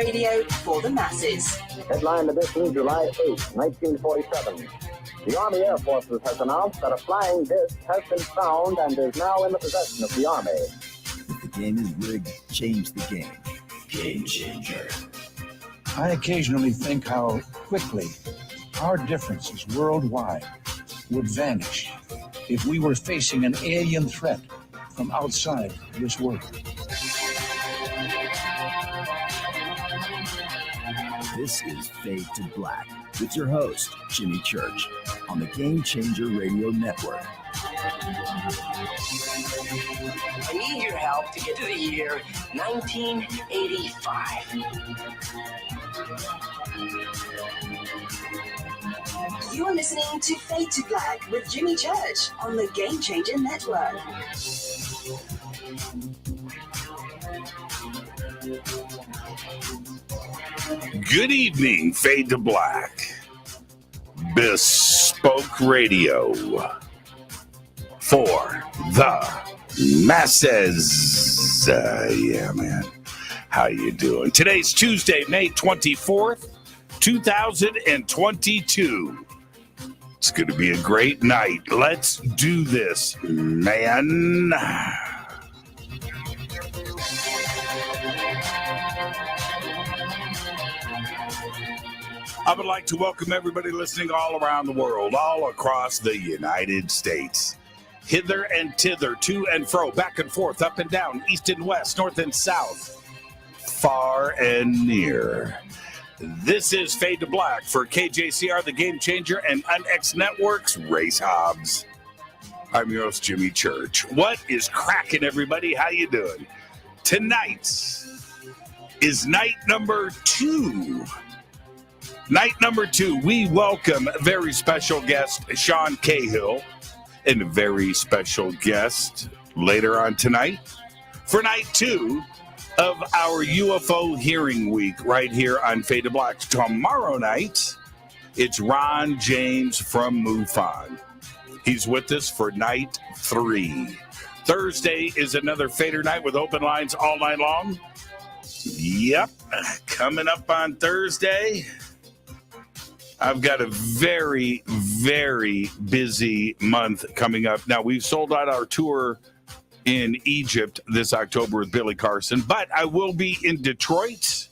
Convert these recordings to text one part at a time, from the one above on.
radio for the masses. Headline edition, July 8, 1947. The Army Air Forces has announced that a flying disc has been found and is now in the possession of the Army. If the game is rigged, change the game. Game changer. I occasionally think how quickly our differences worldwide would vanish if we were facing an alien threat from outside this world. This is Fade to Black with your host, Jimmy Church, on the Game Changer Radio Network. I need your help to get to the year 1985. You are listening to Fade to Black with Jimmy Church on the Game Changer Network. Good evening, Fade to Black. Bespoke radio for the masses. Yeah, man. How you doing? Today's Tuesday, May 24th, 2022. It's going to be a great night. Let's do this, man. I would like to welcome everybody listening all around the world, all across the United States. Hither and thither, to and fro, back and forth, up and down, east and west, north and south, far and near. This is Fade to Black for KJCR, the Game Changer, and UnX Network's Race Hobbs. I'm your host, Jimmy Church. What is cracking, everybody? How you doing? Tonight is night number 2. Night number 2, we welcome a very special guest, Sean Cahill, and a very special guest later on tonight for night 2 of our UFO Hearing Week right here on Fade to Black. Tomorrow night, it's Ron James from MUFON. He's with us for night 3. Thursday is another Fader night with open lines all night long. Yep, coming up on Thursday, I've got a very, very busy month coming up. Now, we've sold out our tour in Egypt this October with Billy Carson, but I will be in Detroit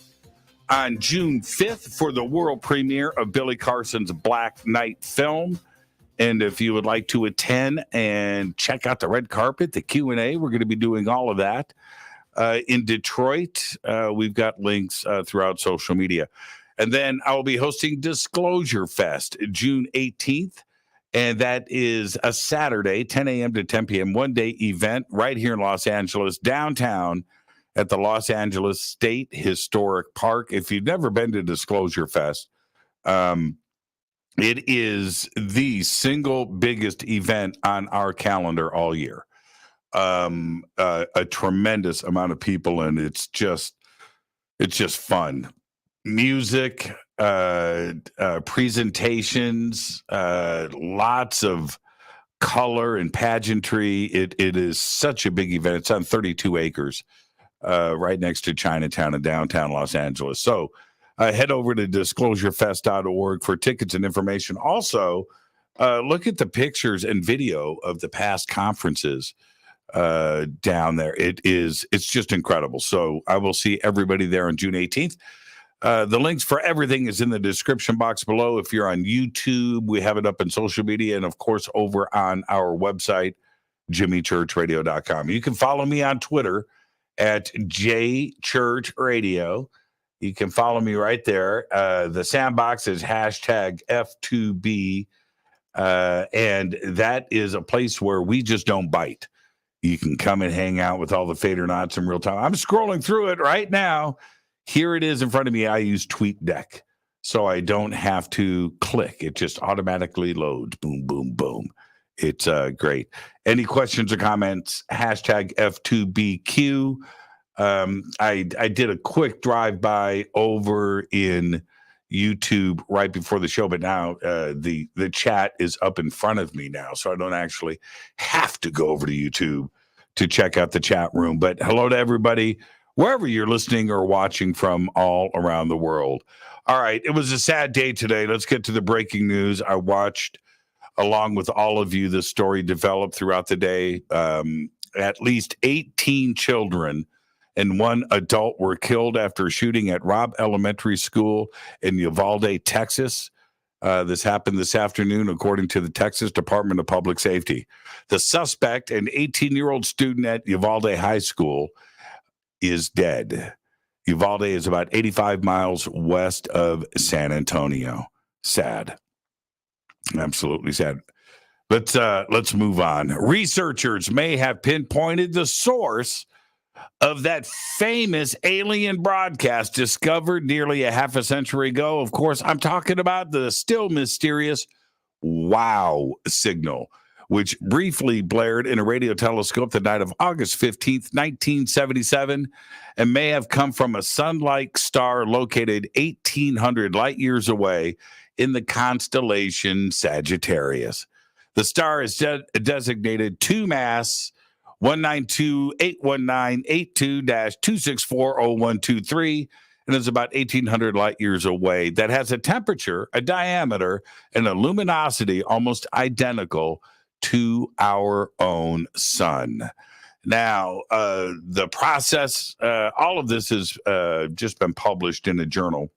on June 5th for the world premiere of Billy Carson's Black Knight film. And if you would like to attend and check out the red carpet, the Q&A, we're going to be doing all of that in Detroit. We've got links throughout social media. And then I will be hosting Disclosure Fest June 18th. And that is a Saturday, 10 a.m. to 10 p.m., one-day event right here in Los Angeles, downtown at the Los Angeles State Historic Park. If you've never been to Disclosure Fest, it is the single biggest event on our calendar all year. A tremendous amount of people, and it's just fun. Music, presentations, lots of color and pageantry. It is such a big event. It's on 32 acres, right next to Chinatown in downtown Los Angeles. So head over to disclosurefest.org for tickets and information. Also, look at the pictures and video of the past conferences down there. It's just incredible. So I will see everybody there on June 18th. The links for everything is in the description box below. If you're on YouTube, we have it up in social media, and of course over on our website, jimmychurchradio.com. You can follow me on Twitter at jchurchradio. You can follow me right there. The sandbox is hashtag F2B, and that is a place where we just don't bite. You can come and hang out with all the Fader Knots in real time. I'm scrolling through it right now. Here it is in front of me. I use TweetDeck, so I don't have to click. It just automatically loads. Boom, boom, boom. It's great. Any questions or comments? Hashtag F2BQ. I did a quick drive-by over in YouTube right before the show, but now the chat is up in front of me now, so I don't actually have to go over to YouTube to check out the chat room. But hello to everybody wherever you're listening or watching from all around the world. All right, it was a sad day today. Let's get to the breaking news. I watched, along with all of you, this story develop throughout the day. At least 18 children and one adult were killed after a shooting at Robb Elementary School in Uvalde, Texas. This happened this afternoon, according to the Texas Department of Public Safety. The suspect, an 18-year-old student at Uvalde High School, is dead. Uvalde is about 85 miles west of San Antonio. Sad. Absolutely sad. Let's move on. Researchers may have pinpointed the source of that famous alien broadcast discovered nearly a half a century ago. Of course, I'm talking about the still mysterious WOW signal, which briefly blared in a radio telescope the night of August 15th, 1977, and may have come from a sun-like star located 1,800 light years away in the constellation Sagittarius. The star is designated 2MASS 192-819-82-2640123 and is about 1,800 light years away. That has a temperature, a diameter, and a luminosity almost identical to our own sun. Now, the process, all of this has just been published in a journal.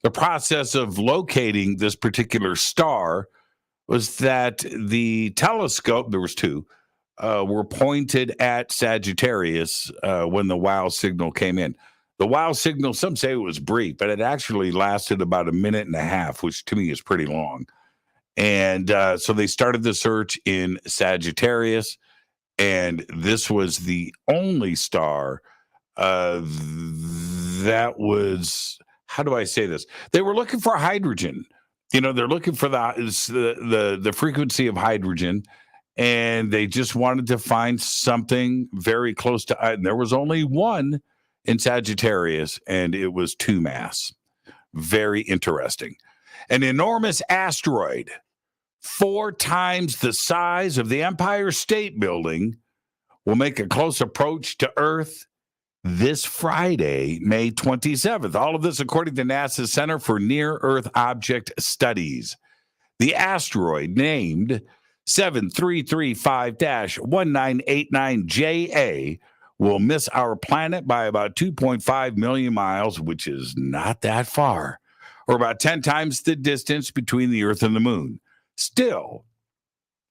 The process of locating this particular star was that the telescope, there was two, were pointed at Sagittarius when the WOW signal came in. The WOW signal, some say it was brief, but it actually lasted about a minute and a half, which to me is pretty long. And so they started the search in Sagittarius, and this was the only star that was, how do I say this? They were looking for hydrogen. You know, they're looking for the frequency of hydrogen, and they just wanted to find something very close to, and there was only one in Sagittarius, and it was 2MASS. Very interesting. An enormous asteroid, 4 times the size of the Empire State Building, will make a close approach to Earth this Friday, May 27th. All of this according to NASA's Center for Near-Earth Object Studies. The asteroid, named 7335-1989JA, will miss our planet by about 2.5 million miles, which is not that far, or about 10 times the distance between the Earth and the Moon. Still,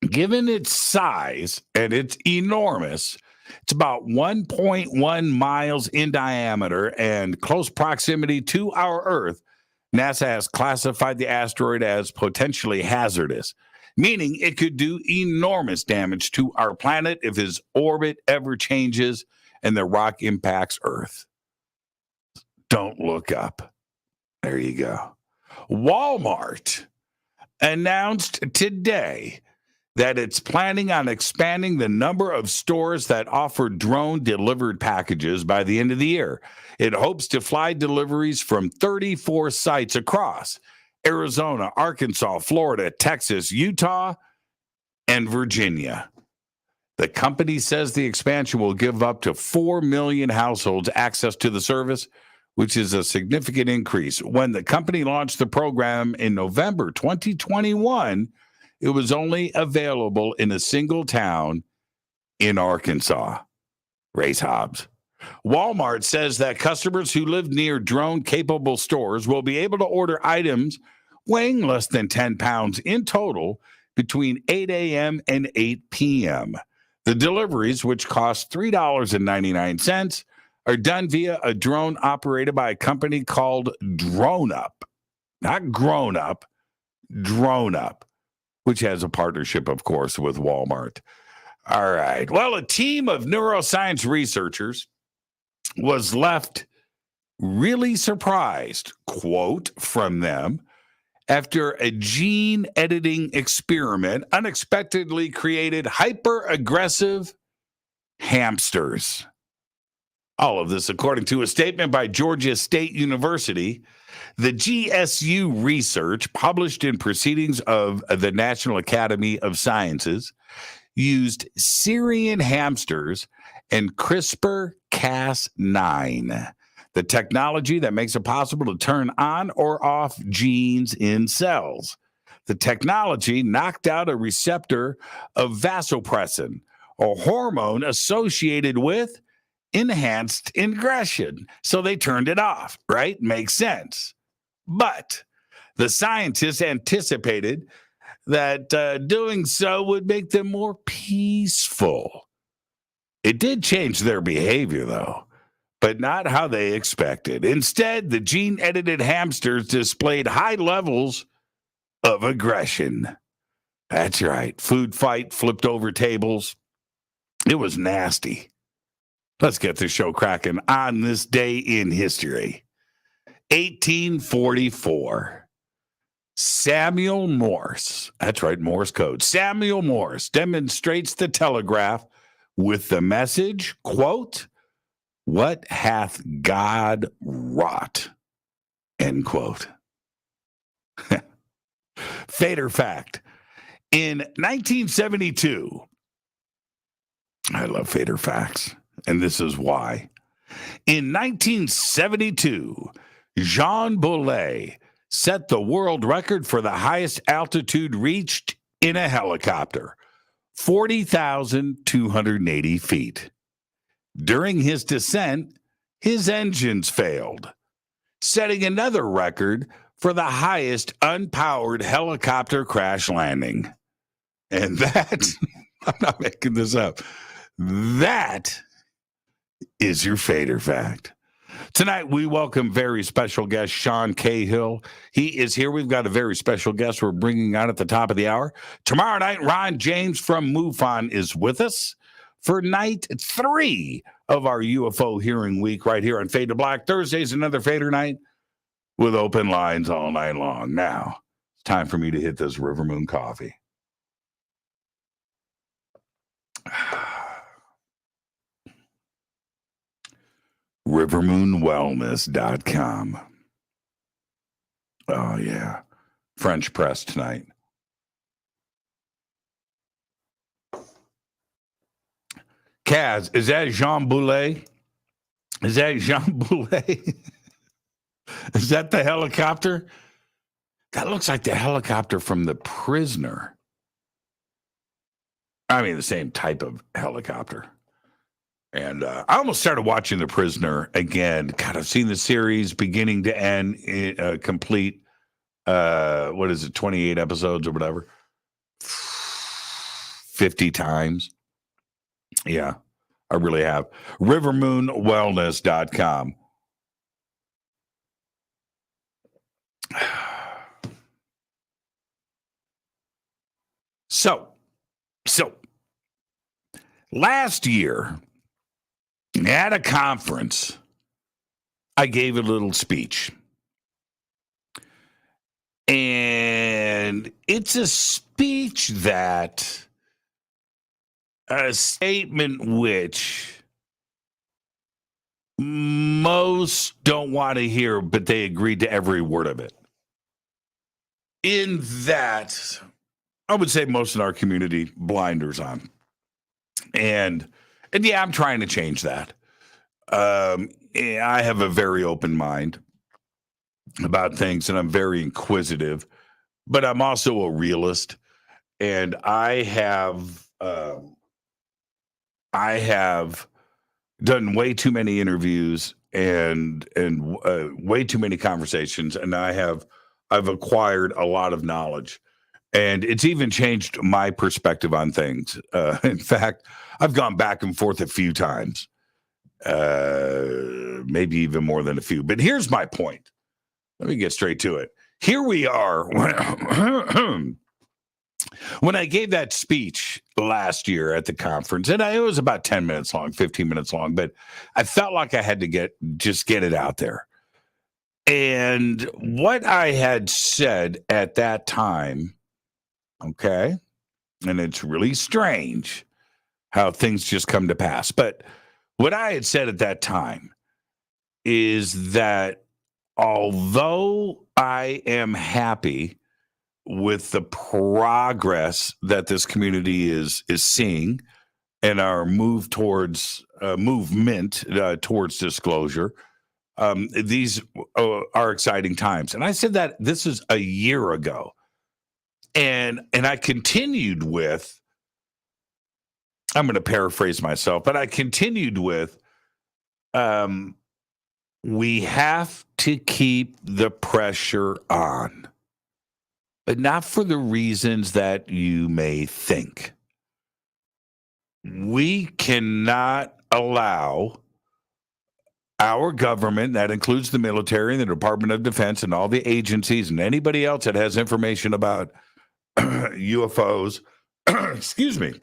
given its size, and it's enormous, it's about 1.1 miles in diameter and close proximity to our Earth, NASA has classified the asteroid as potentially hazardous, meaning it could do enormous damage to our planet if its orbit ever changes and the rock impacts Earth. Don't look up. There you go. Walmart announced today that it's planning on expanding the number of stores that offer drone-delivered packages by the end of the year. It hopes to fly deliveries from 34 sites across Arizona, Arkansas, Florida, Texas, Utah, and Virginia. The company says the expansion will give up to 4 million households access to the service, which is a significant increase. When the company launched the program in November 2021, it was only available in a single town in Arkansas. Race Hobbs. Walmart says that customers who live near drone-capable stores will be able to order items weighing less than 10 pounds in total between 8 a.m. and 8 p.m. The deliveries, which cost $3.99, are done via a drone operated by a company called Drone Up. Not Grown Up, Drone Up, which has a partnership, of course, with Walmart. All right. Well, a team of neuroscience researchers was left really surprised, quote from them, after a gene editing experiment unexpectedly created hyper-aggressive hamsters. All of this, according to a statement by Georgia State University. The GSU research, published in Proceedings of the National Academy of Sciences, used Syrian hamsters and CRISPR-Cas9, the technology that makes it possible to turn on or off genes in cells. The technology knocked out a receptor of vasopressin, a hormone associated with enhanced aggression. So they turned it off, right? Makes sense. But the scientists anticipated that doing so would make them more peaceful. It did change their behavior, though, but not how they expected. Instead, the gene-edited hamsters displayed high levels of aggression. That's right. Food fight, flipped over tables. It was nasty. Let's get the show cracking on this day in history. 1844. Samuel Morse, that's right, Morse code. Samuel Morse demonstrates the telegraph with the message, quote, "What hath God wrought?" End quote. Fader fact. In 1972, I love Fader facts, and this is why. In 1972, Jean Boulet set the world record for the highest altitude reached in a helicopter, 40,280 feet. During his descent, his engines failed, setting another record for the highest unpowered helicopter crash landing. And that, I'm not making this up, that is your Fader fact. Tonight, we welcome very special guest Sean Cahill. He is here. We've got a very special guest we're bringing on at the top of the hour. Tomorrow night, Ron James from MUFON is with us for night 3 of our UFO Hearing Week right here on Fade to Black. Thursday's another Fader night with open lines all night long. Now, it's time for me to hit this River Moon coffee. rivermoonwellness.com. Oh, yeah. French press tonight. Kaz, is that Jean Boulet? Is that Jean Boulet? Is that the helicopter? That looks like the helicopter from The Prisoner. I mean, the same type of helicopter. And I almost started watching The Prisoner again. God, I've seen the series beginning to end, complete, 28 episodes or whatever, 50 times. Yeah, I really have. rivermoonwellness.com. So, last year, at a conference, I gave a little speech. And it's a speech that, a statement which most don't want to hear, but they agreed to every word of it. In that, I would say most in our community, blinders on. And yeah, I'm trying to change that. I have a very open mind about things, and I'm very inquisitive, but I'm also a realist. And I have done way too many interviews and way too many conversations, and I've acquired a lot of knowledge. And it's even changed my perspective on things. In fact, I've gone back and forth a few times, maybe even more than a few. But here's my point. Let me get straight to it. Here we are. When I gave that speech last year at the conference, and it was about 10 minutes long, 15 minutes long, but I felt like I had to get it out there. And what I had said at that time, okay, and it's really strange how things just come to pass. But what I had said at that time is that although I am happy with the progress that this community is seeing and our move towards movement towards disclosure. These are exciting times. And I said that this is a year ago. And I continued with, I'm going to paraphrase myself, but I continued with, we have to keep the pressure on, but not for the reasons that you may think. We cannot allow our government, that includes the military and the Department of Defense and all the agencies and anybody else that has information about UFOs. Excuse me.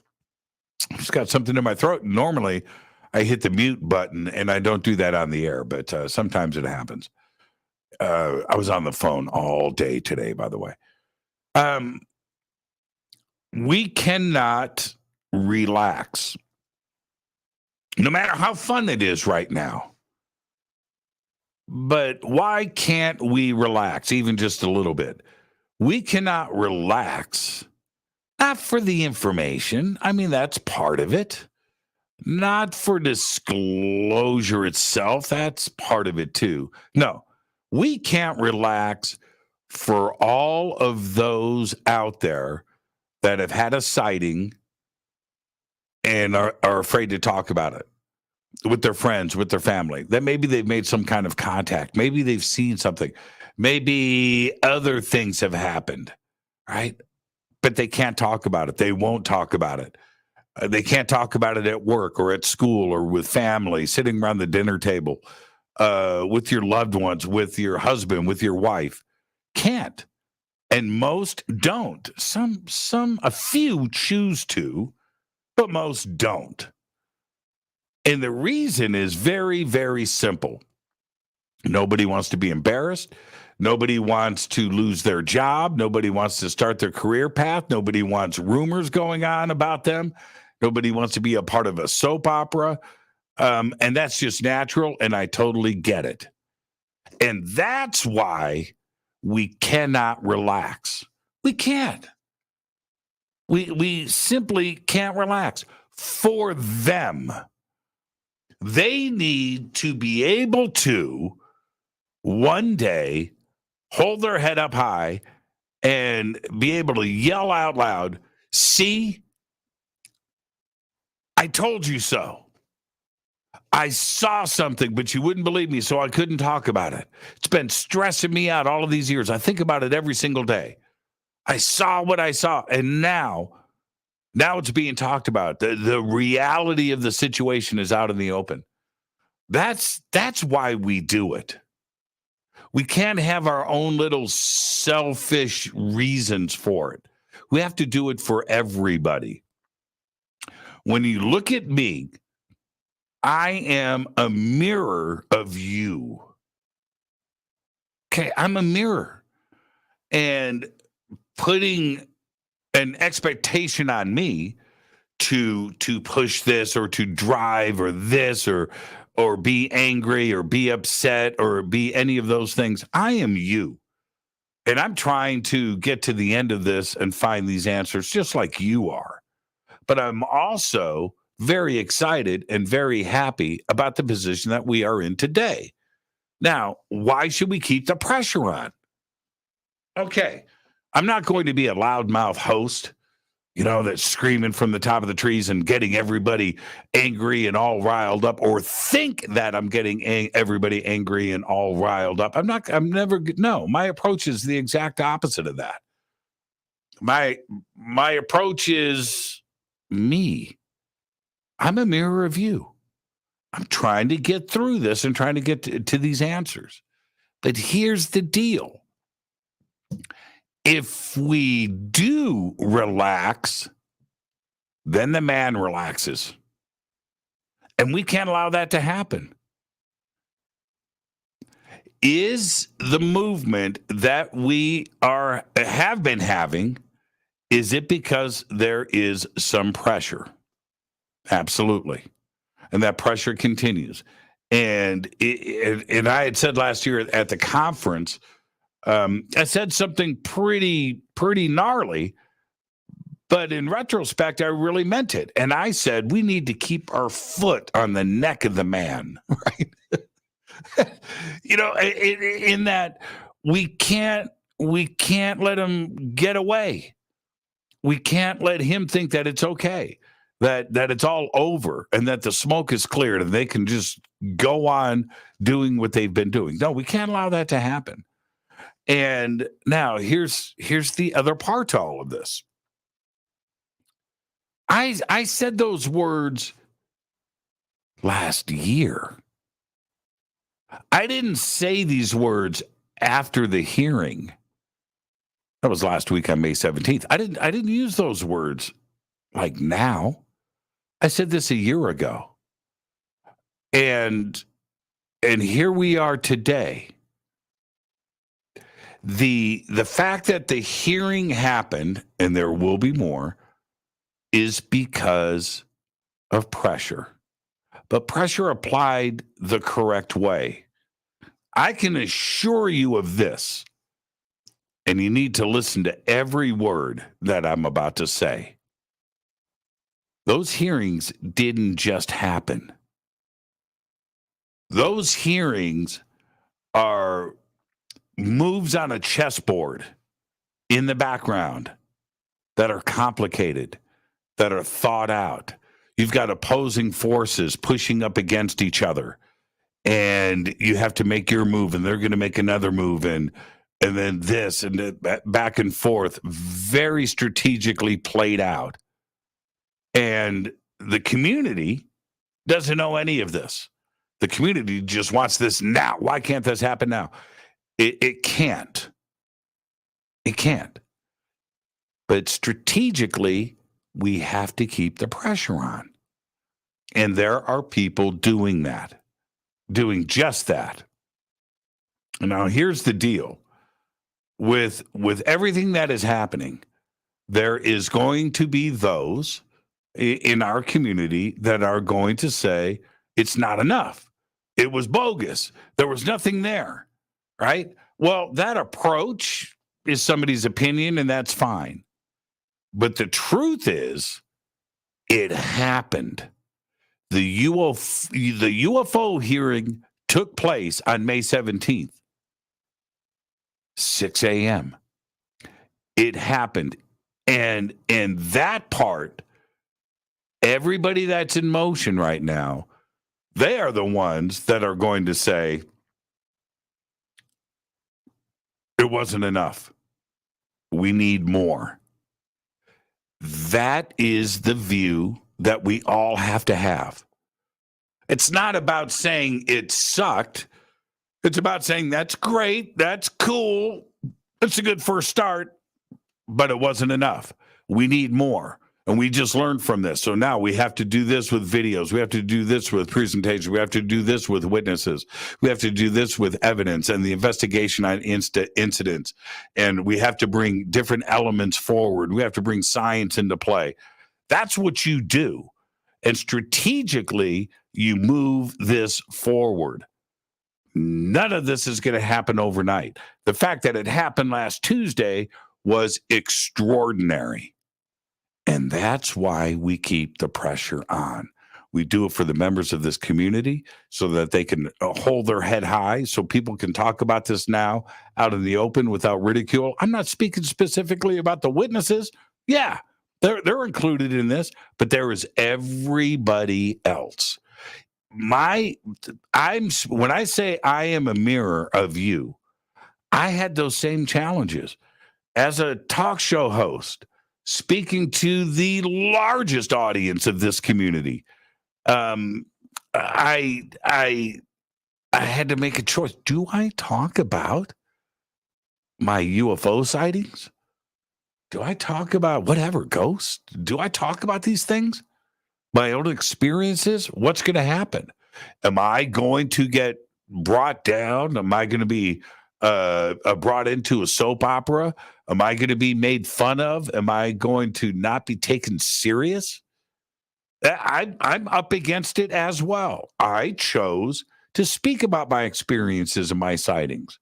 I just got something in my throat. Normally, I hit the mute button, and I don't do that on the air, but sometimes it happens. I was on the phone all day today, by the way. We cannot relax, no matter how fun it is right now. But why can't we relax, even just a little bit? We cannot relax, not for the information. I mean, that's part of it. Not for disclosure itself. That's part of it too. No, we can't relax for all of those out there that have had a sighting and are afraid to talk about it with their friends, with their family. That maybe they've made some kind of contact. Maybe they've seen something. Maybe other things have happened, right? But they can't talk about it. They won't talk about it. They can't talk about it at work or at school or with family, sitting around the dinner table, with your loved ones, with your husband, with your wife. Can't. And most don't. A few choose to, but most don't. And the reason is very, very simple. Nobody wants to be embarrassed. Nobody wants to lose their job. Nobody wants to start their career path. Nobody wants rumors going on about them. Nobody wants to be a part of a soap opera. And that's just natural, and I totally get it. And that's why we cannot relax. We can't. We simply can't relax. For them, they need to be able to one day hold their head up high and be able to yell out loud, "See, I told you so. I saw something, but you wouldn't believe me, so I couldn't talk about it. It's been stressing me out all of these years. I think about it every single day. I saw what I saw, and now it's being talked about. The reality of the situation is out in the open." That's why we do it. We can't have our own little selfish reasons for it. We have to do it for everybody. When you look at me, I am a mirror of you. Okay, I'm a mirror. And putting an expectation on me to push this or to drive or this or be angry or be upset or be any of those things. I am you. And I'm trying to get to the end of this and find these answers just like you are. But I'm also very excited and very happy about the position that we are in today. Now, why should we keep the pressure on? Okay, I'm not going to be a loudmouth host, that's screaming from the top of the trees and getting everybody angry and all riled up, or think that I'm getting everybody angry and all riled up. No, my approach is the exact opposite of that. My approach is me. I'm a mirror of you. I'm trying to get through this and trying to get to these answers. But here's the deal. If we do relax, then the man relaxes. And we can't allow that to happen. Is the movement that we have been having, is it because there is some pressure? Absolutely. And that pressure continues. And I had said last year at the conference, I said something pretty gnarly, But in retrospect, I really meant it. And I said, we need to keep our foot on the neck of the man, right? In that we can't let him get away. We can't let him think that it's okay, that it's all over and that the smoke is cleared and they can just go on doing what they've been doing. No, we can't allow that to happen. And now here's the other part to all of this. I said those words last year. I didn't say these words after the hearing. That was last week on May 17th. I didn't use those words like now. I said this a year ago. And here we are today. The fact that the hearing happened, and there will be more, is because of pressure. But pressure applied the correct way. I can assure you of this, and you need to listen to every word that I'm about to say. Those hearings didn't just happen. Those hearings are moves on a chessboard in the background that are complicated, that are thought out. You've got opposing forces pushing up against each other, and you have to make your move, and they're going to make another move, and then this, and back and forth, very strategically played out. And the community doesn't know any of this. The community just wants this now. Why can't this happen now? It can't. It can't. But strategically, we have to keep the pressure on. And there are people doing that, doing just that. Now, here's the deal. With everything that is happening, there is going to be those in our community that are going to say, it's not enough. It was bogus. There was nothing there, right? Well, that approach is somebody's opinion, and that's fine. But the truth is, it happened. The UFO hearing took place on May 17th, 6 a.m. It happened. And that part, everybody that's in motion right now, they are the ones that are going to say, it wasn't enough. We need more. That is the view that we all have to have. It's not about saying it sucked. It's about saying that's great, that's cool, it's a good first start, but it wasn't enough. We need more. And we just learned from this. So now we have to do this with videos. We have to do this with presentations. We have to do this with witnesses. We have to do this with evidence and the investigation on incidents. And we have to bring different elements forward. We have to bring science into play. That's what you do. And strategically, you move this forward. None of this is going to happen overnight. The fact that it happened last Tuesday was extraordinary. And that's why we keep the pressure on. We do it for the members of this community so that they can hold their head high, so people can talk about this now out in the open without ridicule. I'm not speaking specifically about the witnesses. Yeah, they're included in this, but there is everybody else. When I say I am a mirror of you, I had those same challenges as a talk show host, speaking to the largest audience of this community. I had to make a choice. Do I talk about my UFO sightings? Do I talk about whatever, ghosts? Do I talk about these things? My own experiences? What's going to happen? Am I going to get brought down? Am I going to be brought into a soap opera? Am I going to be made fun of? Am I going to not be taken serious? I'm up against it as well. I chose to speak about my experiences and my sightings.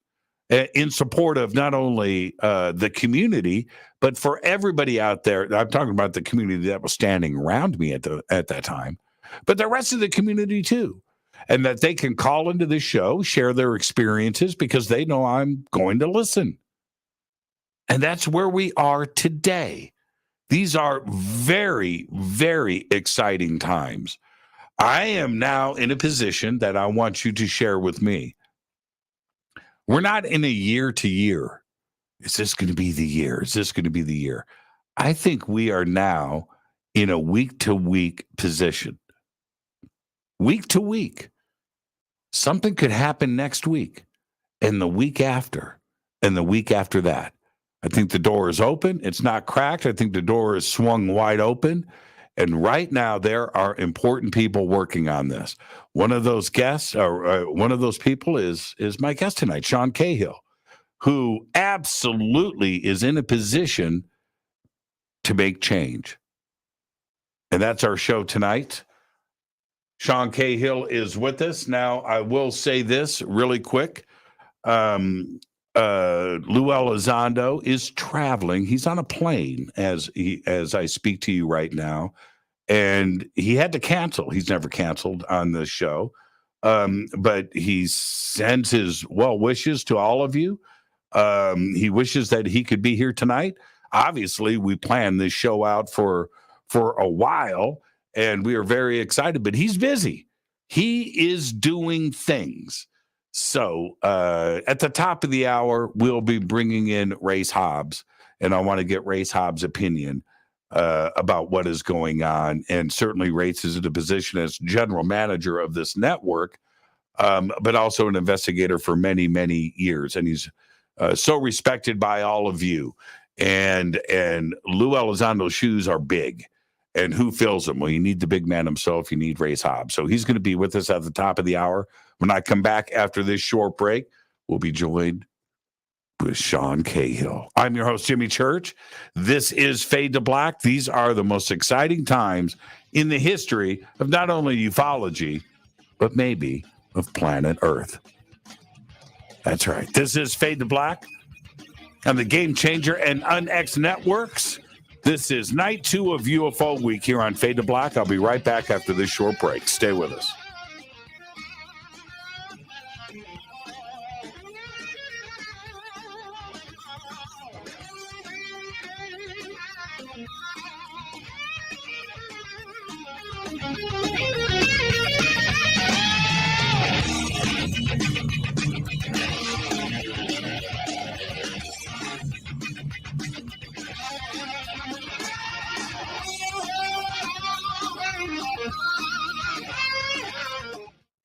in support of not only the community, but for everybody out there. I'm talking about the community that was standing around me at that time, but the rest of the community too. And that they can call into this show, share their experiences because they know I'm going to listen. And that's where we are today. These are very, very exciting times. I am now in a position that I want you to share with me. We're not in a year to year. Is this going to be the year? Is this going to be the year? I think we are now in a week to week position. Week to week. Something could happen next week and the week after and the week after that. I think the door is open. It's not cracked. I think the door is swung wide open. And right now, there are important people working on this. One of those guests, or one of those people is my guest tonight, Sean Cahill, who absolutely is in a position to make change. And that's our show tonight. Sean Cahill is with us. Now, I will say this really quick. Lou Elizondo is traveling. He's on a plane as I speak to you right now. And he had to cancel. He's never canceled on this show. But he sends his well wishes to all of you. He wishes that he could be here tonight. Obviously, we planned this show out for a while, and we are very excited, but he's busy. He is doing things. So at the top of the hour, we'll be bringing in Race Hobbs, and I want to get Race Hobbs' opinion about what is going on. And certainly Race is in a position as general manager of this network, but also an investigator for many, many years. And he's so respected by all of you. And Lou Elizondo's shoes are big. And who fills them? Well, you need the big man himself. You need Race Hobbs. So he's going to be with us at the top of the hour. When I come back after this short break, we'll be joined with Sean Cahill. I'm your host, Jimmy Church. This is Fade to Black. These are the most exciting times in the history of not only ufology, but maybe of planet Earth. That's right. This is Fade to Black on the Game Changer and UnX networks. This is night 2 of UFO Week here on Fade to Black. I'll be right back after this short break. Stay with us.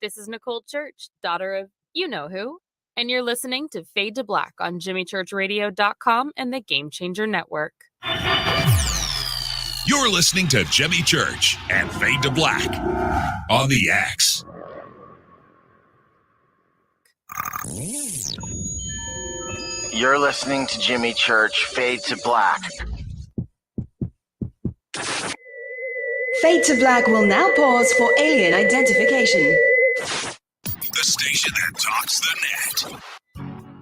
This is Nicole Church, daughter of you-know-who, and you're listening to Fade to Black on JimmyChurchRadio.com and the Game Changer Network. You're listening to Jimmy Church and Fade to Black on the X. You're listening to Jimmy Church, Fade to Black. Fade to Black will now pause for alien identification. The station that talks the net.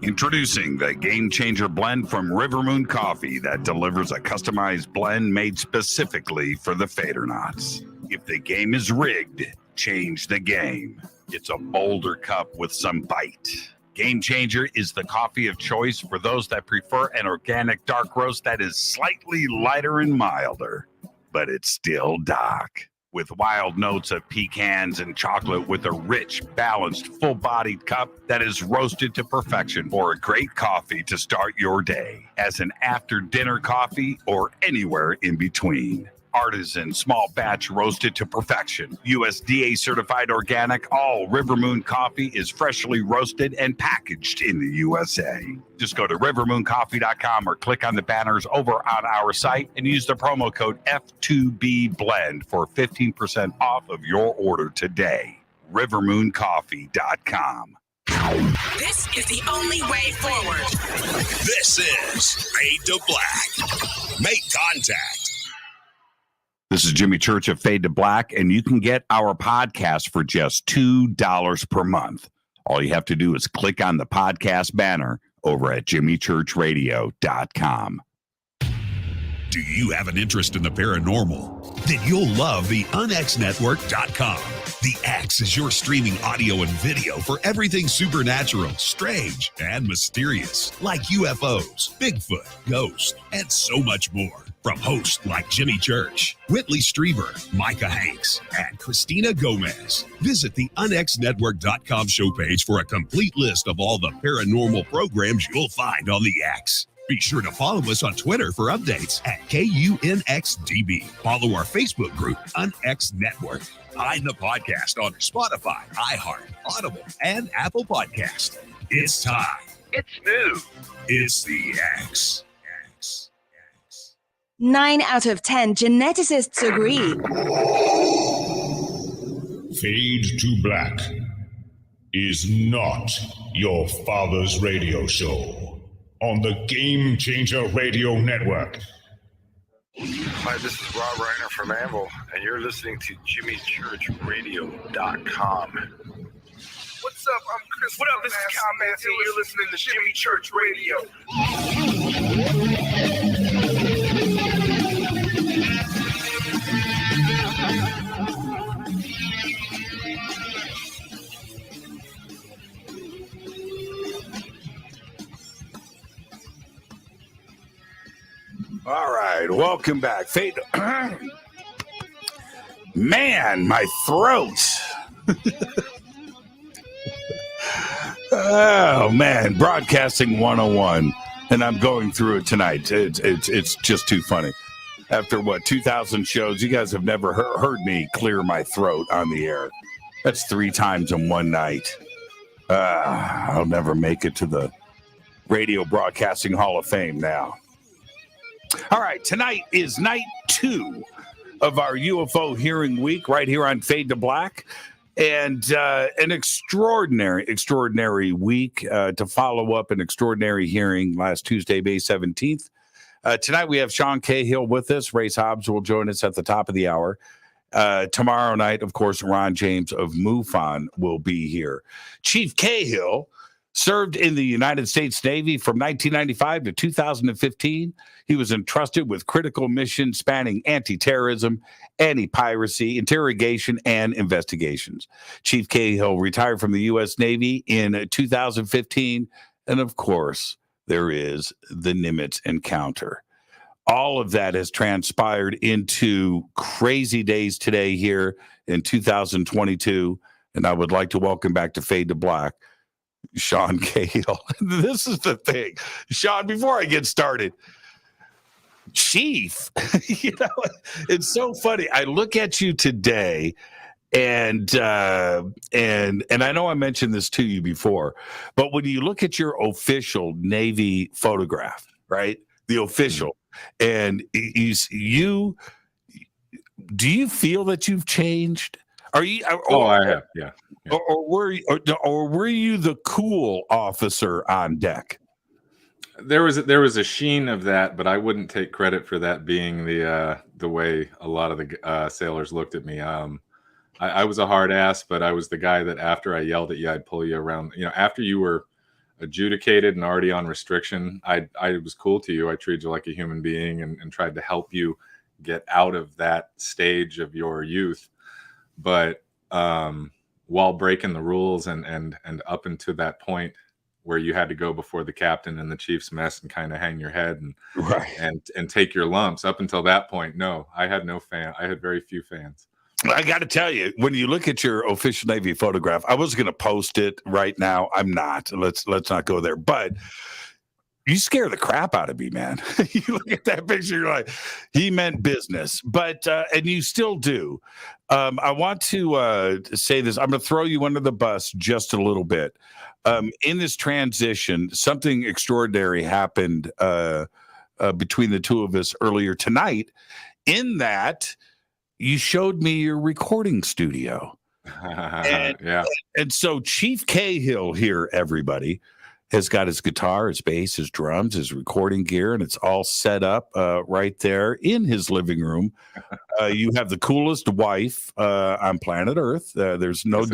Introducing the Game Changer blend from River Moon Coffee that delivers a customized blend made specifically for the Fadernauts. If the game is rigged, change the game. It's a bolder cup with some bite. Game Changer is the coffee of choice for those that prefer an organic dark roast that is slightly lighter and milder, but it's still dark. With wild notes of pecans and chocolate with a rich, balanced, full-bodied cup that is roasted to perfection for a great coffee to start your day, as an after-dinner coffee or anywhere in between. Artisan, small batch roasted to perfection. USDA certified organic, all River Moon coffee is freshly roasted and packaged in the USA. Just go to rivermooncoffee.com or click on the banners over on our site and use the promo code F2BBLEND for 15% off of your order today. rivermooncoffee.com. This is the only way forward. This is Fade to Black. Make contact. This is Jimmy Church of Fade to Black, and you can get our podcast for just $2 per month. All you have to do is click on the podcast banner over at jimmychurchradio.com. Do you have an interest in the paranormal? Then you'll love the unxnetwork.com. The X is your streaming audio and video for everything supernatural, strange, and mysterious, like UFOs, Bigfoot, ghosts, and so much more. From hosts like Jimmy Church, Whitley Strieber, Micah Hanks, and Christina Gomez. Visit the unxnetwork.com show page for a complete list of all the paranormal programs you'll find on the X. Be sure to follow us on Twitter for updates at KUNXDB. Follow our Facebook group, UNX Network. Find the podcast on Spotify, iHeart, Audible, and Apple Podcast. It's time. It's new. It's the X. 9 out of 10 geneticists agree. Fade to Black is not your father's radio show on the Game Changer Radio Network. Hi, this is Rob Reiner from Anvil, and you're listening to JimmyChurchRadio.com. What's up? I'm Chris. What up? This is Kyle Manson. You're listening to Jimmy Church Radio. All right, welcome back. Fade. Man, my throat. Oh, man. Broadcasting 101, and I'm going through it tonight. It's just too funny. After, 2,000 shows, you guys have never heard me clear my throat on the air. That's 3 times in one night. I'll never make it to the Radio Broadcasting Hall of Fame now. All right, tonight is night 2 of our UFO Hearing Week right here on Fade to Black. And an extraordinary week to follow up an extraordinary hearing last Tuesday, May 17th. Tonight we have Sean Cahill with us. Race Hobbs will join us at the top of the hour. Tomorrow night, of course, Ron James of MUFON will be here. Chief Cahill served in the United States Navy from 1995 to 2015. He was entrusted with critical missions spanning anti-terrorism, anti-piracy, interrogation, and investigations. Chief Cahill retired from the U.S. Navy in 2015. And, of course, there is the Nimitz encounter. All of that has transpired into crazy days today here in 2022. And I would like to welcome back to Fade to Black, Sean Cahill. This is the thing, Sean, before I get started, Chief, it's so funny. I look at you today and I know I mentioned this to you before, but when you look at your official Navy photograph, right? The official, and do you feel that you've changed? Are you? I have, yeah. Or were you the cool officer on deck? There was a sheen of that, but I wouldn't take credit for that being the way a lot of the sailors looked at me. I was a hard ass, but I was the guy that after I yelled at you, I'd pull you around. After you were adjudicated and already on restriction, I was cool to you. I treated you like a human being and tried to help you get out of that stage of your youth. But while breaking the rules and up into that point where you had to go before the captain and the chief's mess and kind of hang your head and take your lumps, up until that point, no, I had no fan. I had very few fans. I got to tell you, when you look at your official Navy photograph, I was going to post it right now. I'm not. Let's not go there. But you scare the crap out of me, man. You look at that picture, you're like, he meant business. But and you still do. I want to say this. I'm going to throw you under the bus just a little bit. In this transition, something extraordinary happened between the two of us earlier tonight, in that you showed me your recording studio. And so Chief Cahill here, everybody, has got his guitar, his bass, his drums, his recording gear, and it's all set up right there in his living room. You have the coolest wife on planet Earth. There's no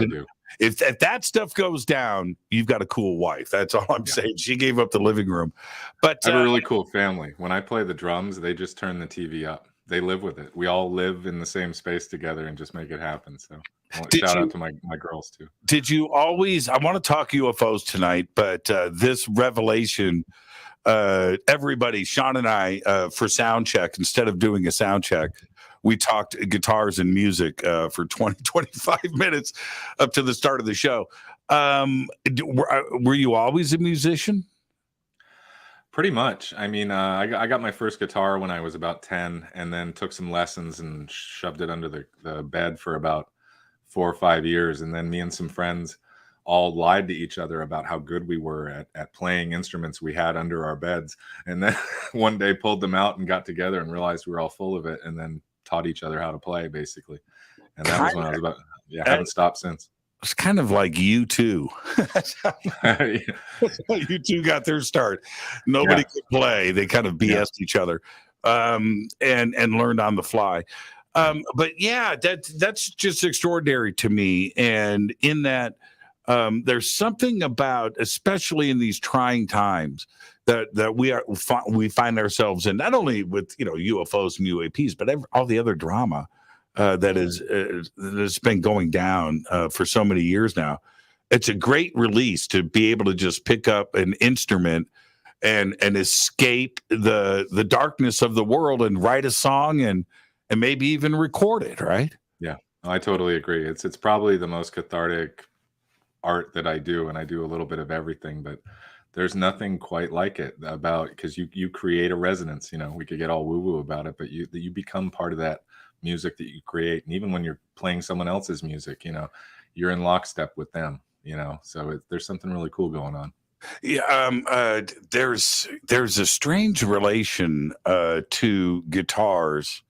If that stuff goes down, you've got a cool wife. That's all I'm saying. She gave up the living room. But I have a really cool family. When I play the drums, they just turn the TV up. They live with it. We all live in the same space together and just make it happen. So shout out to my girls too. Did you always, I want to talk UFOs tonight, but this revelation, everybody, Sean and I, for sound check, instead of doing a sound check, we talked guitars and music for 20, 25 minutes up to the start of the show. Were you always a musician? Pretty much. I mean, I got my first guitar when I was about 10 and then took some lessons and shoved it under the bed for about 4 or 5 years. And then me and some friends all lied to each other about how good we were at playing instruments we had under our beds. And then one day pulled them out and got together and realized we were all full of it, and then taught each other how to play, basically. And that was when I was about, haven't stopped since. It's kind of like U2. U2 got their start. Nobody could play. They kind of BS'd each other and learned on the fly. But yeah, that's just extraordinary to me. And in that, there's something about, especially in these trying times, that we find ourselves in, not only with UFOs and UAPs, but all the other drama that has been going down for so many years now. It's a great release to be able to just pick up an instrument and escape the darkness of the world and write a song and maybe even record it, right? Yeah, I totally agree. It's probably the most cathartic art that I do, and I do a little bit of everything, but there's nothing quite like it because you create a resonance. We could get all woo-woo about it, but you become part of that music that you create. And even when you're playing someone else's music, you're in lockstep with them, so there's something really cool going on. Yeah. There's a strange relation to guitars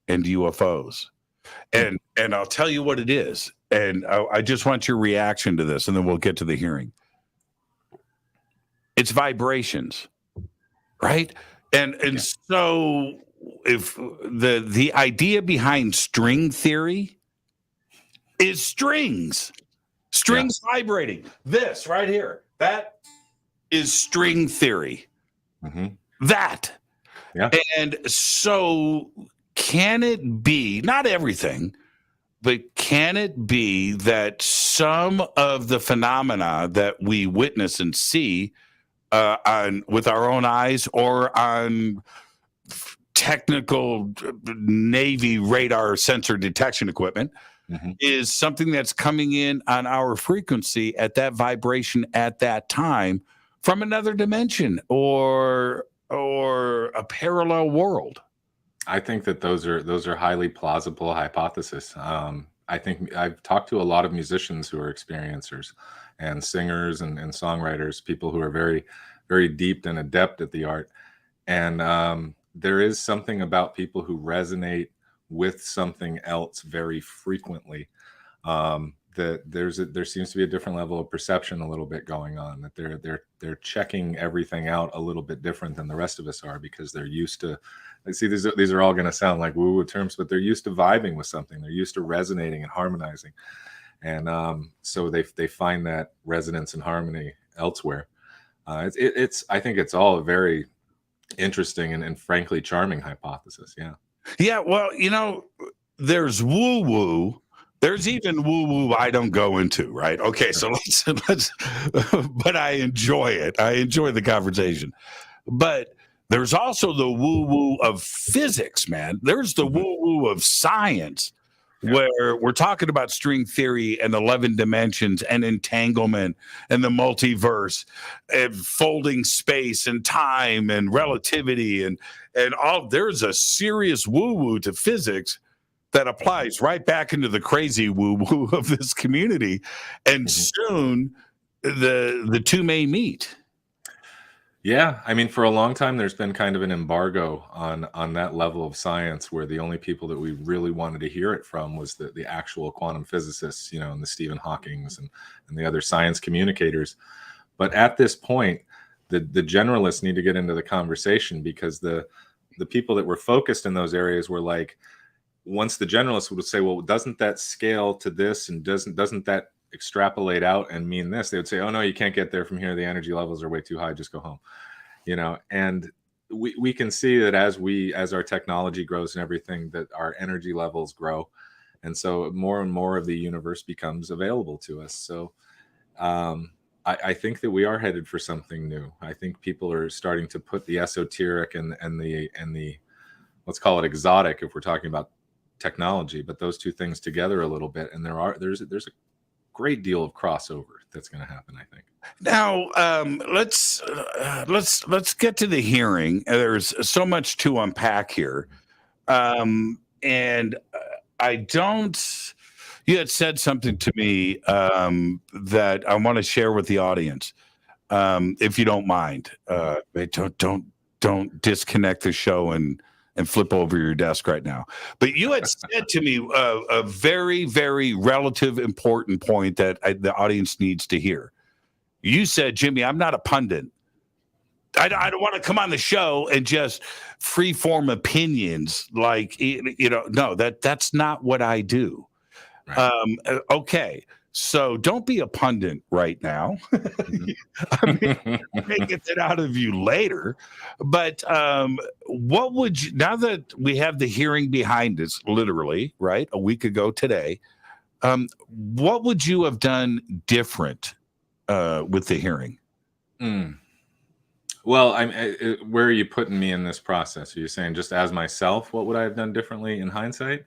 and UFOs, and I'll tell you what it is. And I just want your reaction to this, and then we'll get to the hearing. It's vibrations, right? And so if the idea behind string theory is strings vibrating. This right here, that is string theory. Mm-hmm. That. Yeah. And so can it be, not everything, but can it be that some of the phenomena that we witness and see with our own eyes or on technical Navy radar sensor detection equipment is something that's coming in on our frequency at that vibration at that time from another dimension or a parallel world? I think that those are highly plausible hypotheses. I think I've talked to a lot of musicians who are experiencers and singers and songwriters, people who are very, very deep and adept at the art. And there is something about people who resonate with something else very frequently, that there seems to be a different level of perception a little bit going on, that they're checking everything out a little bit different than the rest of us are, because they're used to, see, these are all going to sound like woo-woo terms, but they're used to vibing with something. They're used to resonating and harmonizing. And so they find that resonance and harmony elsewhere. I think it's all a very interesting and frankly charming hypothesis. Yeah. Yeah. Well, there's woo-woo. There's even woo-woo I don't go into, right? Okay, so let's but I enjoy it. I enjoy the conversation. But there's also the woo-woo of physics, man. There's the woo-woo of science, where we're talking about string theory and 11 dimensions and entanglement and the multiverse and folding space and time and relativity and all. There's a serious woo-woo to physics that applies right back into the crazy woo-woo of this community. And soon the two may meet. Yeah, I mean, for a long time, there's been kind of an embargo on that level of science, where the only people that we really wanted to hear it from was the actual quantum physicists, and the Stephen Hawkings and the other science communicators. But at this point, the generalists need to get into the conversation, because the people that were focused in those areas were like, once the generalists would say, well, doesn't that scale to this, and doesn't that extrapolate out and mean this, they would say, oh no, you can't get there from here. The energy levels are way too high. Just go home. And we can see that as our technology grows and everything, that our energy levels grow. And so more and more of the universe becomes available to us. So I think that we are headed for something new. I think people are starting to put the esoteric and the let's call it exotic if we're talking about technology, but those two things together a little bit. And there's a great deal of crossover that's going to happen, I think. Now, let's get to the hearing. There's so much to unpack here. And you had said something to me that I want to share with the audience, if you don't mind. Don't disconnect the show and flip over your desk right now. But you had said to me a very, very relative important point that the audience needs to hear. You said, Jimmy, I'm not a pundit. I don't want to come on the show and just free form opinions. Like, no, that's not what I do. Right. Okay. So don't be a pundit right now. I mean, may get that out of you later. But what would you, now that we have the hearing behind us, literally, right, a week ago today, what would you have done different with the hearing? Well, where are you putting me in this process? Are you saying just as myself, what would I have done differently in hindsight?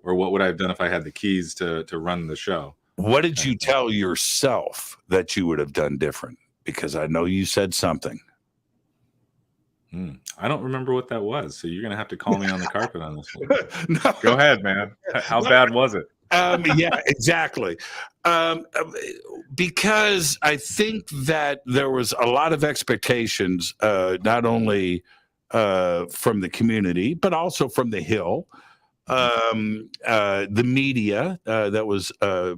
Or what would I have done if I had the keys to run the show? What did you tell yourself that you would have done different? Because I know you said something. I don't remember what that was. So you're going to have to call me on the carpet on this one. No. Go ahead, man. How bad was it? Yeah, exactly. Because I think that there was a lot of expectations, not only from the community, but also from the Hill. The media that was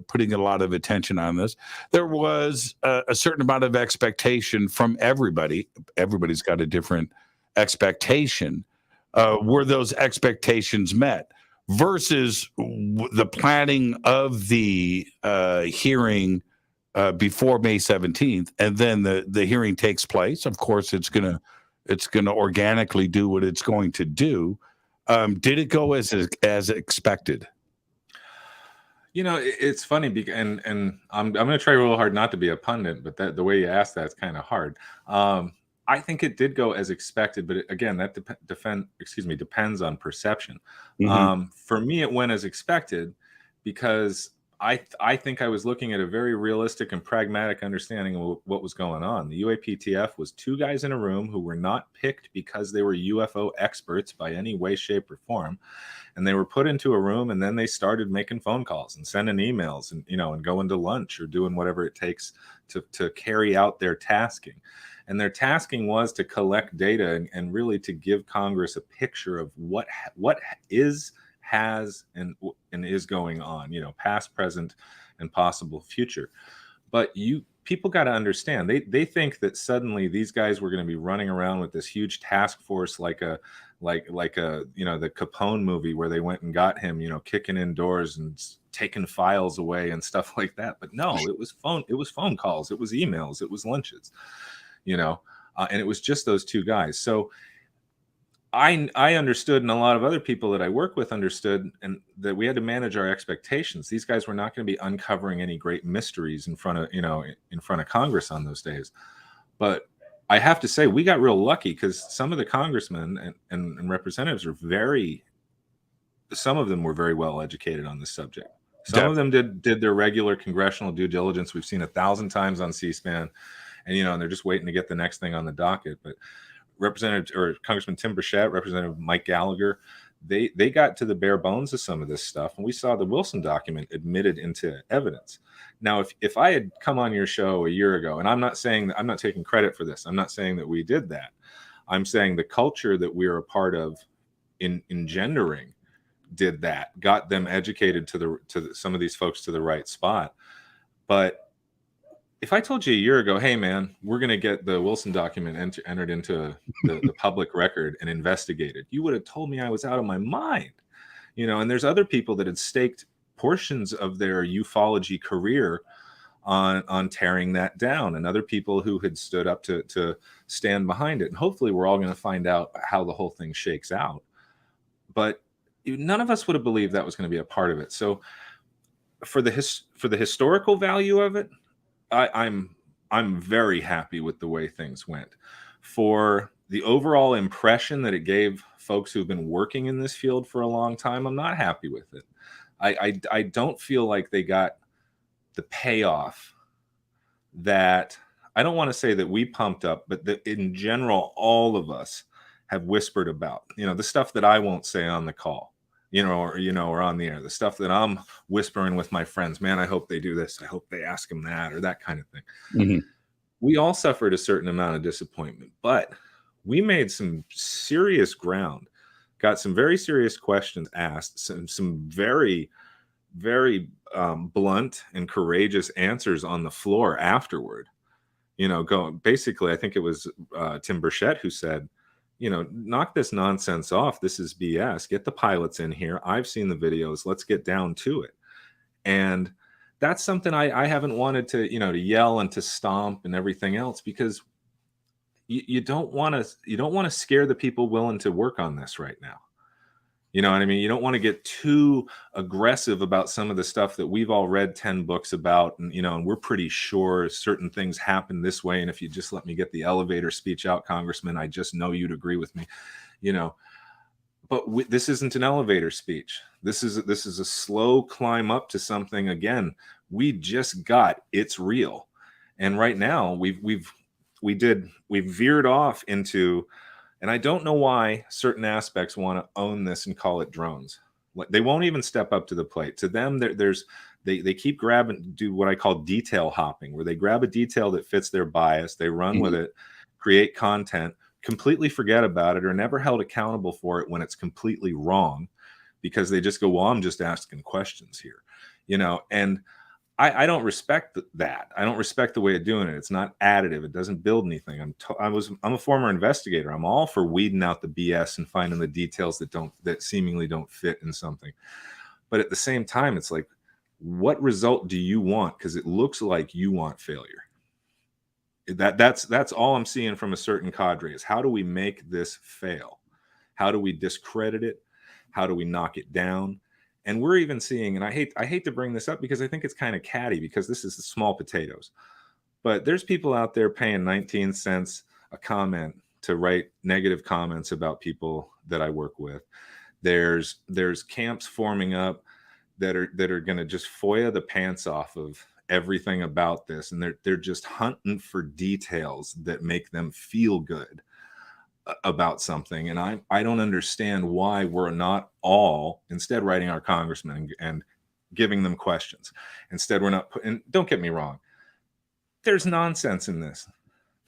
putting a lot of attention on this. There was a certain amount of expectation from everybody. Everybody's got a different expectation. Were those expectations met? Versus the planning of the hearing before May 17th, and then the hearing takes place. Of course, it's gonna organically do what it's going to do. Did it go as expected? It's funny, and I'm going to try real hard not to be a pundit, but the way you asked that's kind of hard. I think it did go as expected, but again, that depends on perception. Mm-hmm. For me, it went as expected because I think I was looking at a very realistic and pragmatic understanding of what was going on. The UAPTF was two guys in a room who were not picked because they were UFO experts by any way, shape, or form. And they were put into a room, and then they started making phone calls and sending emails and going to lunch or doing whatever it takes to carry out their tasking. And their tasking was to collect data and really to give Congress a picture of what has and is going on, past, present, and possible future. But people got to understand, they think that suddenly these guys were going to be running around with this huge task force like a the Capone movie where they went and got him, kicking in doors and taking files away and stuff like that. But no, it was phone calls, it was emails, it was lunches, and it was just those two guys. So I understood, and a lot of other people that I work with understood, and that we had to manage our expectations. These guys were not going to be uncovering any great mysteries in front of Congress on those days. But I have to say, we got real lucky because some of the congressmen and representatives some of them were very well educated on this subject. Some of them did their regular congressional due diligence. We've seen 1,000 times on C-SPAN, and they're just waiting to get the next thing on the docket. But Congressman Tim Burchett, Representative Mike Gallagher, they got to the bare bones of some of this stuff, and we saw the Wilson document admitted into evidence. Now, if I had come on your show a year ago, and I'm not taking credit for this, I'm not saying that we did that. I'm saying the culture that we are a part of in engendering did that, got them educated to some of these folks to the right spot. But if I told you a year ago, hey man, we're going to get the Wilson document entered into the public record and investigated, you would have told me I was out of my mind. And there's other people that had staked portions of their ufology career on tearing that down, and other people who had stood up to stand behind it. And hopefully we're all going to find out how the whole thing shakes out. But none of us would have believed that was going to be a part of it. So for the historical value of it, I'm very happy with the way things went. For the overall impression that it gave folks who've been working in this field for a long time, I'm not happy with it. I don't feel like they got the payoff that, I don't want to say that we pumped up, but that in general, all of us have whispered about, the stuff that I won't say on the call, or on the air, the stuff that I'm whispering with my friends, man, I hope they do this. I hope they ask them that, or that kind of thing. Mm-hmm. We all suffered a certain amount of disappointment, but we made some serious ground, got some very serious questions asked, some very, very blunt and courageous answers on the floor afterward. Basically, I think it was Tim Burchett who said, knock this nonsense off. This is BS. Get the pilots in here. I've seen the videos. Let's get down to it. And that's something I haven't wanted to yell and to stomp and everything else, because you don't want to scare the people willing to work on this right now. You know what I mean? You don't want to get too aggressive about some of the stuff that we've all read 10 books about, and and we're pretty sure certain things happen this way. And if you just let me get the elevator speech out, Congressman, I just know you'd agree with me. But this isn't an elevator speech. This is a slow climb up to something. Again, we just got, it's real. And right now we've veered off into, and I don't know why certain aspects want to own this and call it drones. They won't even step up to the plate. To them, they keep do what I call detail hopping, where they grab a detail that fits their bias, they run with it, create content, completely forget about it, or never held accountable for it when it's completely wrong, because they just go, well, I'm just asking questions here, and I don't respect that. I don't respect the way of doing it. It's not additive. It doesn't build anything. I'm a former investigator. I'm all for weeding out the BS and finding the details that seemingly don't fit in something. But at the same time, it's like, what result do you want? Because it looks like you want failure. That's all I'm seeing from a certain cadre is, how do we make this fail? How do we discredit it? How do we knock it down? And we're even seeing, and I hate to bring this up because I think it's kind of catty, because this is the small potatoes, but there's people out there paying 19 cents a comment to write negative comments about people that I work with. There's camps forming up that are going to just FOIA the pants off of everything about this, and they're just hunting for details that make them feel good about something. And I don't understand why we're not all instead writing our congressmen and giving them questions. Instead, we're not and don't get me wrong, there's nonsense in this.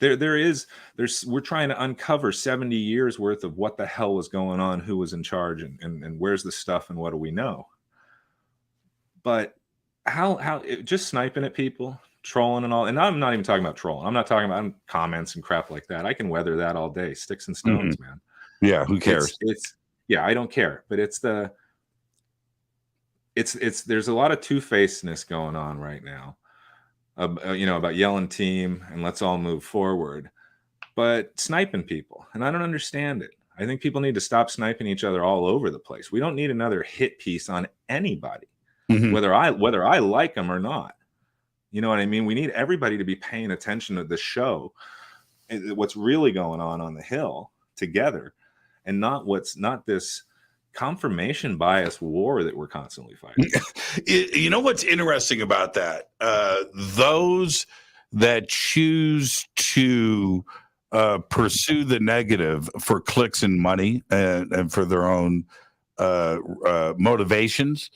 We're trying to uncover 70 years worth of what the hell was going on, who was in charge, and where's the stuff, and what do we know. But how just sniping at people, trolling and all, and I'm not even talking about trolling. I'm not talking about comments and crap like that. I can weather that all day. Sticks and stones, man. Yeah, who cares? It's I don't care. But it's there's a lot of two-facedness going on right now. About yelling team and let's all move forward, but sniping people, and I don't understand it. I think people need to stop sniping each other all over the place. We don't need another hit piece on anybody, whether I like them or not. You know what I mean? We need everybody to be paying attention to the show, what's really going on the Hill together, and not this confirmation bias war that we're constantly fighting. You know what's interesting about that? Those that choose to pursue the negative for clicks and money and for their own motivations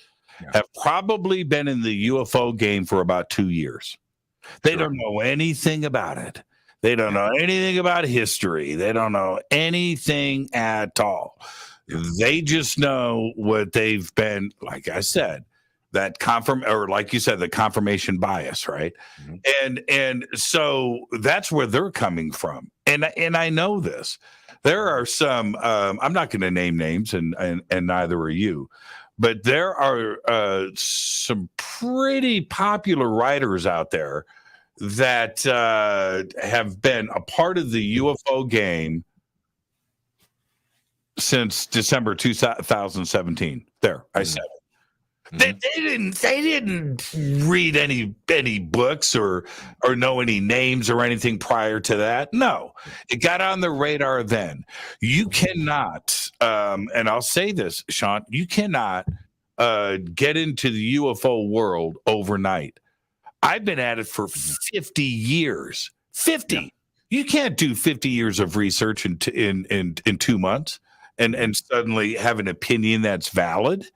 have probably been in the UFO game for about 2 years. They don't know anything about it. They don't know anything about history. They don't know anything at all. They just know what they've been, like I said, that like you said, the confirmation bias, right? And so that's where they're coming from. And I know this. There are some, I'm not going to name names, and neither are you, but there are some pretty popular writers out there that have been a part of the UFO game since December 2017. There, I said it. They didn't read any books or know any names or anything prior to that. No, it got on the radar then. You cannot, and I'll say this, Sean, you cannot get into the UFO world overnight. I've been at it for 50 years. 50. Yeah. You can't do 50 years of research in 2 months and suddenly have an opinion that's valid.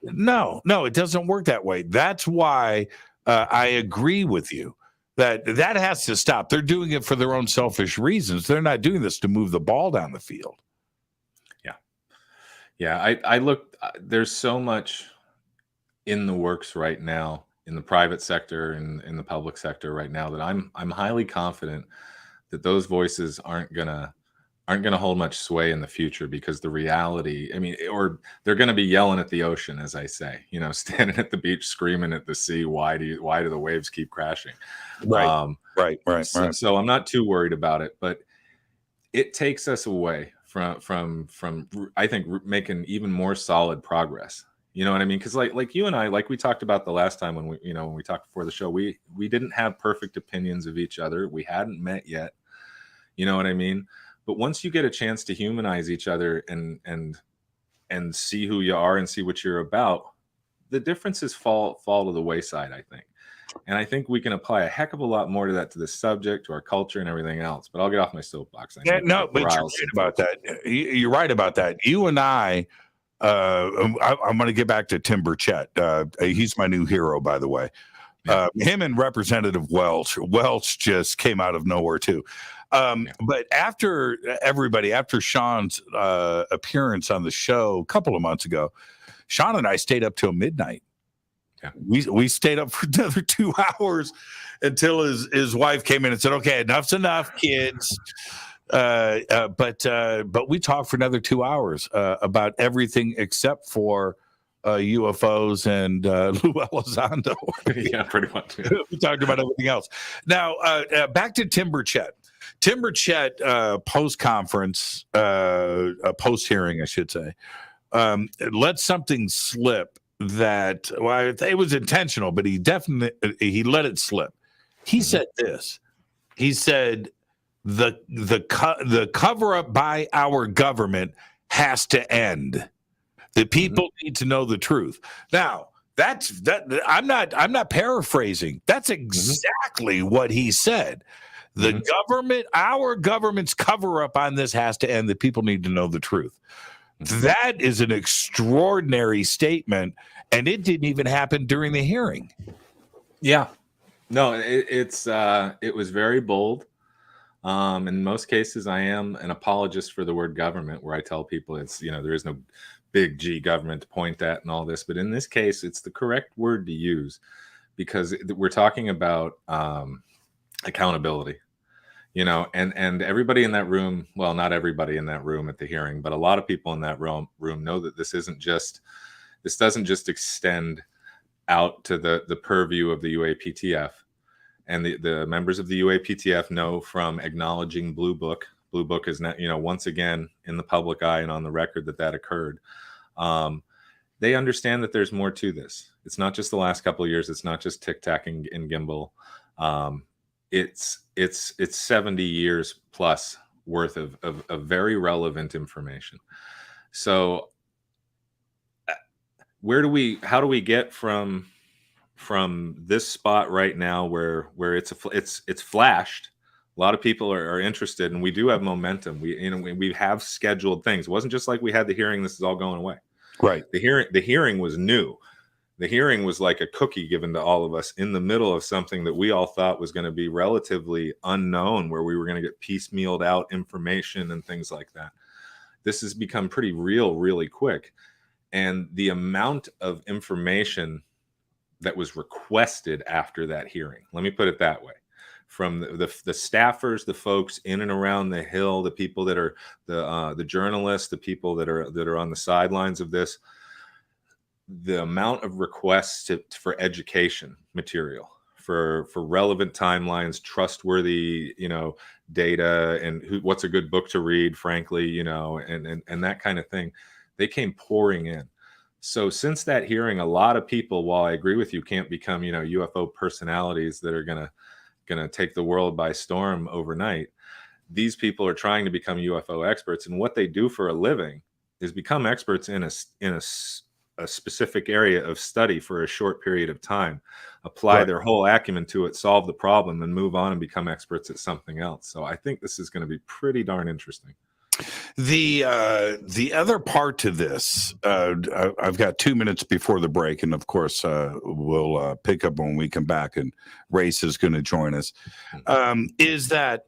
No, it doesn't work that way. That's why I agree with you that has to stop. They're doing it for their own selfish reasons. They're not doing this to move the ball down the field. Yeah. I look. There's so much in the works right now in the private sector and in the public sector right now that I'm highly confident that those voices aren't gonna hold much sway in the future, because the reality, or they're going to be yelling at the ocean, as I say, standing at the beach, screaming at the sea. Why do the waves keep crashing? Right. So I'm not too worried about it, but it takes us away from I think making even more solid progress. You know what I mean? Because like you and I, like we talked about the last time when we talked before the show, we didn't have perfect opinions of each other. We hadn't met yet. You know what I mean? But once you get a chance to humanize each other and see who you are and see what you're about, the differences fall to the wayside, I think. And I think we can apply a heck of a lot more to that, to this subject, to our culture and everything else. But I'll get off my soapbox. But you're right about that. You're right about that. You and I'm going to get back to Tim Burchett. He's my new hero, by the way. Him and Representative Welch just came out of nowhere too. But after Sean's appearance on the show a couple of months ago, Sean and I stayed up till midnight. Yeah. We stayed up for another 2 hours until his wife came in and said, "Okay, enough's enough, kids." But we talked for another 2 hours about everything except for UFOs and Lou Elizondo. Yeah, pretty much. Yeah. We talked about everything else. Now, back to Tim Burchett. Tim Burchett post-conference, post-hearing, I should say, let something slip that, it was intentional, but he let it slip. He said this. He said, the cover-up by our government has to end. The people need to know the truth. Now, I'm not paraphrasing. That's exactly what he said. The government, our government's cover-up on this has to end. The people need to know the truth. That is an extraordinary statement, and it didn't even happen during the hearing. Yeah. No, it was very bold. In most cases, I am an apologist for the word government, where I tell people there is no big G government to point at and all this. But in this case, it's the correct word to use, because we're talking about accountability. And everybody in that room, well, not everybody in that room at the hearing, but a lot of people in that room know that this doesn't just extend out to the purview of the UAPTF. And the members of the UAPTF know from acknowledging Blue Book is now, once again in the public eye and on the record that occurred. They understand that there's more to this. It's not just the last couple of years. It's not just Tic Tac and Gimbal. It's 70 years plus worth of very relevant information. So how do we get from this spot right now where it's flashed? A lot of people are interested, and we do have momentum. We have scheduled things. It wasn't just like we had the hearing, this is all going away. Right. The hearing was new. The hearing was like a cookie given to all of us in the middle of something that we all thought was going to be relatively unknown, where we were going to get piecemealed out information and things like that. This has become pretty real really quick. And the amount of information that was requested after that hearing, let me put it that way, from the staffers, the folks in and around the Hill, the people that are the journalists, the people that are on the sidelines of this, the amount of requests for education material, for relevant timelines, trustworthy, data, and what's a good book to read, frankly, and that kind of thing, they came pouring in. So since that hearing, a lot of people, while I agree with you, can't become, UFO personalities that are gonna take the world by storm overnight. These people are trying to become UFO experts, and what they do for a living is become experts in a specific area of study for a short period of time, apply Right. their whole acumen to it, solve the problem, and move on and become experts at something else. So I think this is going to be pretty darn interesting. The other part to this, I've got 2 minutes before the break, and of course we'll pick up when we come back, and Race is going to join us. Is that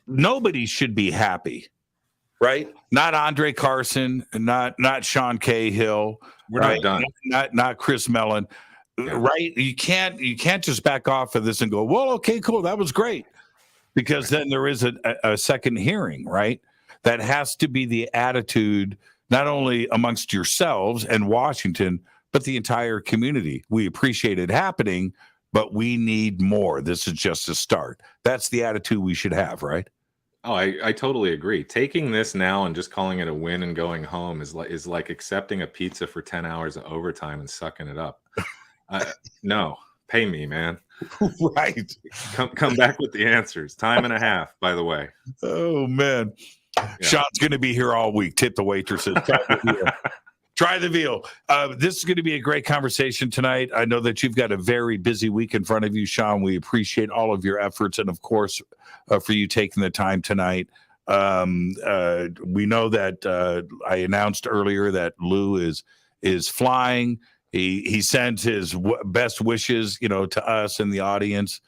nobody should be happy, right? Not Andre Carson, not Sean Cahill. We're right? not done. Not Chris Mellon, right? You can't just back off of this and go, well, okay, cool, that was great. Because then there is a second hearing, right? That has to be the attitude, not only amongst yourselves and Washington, but the entire community. We appreciate it happening, but we need more. This is just a start. That's the attitude we should have, right? Oh, I totally agree. Taking this now and just calling it a win and going home is like accepting a pizza for 10 hours of overtime and sucking it up. No, pay me, man. Right. Come back with the answers. Time and a half, by the way. Oh, man. Yeah. Sean's going to be here all week. Tip the waitresses. Try the veal. This is going to be a great conversation tonight. I know that you've got a very busy week in front of you, Sean. We appreciate all of your efforts, and of course, for you taking the time tonight. We know that I announced earlier that Lou is flying. He sent his best wishes, to us and the audience.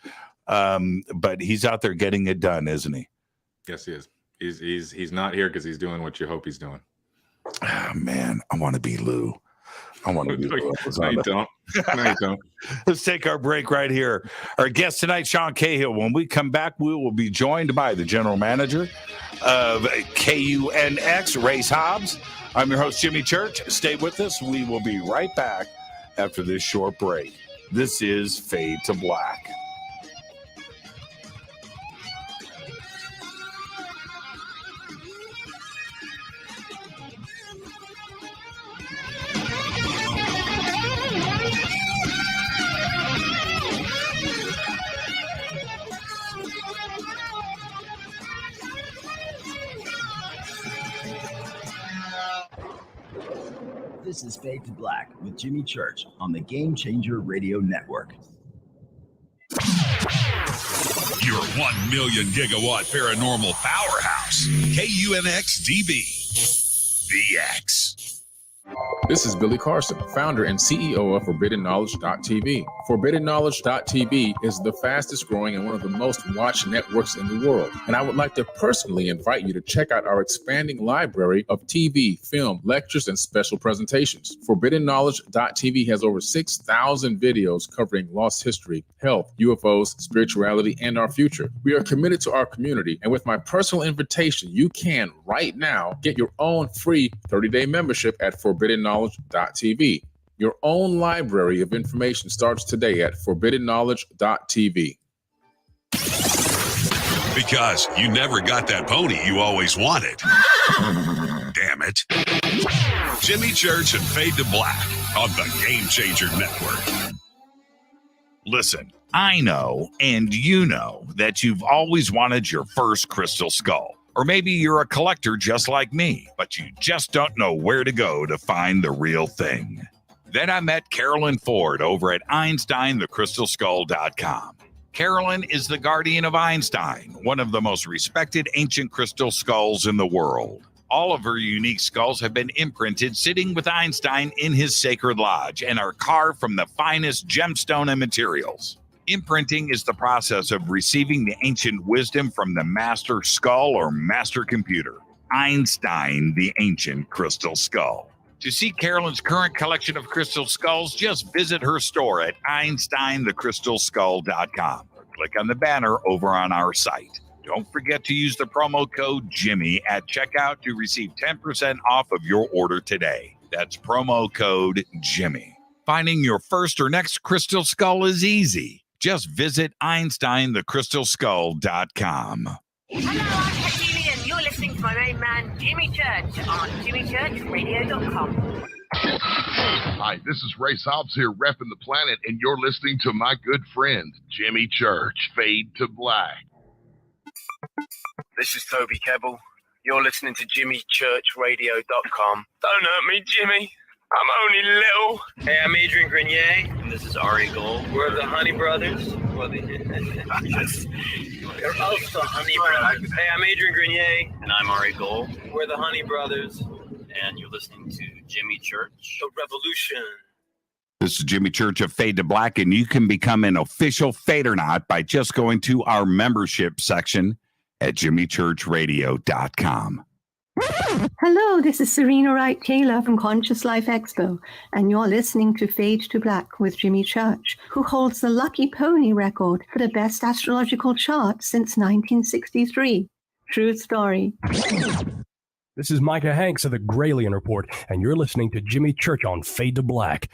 But he's out there getting it done, isn't he? Yes, he is. He's not here because he's doing what you hope he's doing. Oh, man, I want to be Lou. I want to be Lou. No, you don't. No, you don't. Let's take our break right here. Our guest tonight, Sean Cahill. When we come back, we will be joined by the general manager of KUNX, Race Hobbs. I'm your host, Jimmy Church. Stay with us. We will be right back after this short break. This is Fade to Black. This is Fade to Black with Jimmy Church on the Game Changer Radio Network. Your 1 million gigawatt paranormal powerhouse, KUNX-DB, the X. This is Billy Carson, founder and CEO of ForbiddenKnowledge.tv. ForbiddenKnowledge.tv is the fastest growing and one of the most watched networks in the world. And I would like to personally invite you to check out our expanding library of TV, film, lectures, and special presentations. ForbiddenKnowledge.tv has over 6,000 videos covering lost history, health, UFOs, spirituality, and our future. We are committed to our community, and with my personal invitation, you can right now get your own free 30-day membership at ForbiddenKnowledge.tv. Your own library of information starts today at ForbiddenKnowledge.tv. Because you never got that pony you always wanted. Damn it. Jimmy Church and Fade to Black on the Game Changer Network. Listen, I know, and you know, that you've always wanted your first crystal skull. Or maybe you're a collector just like me, but you just don't know where to go to find the real thing. Then I met Carolyn Ford over at EinsteinTheCrystalSkull.com. Carolyn is the guardian of Einstein, one of the most respected ancient crystal skulls in the world. All of her unique skulls have been imprinted sitting with Einstein in his sacred lodge and are carved from the finest gemstone and materials. Imprinting is the process of receiving the ancient wisdom from the master skull or master computer. Einstein, the ancient crystal skull. To see Carolyn's current collection of crystal skulls, just visit her store at EinsteinTheCrystalSkull.com or click on the banner over on our site. Don't forget to use the promo code Jimmy at checkout to receive 10% off of your order today. That's promo code Jimmy. Finding your first or next crystal skull is easy. Just visit EinsteinTheCrystalSkull.com. Hello, I'm Cahill, and you're listening to my main man, Jimmy Church, on JimmyChurchRadio.com. Hi, this is Ray Hobbs here, repping the planet, and you're listening to my good friend, Jimmy Church, Fade to Black. This is Toby Kebbell. You're listening to JimmyChurchRadio.com. Don't hurt me, Jimmy. I'm only little. Hey, I'm Adrian Grenier, and this is Ari Gold. We're the Honey Brothers. We're the Honey Brothers. Hey, I'm Adrian Grenier, and I'm Ari Gold. We're the Honey Brothers, and you're listening to Jimmy Church, The Revolution. This is Jimmy Church of Fade to Black, and you can become an official Fadernaut by just going to our membership section at JimmyChurchRadio.com. Hello, this is Serena Wright Taylor from Conscious Life Expo, and you're listening to Fade to Black with Jimmy Church, who holds the Lucky Pony record for the best astrological chart since 1963. True story. This is Micah Hanks of the Gralien Report, and you're listening to Jimmy Church on Fade to Black.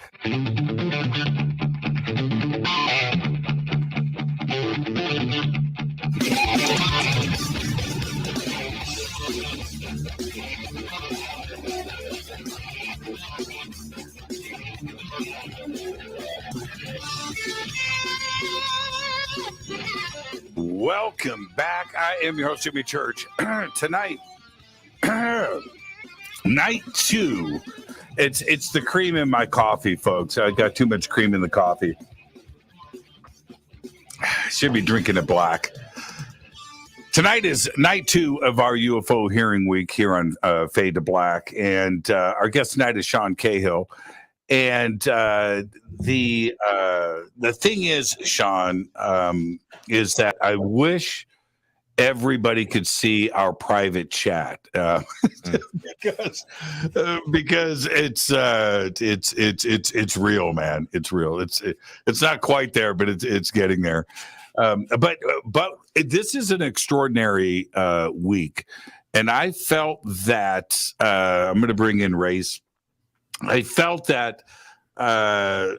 Welcome back. I am your host, Jimmy Church. Tonight, night 2. It's the cream in my coffee, folks. I got too much cream in the coffee. Should be drinking it black. Tonight is night 2 of our UFO Hearing Week here on Fade to Black, and our guest tonight is Sean Cahill. And the thing is, Sean, is that I wish everybody could see our private chat because it's real, man. It's real. It's not quite there, but it's getting there. But this is an extraordinary week, and I felt that I'm going to bring in Ray's. I felt that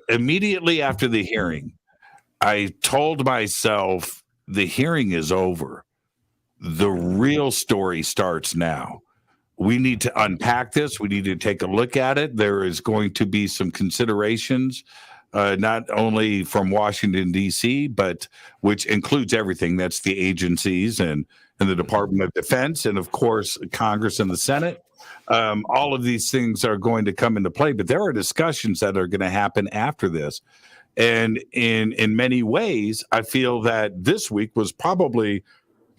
immediately after the hearing, I told myself the hearing is over. The real story starts now. We need to unpack this. We need to take a look at it. There is going to be some considerations, not only from Washington, D.C., but which includes everything. That's the agencies and the Department of Defense and, of course, Congress and the Senate. All of these things are going to come into play, but there are discussions that are going to happen after this. And in many ways, I feel that this week was probably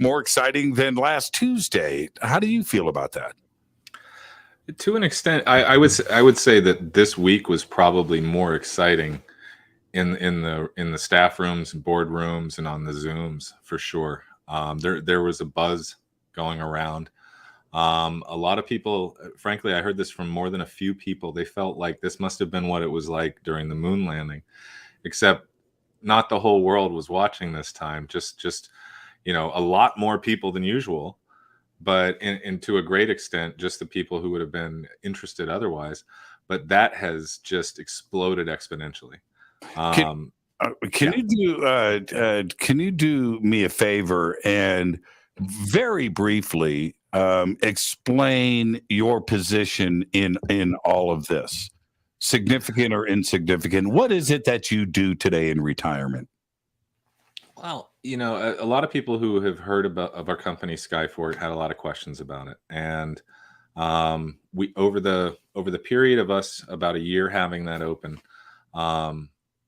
more exciting than last Tuesday. How do you feel about that? To an extent, I would say that this week was probably more exciting in the staff rooms and board rooms and on the Zooms for sure. There was a buzz going around. A lot of people, frankly, I heard this from more than a few people. They felt like this must have been what it was like during the moon landing, except not the whole world was watching this time. Just a lot more people than usual, but and to a great extent, just the people who would have been interested otherwise. But that has just exploded exponentially. Can you do me a favor and very briefly explain your position in all of this, significant or insignificant? What is it that you do today in retirement? Well, a lot of people who have heard of our company Skyfort had a lot of questions about it, and we over the period of us about a year having that open,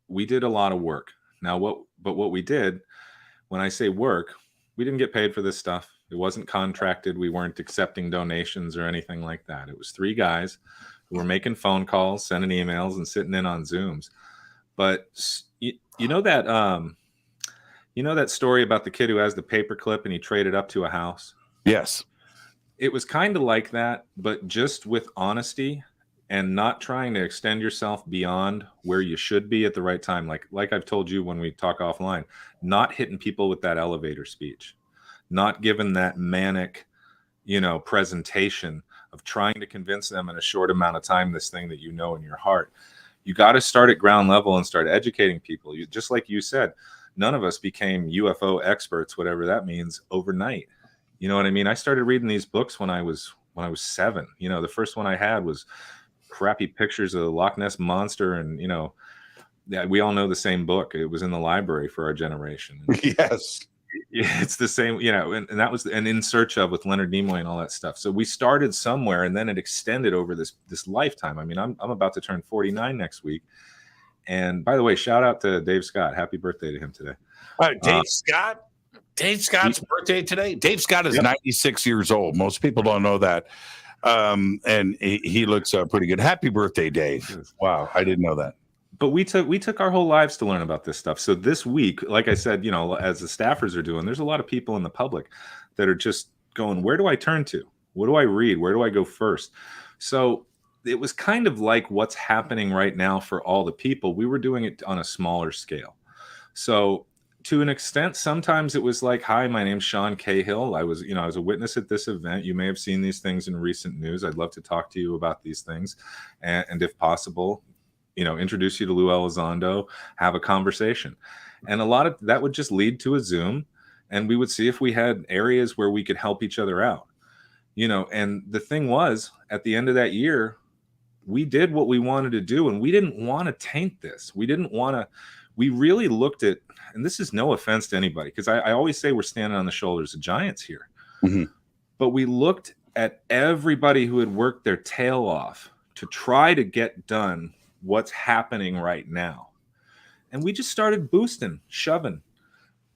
we did a lot of work. Now, what we did, when I say work, we didn't get paid for this stuff. It wasn't contracted. We weren't accepting donations or anything like that. It was 3 guys who were making phone calls, sending emails, and sitting in on Zooms. But you know that story about the kid who has the paperclip and he traded up to a house? Yes. It was kind of like that, but just with honesty and not trying to extend yourself beyond where you should be at the right time. Like I've told you when we talk offline, not hitting people with that elevator speech, not giving that manic, presentation of trying to convince them in a short amount of time this thing that you know in your heart. You got to start at ground level and start educating people. You, just like you said, none of us became UFO experts, whatever that means, overnight. You know what I mean? I started reading these books when I was 7. You know, the first one I had was crappy pictures of the Loch Ness Monster, and you know, yeah, we all know the same book. It was in the library for our generation. Yes. It's the same, you know, and that was an In Search Of with Leonard Nimoy and all that stuff. So we started somewhere, and then it extended over this lifetime. I mean, I'm about to turn 49 next week. And by the way, shout out to Dave Scott. Happy birthday to him today. Dave Scott. Dave Scott's birthday today. Dave Scott is 96 years old. Most people don't know that. And he looks pretty good. Happy birthday, Dave. Wow, I didn't know that. But we took our whole lives to learn about this stuff. So this week, like I said, you know, as the staffers are doing, there's a lot of people in the public that are just going, where do I turn to? What do I read? Where do I go first? So it was kind of like what's happening right now for all the people. We were doing it on a smaller scale. So to an extent, sometimes it was like, hi, my name's Sean Cahill. I was a witness at this event. You may have seen these things in recent news. I'd love to talk to you about these things. And if possible, you know, introduce you to Lou Elizondo, have a conversation. And a lot of that would just lead to a Zoom, and we would see if we had areas where we could help each other out, you know. And the thing was, at the end of that year, we did what we wanted to do, and we didn't want to taint this. We really looked at, and this is no offense to anybody, because I always say we're standing on the shoulders of giants here. Mm-hmm. But we looked at everybody who had worked their tail off to try to get done what's happening right now. And we just started boosting, shoving,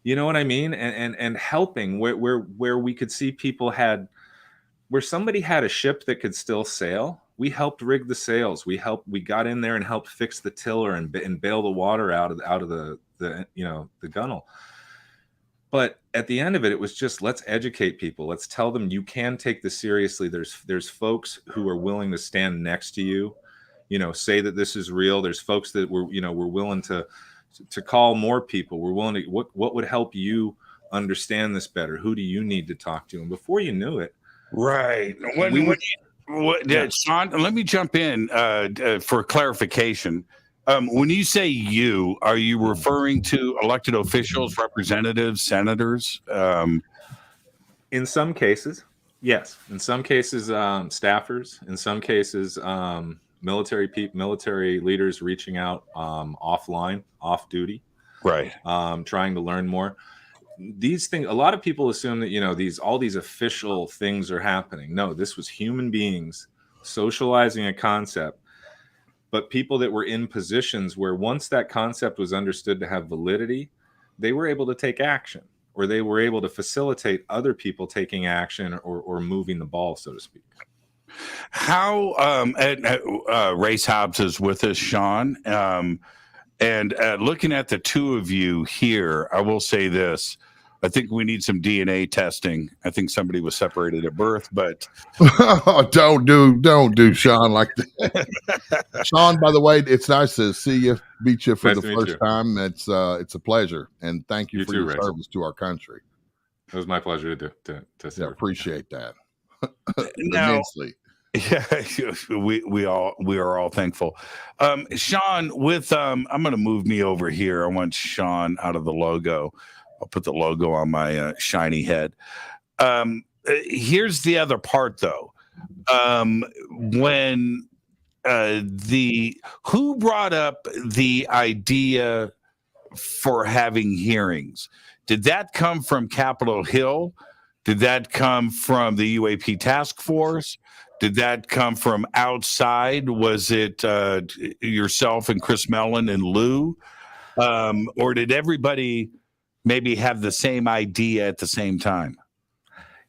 you know what I mean? And helping where we could see people where somebody had a ship that could still sail. We helped rig the sails. We got in there and helped fix the tiller and bail the water out of the gunnel. But at the end of it, it was just, let's educate people. Let's tell them you can take this seriously. There's folks who are willing to stand next to you, you know, say that this is real. There's folks that we're willing to call more people. We're willing to, what would help you understand this better? Who do you need to talk to? And before you knew it, right. Sean, let me jump in for clarification. When you say you, are you referring to elected officials, representatives, senators? In some cases, yes. In some cases, staffers. In some cases, military leaders reaching out offline, off duty, right? Trying to learn more. These things, a lot of people assume that, you know, all these official things are happening. No, this was human beings socializing a concept, but people that were in positions where once that concept was understood to have validity, they were able to take action, or they were able to facilitate other people taking action or moving the ball, so to speak. How Race Hobbs is with us, Sean, and looking at the two of you here, I will say this: I think we need some DNA testing. I think somebody was separated at birth, but don't do Sean like that. Sean, by the way, it's nice to see you, meet you for the first time. It's a pleasure, and thank you for your service to our country. It was my pleasure to appreciate that. Immensely. Yeah, we are all thankful. Sean, with I'm going to move me over here. I want Sean out of the logo. I'll put the logo on my shiny head. Here's the other part, though. When who brought up the idea for having hearings? Did that come from Capitol Hill? Did that come from the UAP task force? Did that come from outside? Was it yourself and Chris Mellon and Lou? Or did everybody maybe have the same idea at the same time?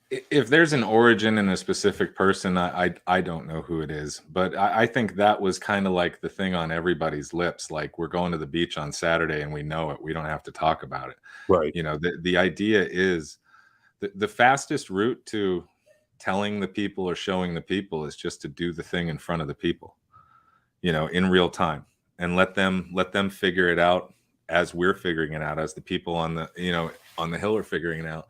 If there's an origin in a specific person, I don't know who it is. But I think that was kind of like the thing on everybody's lips. Like, we're going to the beach on Saturday and we know it. We don't have to talk about it. Right. You know, the idea is the fastest route to telling the people or showing the people is just to do the thing in front of the people, you know, in real time, and let them figure it out as we're figuring it out, as the people on the Hill are figuring it out.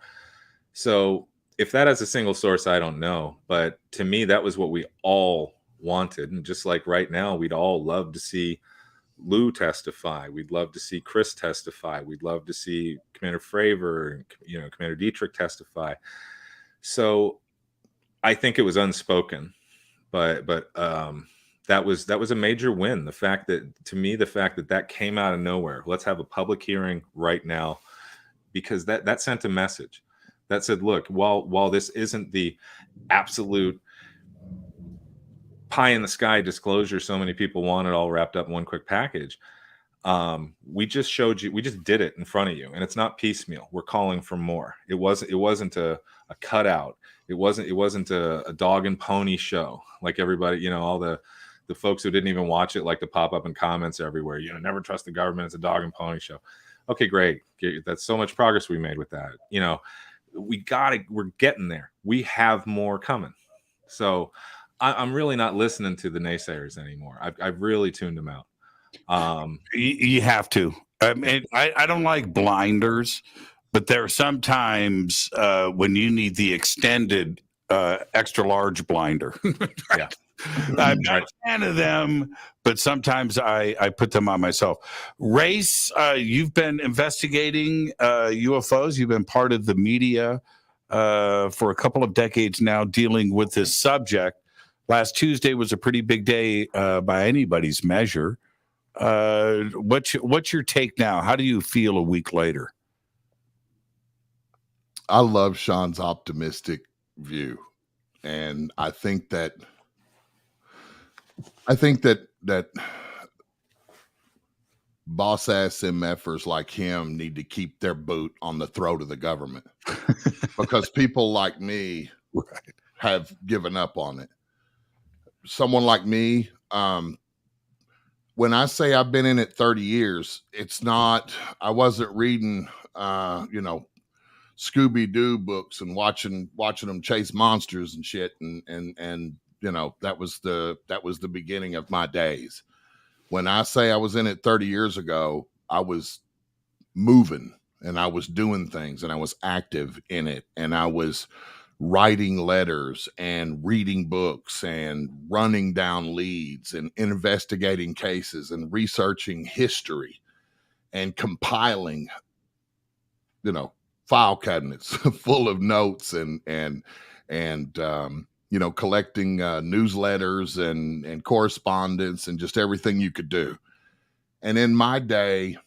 So if that has a single source, I don't know. But to me, that was what we all wanted. And just like right now, we'd all love to see Lou testify. We'd love to see Chris testify. We'd love to see Commander Fravor and Commander Dietrich testify. So I think it was unspoken, but that was a major win. The fact that came out of nowhere. Let's have a public hearing right now, because that sent a message that said, look, while this isn't the absolute pie in the sky disclosure so many people want it all wrapped up in one quick package, we just did it in front of you, and it's not piecemeal. We're calling for more. It wasn't a cutout. It wasn't a dog and pony show like everybody, all the folks who didn't even watch it like to pop up in comments everywhere. Never trust the government. It's a dog and pony show. Okay, great. That's so much progress we made with that. We're getting there. We have more coming. So I'm really not listening to the naysayers anymore. I've really tuned them out. You have to. I mean, I don't like blinders, but there are sometimes when you need the extended extra large blinder. Yeah. I'm not a fan of them, but sometimes I put them on myself. Race, you've been investigating UFOs. You've been part of the media for a couple of decades now dealing with this subject. Last Tuesday was a pretty big day by anybody's measure. What's your take now? How do you feel a week later? I love Sean's optimistic view, and I think that boss ass MFers like him need to keep their boot on the throat of the government, because people like me have given up on it. Someone like me, when I say I've been in it 30 years, it's not, I wasn't reading, Scooby-Doo books and watching them chase monsters and shit. And that was the beginning of my days. When I say I was in it 30 years ago, I was moving and I was doing things and I was active in it, and I was writing letters and reading books and running down leads and investigating cases and researching history and compiling, file cabinets full of notes and collecting newsletters and correspondence and just everything you could do. And in my day,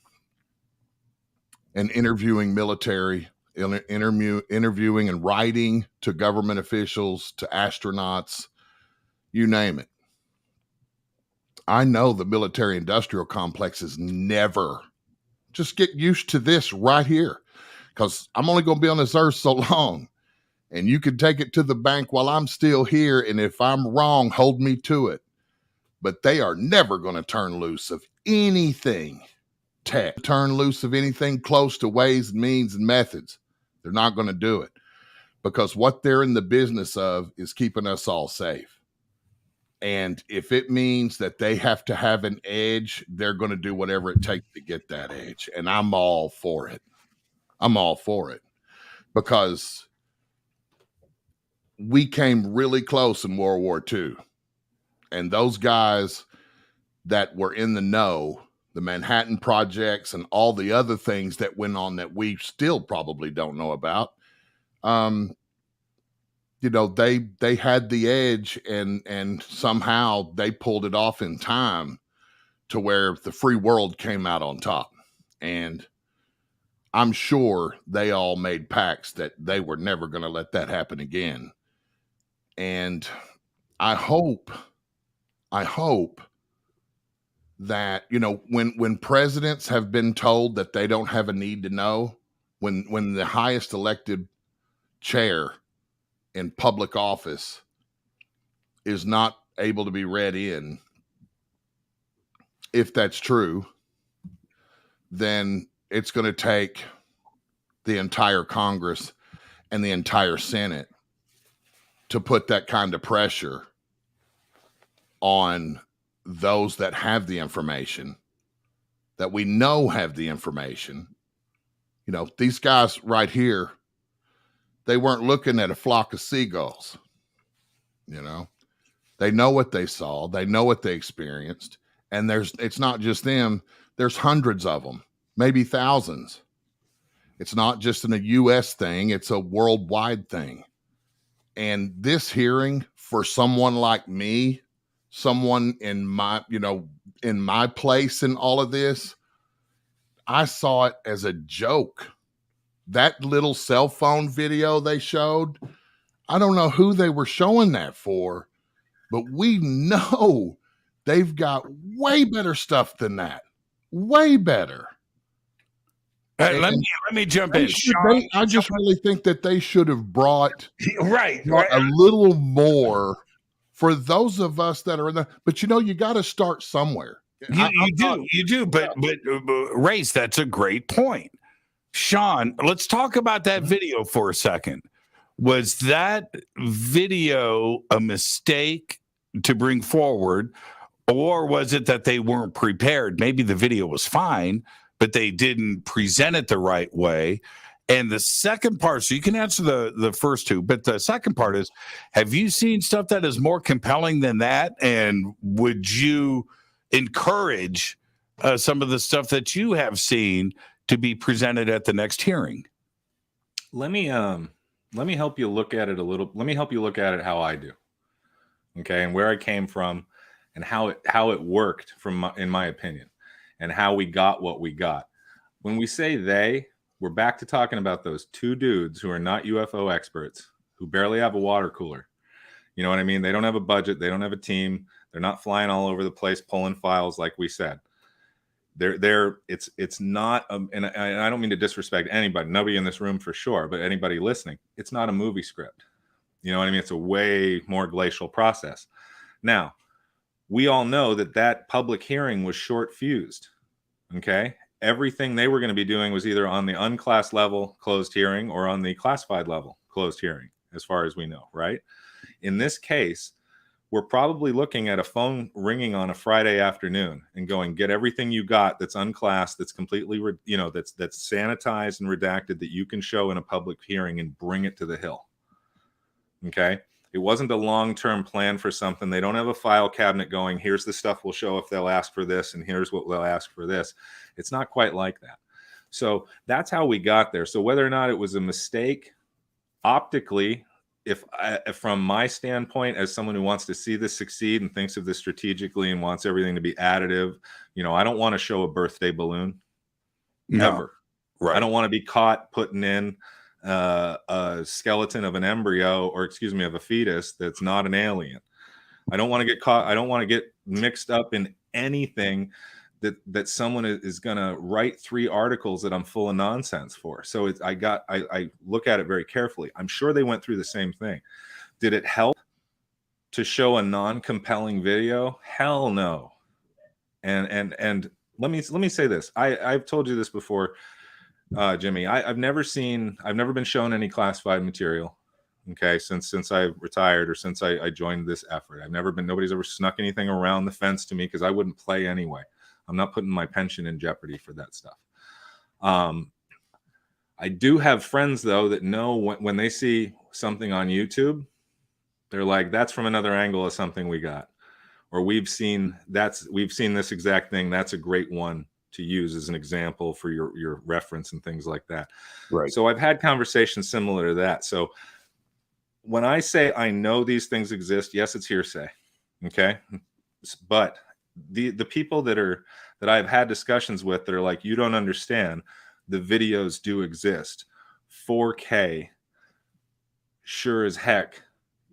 and interviewing military, interviewing and writing to government officials, to astronauts, you name it. I know the military industrial complex is never, just get used to this right here, because I'm only going to be on this earth so long, and you can take it to the bank while I'm still here. And if I'm wrong, hold me to it. But they are never going to turn loose of anything turn loose of anything close to ways and means and methods. They're not going to do it, because what they're in the business of is keeping us all safe. And if it means that they have to have an edge, they're going to do whatever it takes to get that edge. And I'm all for it. Because we came really close in World War II. And those guys that were in the know, the Manhattan Projects and all the other things that went on that we still probably don't know about, they had the edge, and somehow they pulled it off in time to where the free world came out on top. And I'm sure they all made pacts that they were never going to let that happen again. And I hope that, when presidents have been told that they don't have a need to know, when the highest elected chair in public office is not able to be read in, if that's true, then it's going to take the entire Congress and the entire Senate to put that kind of pressure on those that have the information, that we know have the information. These guys right here, they weren't looking at a flock of seagulls. You know, they know what they saw. They know what they experienced. And it's not just them. There's hundreds of them, maybe thousands. It's not just a U.S. thing. It's a worldwide thing. And this hearing for someone like me, someone in my, in my place in all of this, I saw it as a joke. That little cell phone video they showed, I don't know who they were showing that for, but we know they've got way better stuff than that. Way better. Let me jump in. I just really think that they should have brought right a little more for those of us that are in the. But you got to start somewhere. You do. But Race, that's a great point. Sean, let's talk about that video for a second. Was that video a mistake to bring forward, or was it that they weren't prepared? Maybe the video was fine, but they didn't present it the right way. And the second part, so you can answer the first two, but the second part is, have you seen stuff that is more compelling than that? And would you encourage some of the stuff that you have seen to be presented at the next hearing? Let me help you look at it a little. Let me help you look at it how I do. Okay. And where I came from and how it worked in my opinion, and how we got what we got. When we say we're back to talking about those two dudes who are not UFO experts, who barely have a water cooler. You know what I mean? They don't have a budget. They don't have a team. They're not flying all over the place, pulling files like we said. It's not, and I don't mean to disrespect anybody, nobody in this room for sure, but anybody listening, it's not a movie script. You know what I mean? It's a way more glacial process. Now, we all know that public hearing was short fused. Okay. Everything they were going to be doing was either on the unclassed level closed hearing or on the classified level closed hearing, as far as we know, right? In this case, we're probably looking at a phone ringing on a Friday afternoon and going, get everything you got that's unclassed, that's completely, that's sanitized and redacted, that you can show in a public hearing, and bring it to the Hill. Okay. It wasn't a long-term plan for something. They don't have a file cabinet going, here's the stuff we'll show if they'll ask for this, and here's what they'll ask for this. It's not quite like that. So that's how we got there. So whether or not it was a mistake, optically, if from my standpoint, as someone who wants to see this succeed and thinks of this strategically and wants everything to be additive, I don't want to show a birthday balloon. Ever. Right. I don't want to be caught putting in a skeleton of an embryo, or of a fetus that's not an alien. I don't want to get caught. I don't want to get mixed up in anything that someone is going to write 3 articles that I'm full of nonsense for. So I look at it very carefully. I'm sure they went through the same thing. Did it help to show a non-compelling video? Hell no. And let me say this. I've told you this before, Jimmy. I've never been shown any classified material. Okay, since I retired, or since I joined this effort, nobody's ever snuck anything around the fence to me, because I wouldn't play anyway. I'm not putting my pension in jeopardy for that stuff. I do have friends, though, that know when they see something on YouTube, they're like, that's from another angle of something we got. Or we've seen this exact thing. That's a great one to use as an example for your reference and things like that. Right. So I've had conversations similar to that. So when I say I know these things exist, yes, it's hearsay. Okay. But the people that I've had discussions with that are like, you don't understand, the videos do exist. 4K, sure as heck,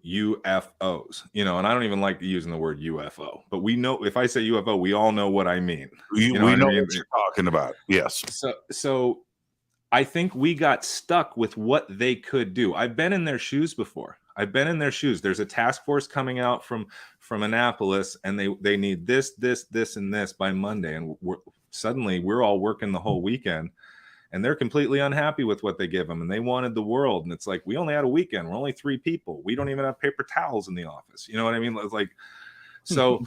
UFOs, and I don't even like using the word UFO, but we know, if I say UFO, we all know what I mean. We know what you're talking about. Yes. So I think we got stuck with what they could do. I've been in their shoes before. There's a task force coming out from Annapolis, and they need this, and this by Monday. And suddenly we're all working the whole weekend, and they're completely unhappy with what they give them. And they wanted the world. And it's like, we only had a weekend. We're only 3 people. We don't even have paper towels in the office. You know what I mean? It's like, So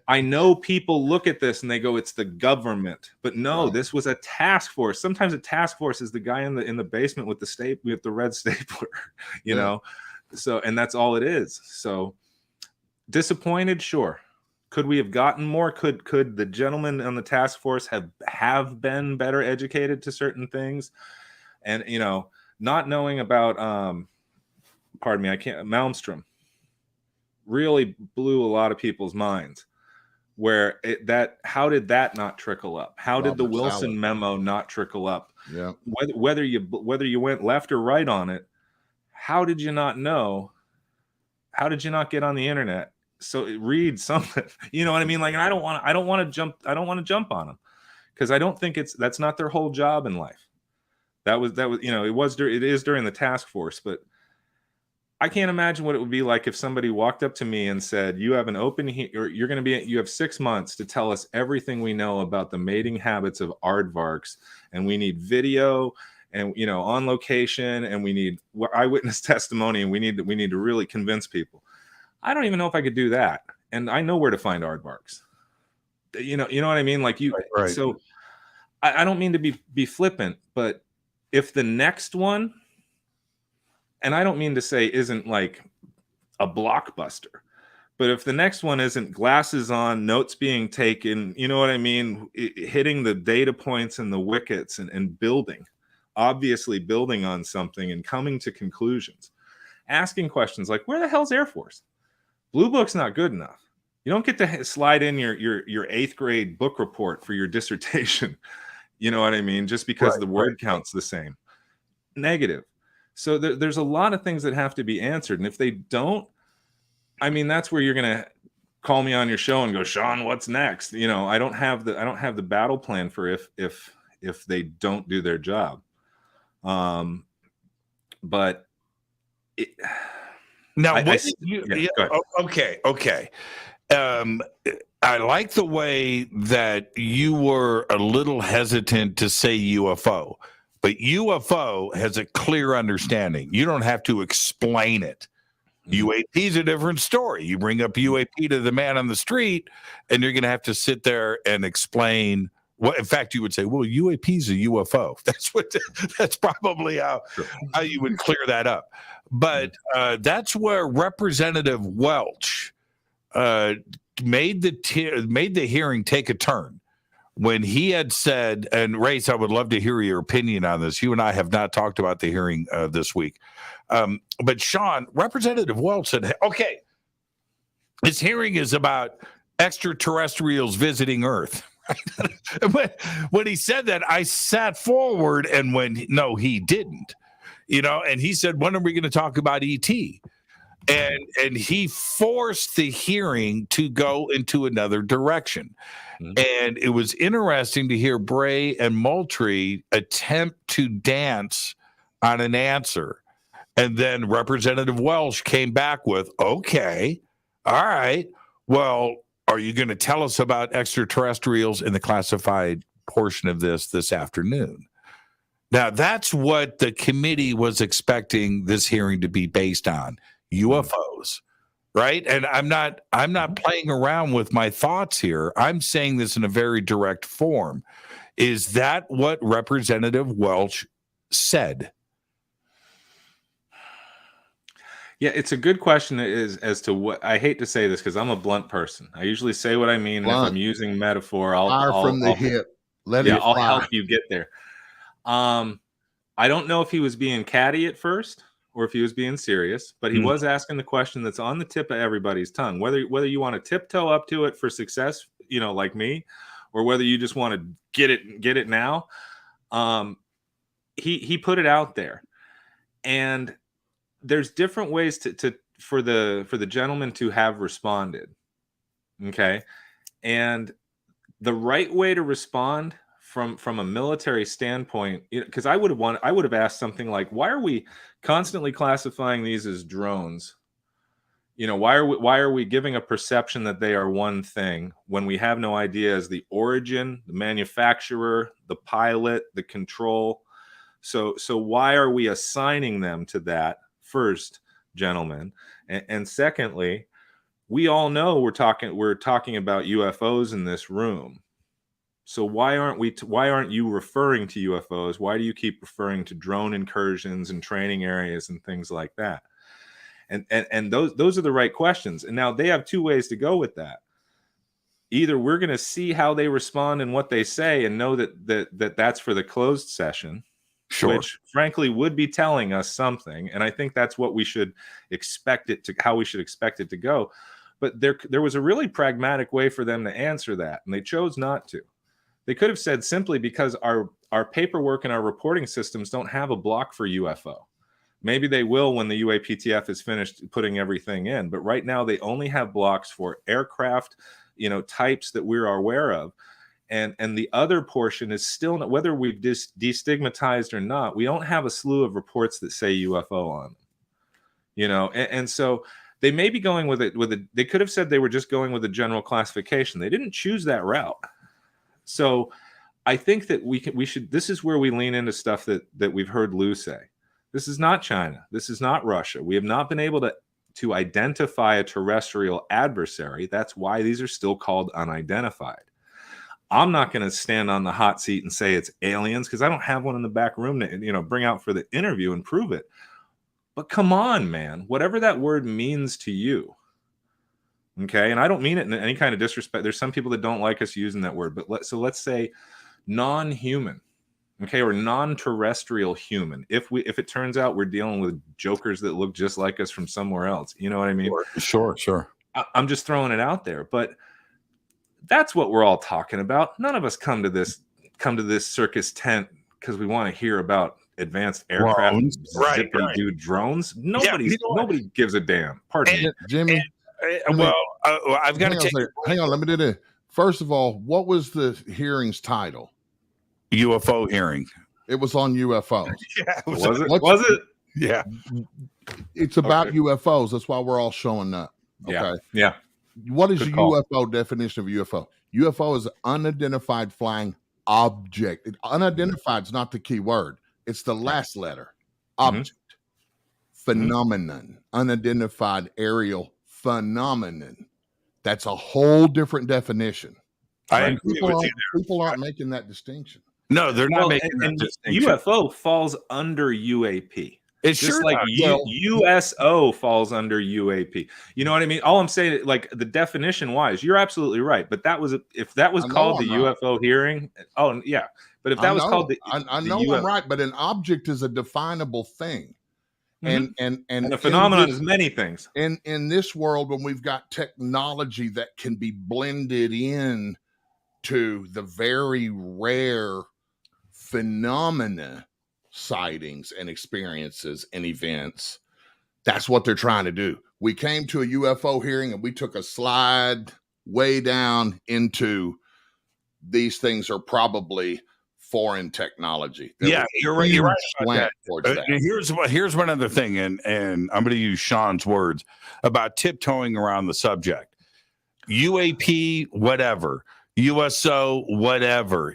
I know people look at this and they go, it's the government. But no, this was a task force. Sometimes a task force is the guy in the basement with the red stapler, you know. So, and that's all it is. So disappointed, sure. Could we have gotten more? Could the gentleman on the task force have been better educated to certain things? And, you know, not knowing about Malmstrom really blew a lot of people's minds. Where how did that not trickle up? How did the Wilson memo not trickle up? Yeah. Whether you went left or right on it, how did you not know? How did you not get on the internet? So read something. You know what I mean? Like, and I don't want to jump on them, because I don't think that's not their whole job in life. That was you know, it is during the task force, but I can't imagine what it would be like if somebody walked up to me and said, you have an open you have 6 months to tell us everything we know about the mating habits of aardvarks, and we need video and, you know, on location, and we need eyewitness testimony, and we need to really convince people. I don't even know if I could do that. And I know where to find aardvarks. You know what I mean? Like right. So I don't mean to be flippant, but if the next one, and I don't mean to say isn't like a blockbuster, but if the next one isn't glasses on, notes being taken, you know what I mean? Hitting the data points and the wickets and building, obviously building on something and coming to conclusions, asking questions like, where the hell's Air Force? Blue Book's not good enough. You don't get to slide in your 8th grade book report for your dissertation. You know what I mean? Just because the word count's the same. Negative. So there's a lot of things that have to be answered. And if they don't, I mean, that's where you're going to call me on your show and go, Sean, what's next? You know, I don't have the battle plan for if they don't do their job. But now, okay. I like the way that you were a little hesitant to say UFO, but UFO has a clear understanding. You don't have to explain it. UAP is a different story. You bring up UAP to the man on the street, and you're going to have to sit there and explain what. In fact, you would say, "Well, UAP is a UFO." That's probably how you would clear that up. But that's where Representative Welch made the hearing take a turn. When he had said, and Race, I would love to hear your opinion on this. You and I have not talked about the hearing this week. But Sean, Representative Welch said, okay, this hearing is about extraterrestrials visiting Earth. When he said that, I sat forward and went, no, he didn't. You know, and he said, when are we going to talk about ET? And he forced the hearing to go into another direction. And it was interesting to hear Bray and Moultrie attempt to dance on an answer. And then Representative Welch came back with, okay, all right, well, are you going to tell us about extraterrestrials in the classified portion of this afternoon? Now, that's what the committee was expecting this hearing to be based on, UFOs. Right. And I'm not playing around with my thoughts here. I'm saying this in a very direct form. Is that what Representative Welch said? Yeah, it's a good question as to what. I hate to say this because I'm a blunt person. I usually say what I mean. And if I'm using metaphor, I'll from the hip. I'll help you get there. I don't know if he was being catty at first, or if he was being serious, but he was asking the question that's on the tip of everybody's tongue. Whether you want to tiptoe up to it for success, you know, like me, or whether you just want to get it now, he put it out there, and there's different ways for the gentleman to have responded. Okay, and the right way to respond from a military standpoint, because I would have asked something like, why are we constantly classifying these as drones? You know, why are we giving a perception that they are one thing when we have no idea as the origin, the manufacturer, the pilot, the control? So why are we assigning them to that first, gentlemen? And secondly, we all know we're talking about UFOs in this room. So why aren't you referring to UFOs? Why do you keep referring to drone incursions and training areas and things like that? And those are the right questions. And now they have two ways to go with that. Either we're going to see how they respond and what they say and know that's for the closed session, which frankly would be telling us something. And I think that's what we should expect it to, how we should expect it to go. But there was a really pragmatic way for them to answer that, and they chose not to. They could have said simply because our paperwork and our reporting systems don't have a block for UFO. Maybe they will when the UAPTF is finished putting everything in. But right now they only have blocks for aircraft, types that we're aware of. And the other portion is still, whether we've destigmatized or not, we don't have a slew of reports that say UFO on them. And so they may be going with they could have said they were just going with a general classification. They didn't choose that route. So I think that we should, this is where we lean into stuff that we've heard Lou say. This is not China. This is not Russia. We have not been able to identify a terrestrial adversary. That's why these are still called unidentified. I'm not going to stand on the hot seat and say it's aliens because I don't have one in the back room to, bring out for the interview and prove it. But come on, man, whatever that word means to you. Okay. And I don't mean it in any kind of disrespect. There's some people that don't like us using that word, but let's say non-human, okay, or non-terrestrial human. If it turns out we're dealing with jokers that look just like us from somewhere else, you know what I mean? Sure. I'm just throwing it out there, but that's what we're all talking about. None of us come to this circus tent because we want to hear about advanced aircraft, dude drones. Nobody gives a damn. Pardon me, Jimmy. I've got to take. Hang on, let me do this. First of all, what was the hearing's title? UFO hearing. It was on UFOs. Yeah, was it? Yeah. It's about UFOs. That's why we're all showing up. Okay. Yeah. What is the UFO definition of UFO? UFO is an unidentified flying object. Unidentified is not the key word. It's the last letter. Object. Phenomenon. Unidentified aerial phenomenon. That's a whole different definition. People aren't making that distinction. No, they're not making that distinction. UFO falls under UAP. It's just sure like USO falls under UAP. You know what I mean? All I'm saying, like the definition wise, you're absolutely right. But if that was called the UFO hearing, oh yeah. But if that was called I know I'm right, but an object is a definable thing. And the phenomenon is many things. In this world, when we've got technology that can be blended in to the very rare phenomena, sightings and experiences and events, that's what they're trying to do. We came to a UFO hearing and we took a slide way down into these things are probably foreign technology. Yeah, you're right about that. Here's one other thing, and I'm going to use Sean's words about tiptoeing around the subject. UAP, whatever. USO, whatever.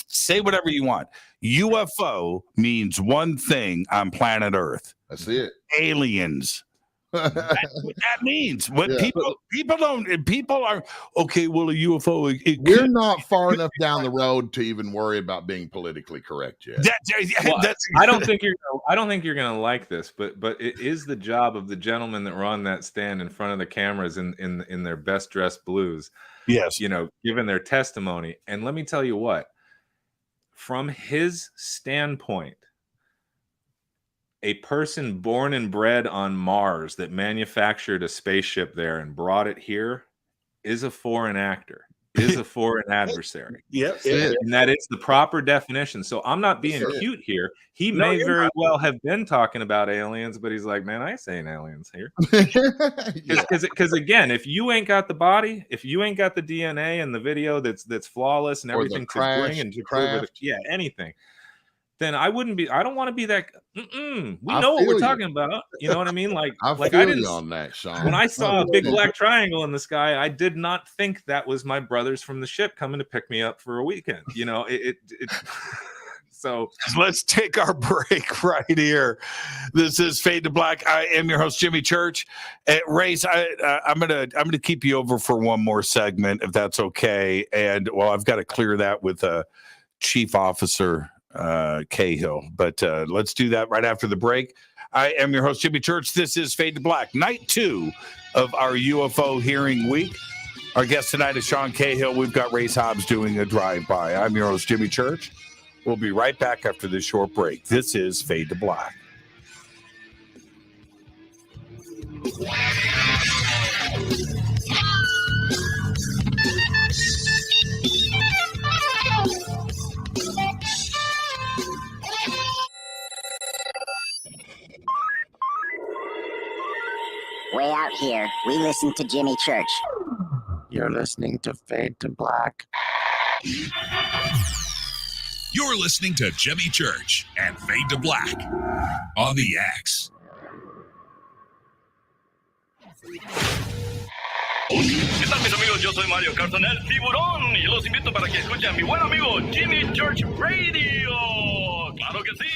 Say whatever you want. UFO means one thing on planet Earth. That's it. Aliens. That's what that means. What people are okay. Well, a UFO. We're not far enough down the road to even worry about being politically correct yet. I don't think you're going to like this, but it is the job of the gentlemen that were on that stand in front of the cameras in their best dressed blues. Yes, giving their testimony. And let me tell you what, from his standpoint, a person born and bred on Mars that manufactured a spaceship there and brought it here is a foreign actor, is a foreign adversary. Yep. And that is the proper definition. So I'm not being cute here. He may very well have been talking about aliens, but he's like, man, I ain't saying aliens here. Because again, if you ain't got the body, if you ain't got the DNA and the video that's flawless and everything to bring and to prove it, anything, then I don't want to be that. We know what we're talking about. You know what I mean? Like I didn't on that, Sean. When I saw a big black triangle in the sky, I did not think that was my brothers from the ship coming to pick me up for a weekend. So let's take our break right here. This is Fade to Black. I am your host, Jimmy Church. Race, I'm gonna keep you over for one more segment, if that's okay. And well, I've got to clear that with Chief Officer Cahill. But let's do that right after the break. I am your host, Jimmy Church. This is Fade to Black, night 2 of our UFO hearing week. Our guest tonight is Sean Cahill. We've got Race Hobbs doing a drive-by. I'm your host, Jimmy Church. We'll be right back after this short break. This is Fade to Black. Way out here, we listen to Jimmy Church. You're listening to Fade to Black. You're listening to Jimmy Church and Fade to Black on the X. ¿Qué tal, mis amigos? Yo soy Mario Carson, el tiburón, y los invito para que escuchen a mi buen amigo Jimmy Church Radio. ¡Claro que sí!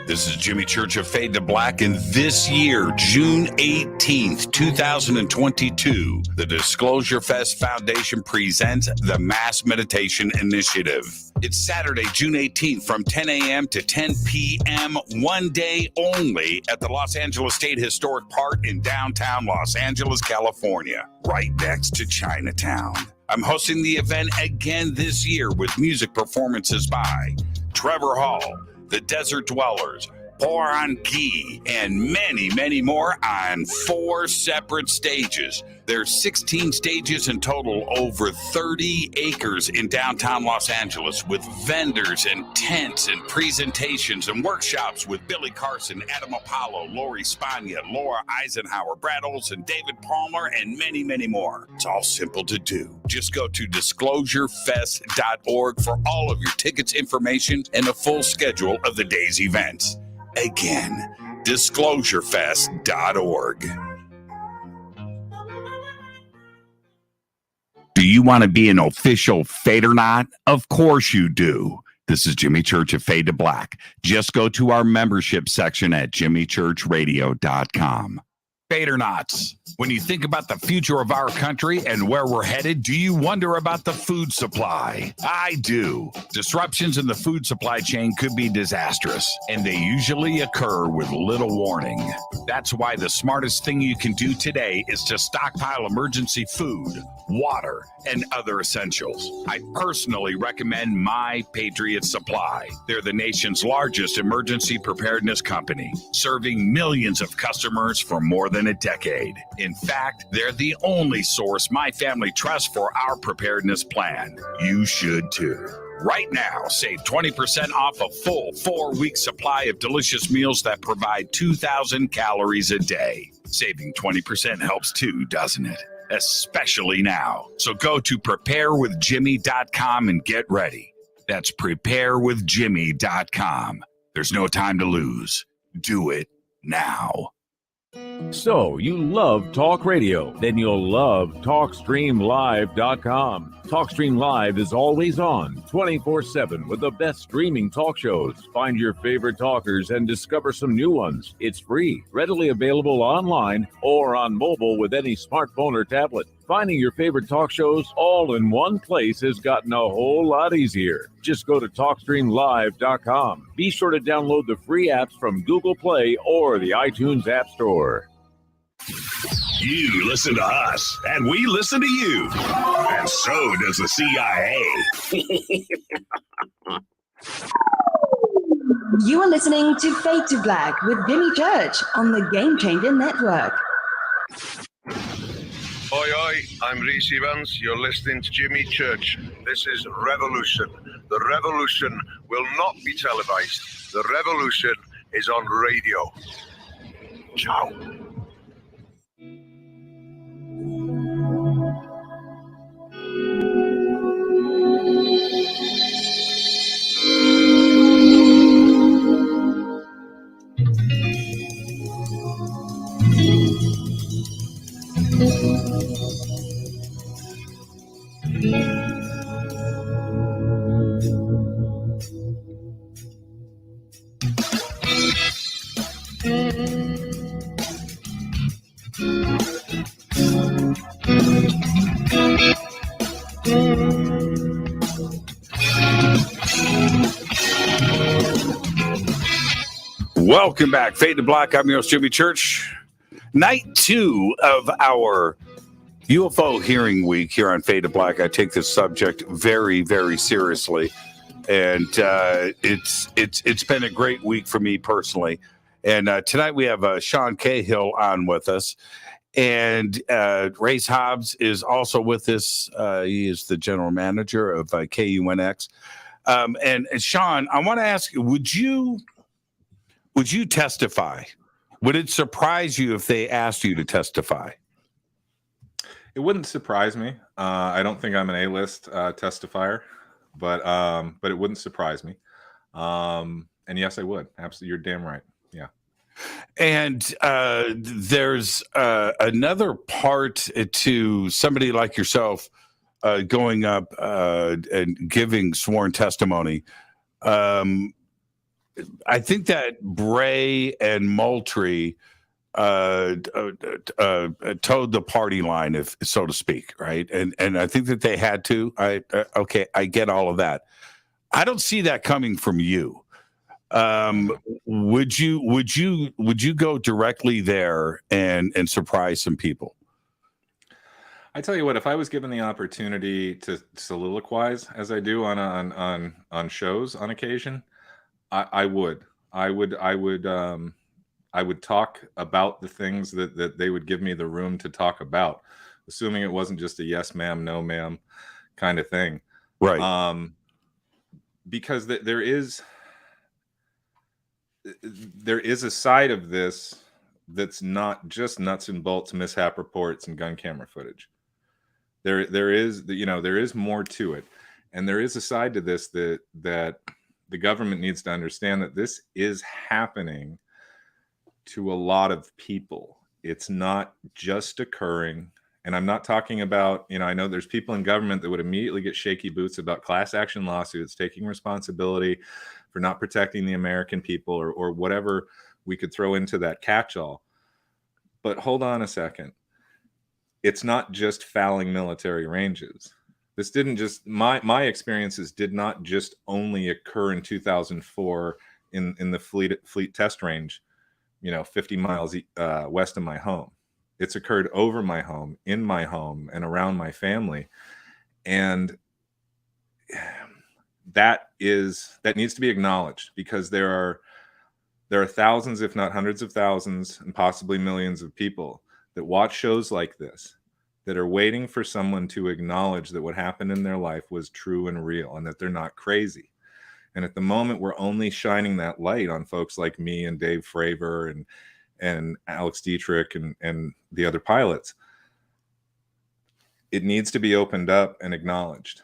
This is Jimmy Church of Fade to Black, and this year, June 18th, 2022, the Disclosure Fest Foundation presents the Mass Meditation Initiative. It's Saturday, June 18th from 10 a.m. to 10 p.m., one day only at the Los Angeles State Historic Park in downtown Los Angeles, California, right next to Chinatown. I'm hosting the event again this year with music performances by Trevor Hall, The Desert Dwellers, Poranki, and many, many more on 4 separate stages. There's 16 stages in total, over 30 acres in downtown Los Angeles, with vendors and tents and presentations and workshops with Billy Carson, Adam Apollo, Lori Spagna, Laura Eisenhower, Brad Olson, David Palmer, and many, many more. It's all simple to do. Just go to disclosurefest.org for all of your tickets, information, and a full schedule of the day's events. Again, disclosurefest.org. Do you want to be an official Fade or not? Of course you do. This is Jimmy Church of Fade to Black. Just go to our membership section at jimmychurchradio.com. Fadernauts, when you think about the future of our country and where we're headed, do you wonder about the food supply? I do. Disruptions in the food supply chain could be disastrous, and they usually occur with little warning. That's why the smartest thing you can do today is to stockpile emergency food, water, and other essentials. I personally recommend My Patriot Supply. They're the nation's largest emergency preparedness company, serving millions of customers for more than a decade. In fact, they're the only source my family trusts for our preparedness plan. You should too. Right now, save 20% off a full 4-week supply of delicious meals that provide 2,000 calories a day. Saving 20% helps too, doesn't it? Especially now. So go to preparewithjimmy.com and get ready. That's preparewithjimmy.com. There's no time to lose. Do it now. So, you love talk radio? Then you'll love TalkStreamLive.com. TalkStream Live is always on, 24/7, with the best streaming talk shows. Find your favorite talkers and discover some new ones. It's free, readily available online or on mobile with any smartphone or tablet. Finding your favorite talk shows all in one place has gotten a whole lot easier. Just go to TalkStreamLive.com. Be sure to download the free apps from Google Play or the iTunes App Store. You listen to us, and we listen to you. And so does the CIA. You are listening to Fade to Black with Jimmy Church on the Game Changer Network. Oi, oi, I'm Reese Evans. You're listening to Jimmy Church. This is Revolution. The revolution will not be televised. The revolution is on radio. Ciao. Welcome back. Fade to Black. I'm your host, Jimmy Church. Night 2 of our UFO hearing week here on Fade to Black. I take this subject very, very seriously. And it's been a great week for me personally. And tonight we have Sean Cahill on with us. And Race Hobbs is also with us. He is the general manager of KUNX. And Sean, I want to ask you, would you testify? Would it surprise you if they asked you to testify? It wouldn't surprise me. I don't think I'm an A-list testifier, but it wouldn't surprise me. And yes, I would. Absolutely, you're damn right. Yeah. And there's another part to somebody like yourself going up and giving sworn testimony. I think that Bray and Moultrie towed the party line, if so to speak, right? And I think that they had to. I get all of that. I don't see that coming from you. Would you go directly there and surprise some people? I tell you what, if I was given the opportunity to soliloquize as I do on shows on occasion, I would talk about the things that they would give me the room to talk about, assuming it wasn't just a yes ma'am, no ma'am kind of thing. Right. Because there is a side of this that's not just nuts and bolts mishap reports and gun camera footage. There is more to it. And there is a side to this that the government needs to understand, that this is happening to a lot of people. It's not just occurring. And I'm not talking about, I know there's people in government that would immediately get shaky boots about class action lawsuits, taking responsibility for not protecting the American people or whatever we could throw into that catch-all. But hold on a second. It's not just fouling military ranges. This didn't just, my experiences did not just only occur in 2004 in the Fleet Test Range, 50 miles west of my home. It's occurred over my home, in my home, and around my family. And that needs to be acknowledged, because there are thousands, if not hundreds of thousands, and possibly millions of people that watch shows like this, that are waiting for someone to acknowledge that what happened in their life was true and real, and that they're not crazy. And at the moment, we're only shining that light on folks like me and Dave Fravor and Alex Dietrich and the other pilots. It needs to be opened up and acknowledged.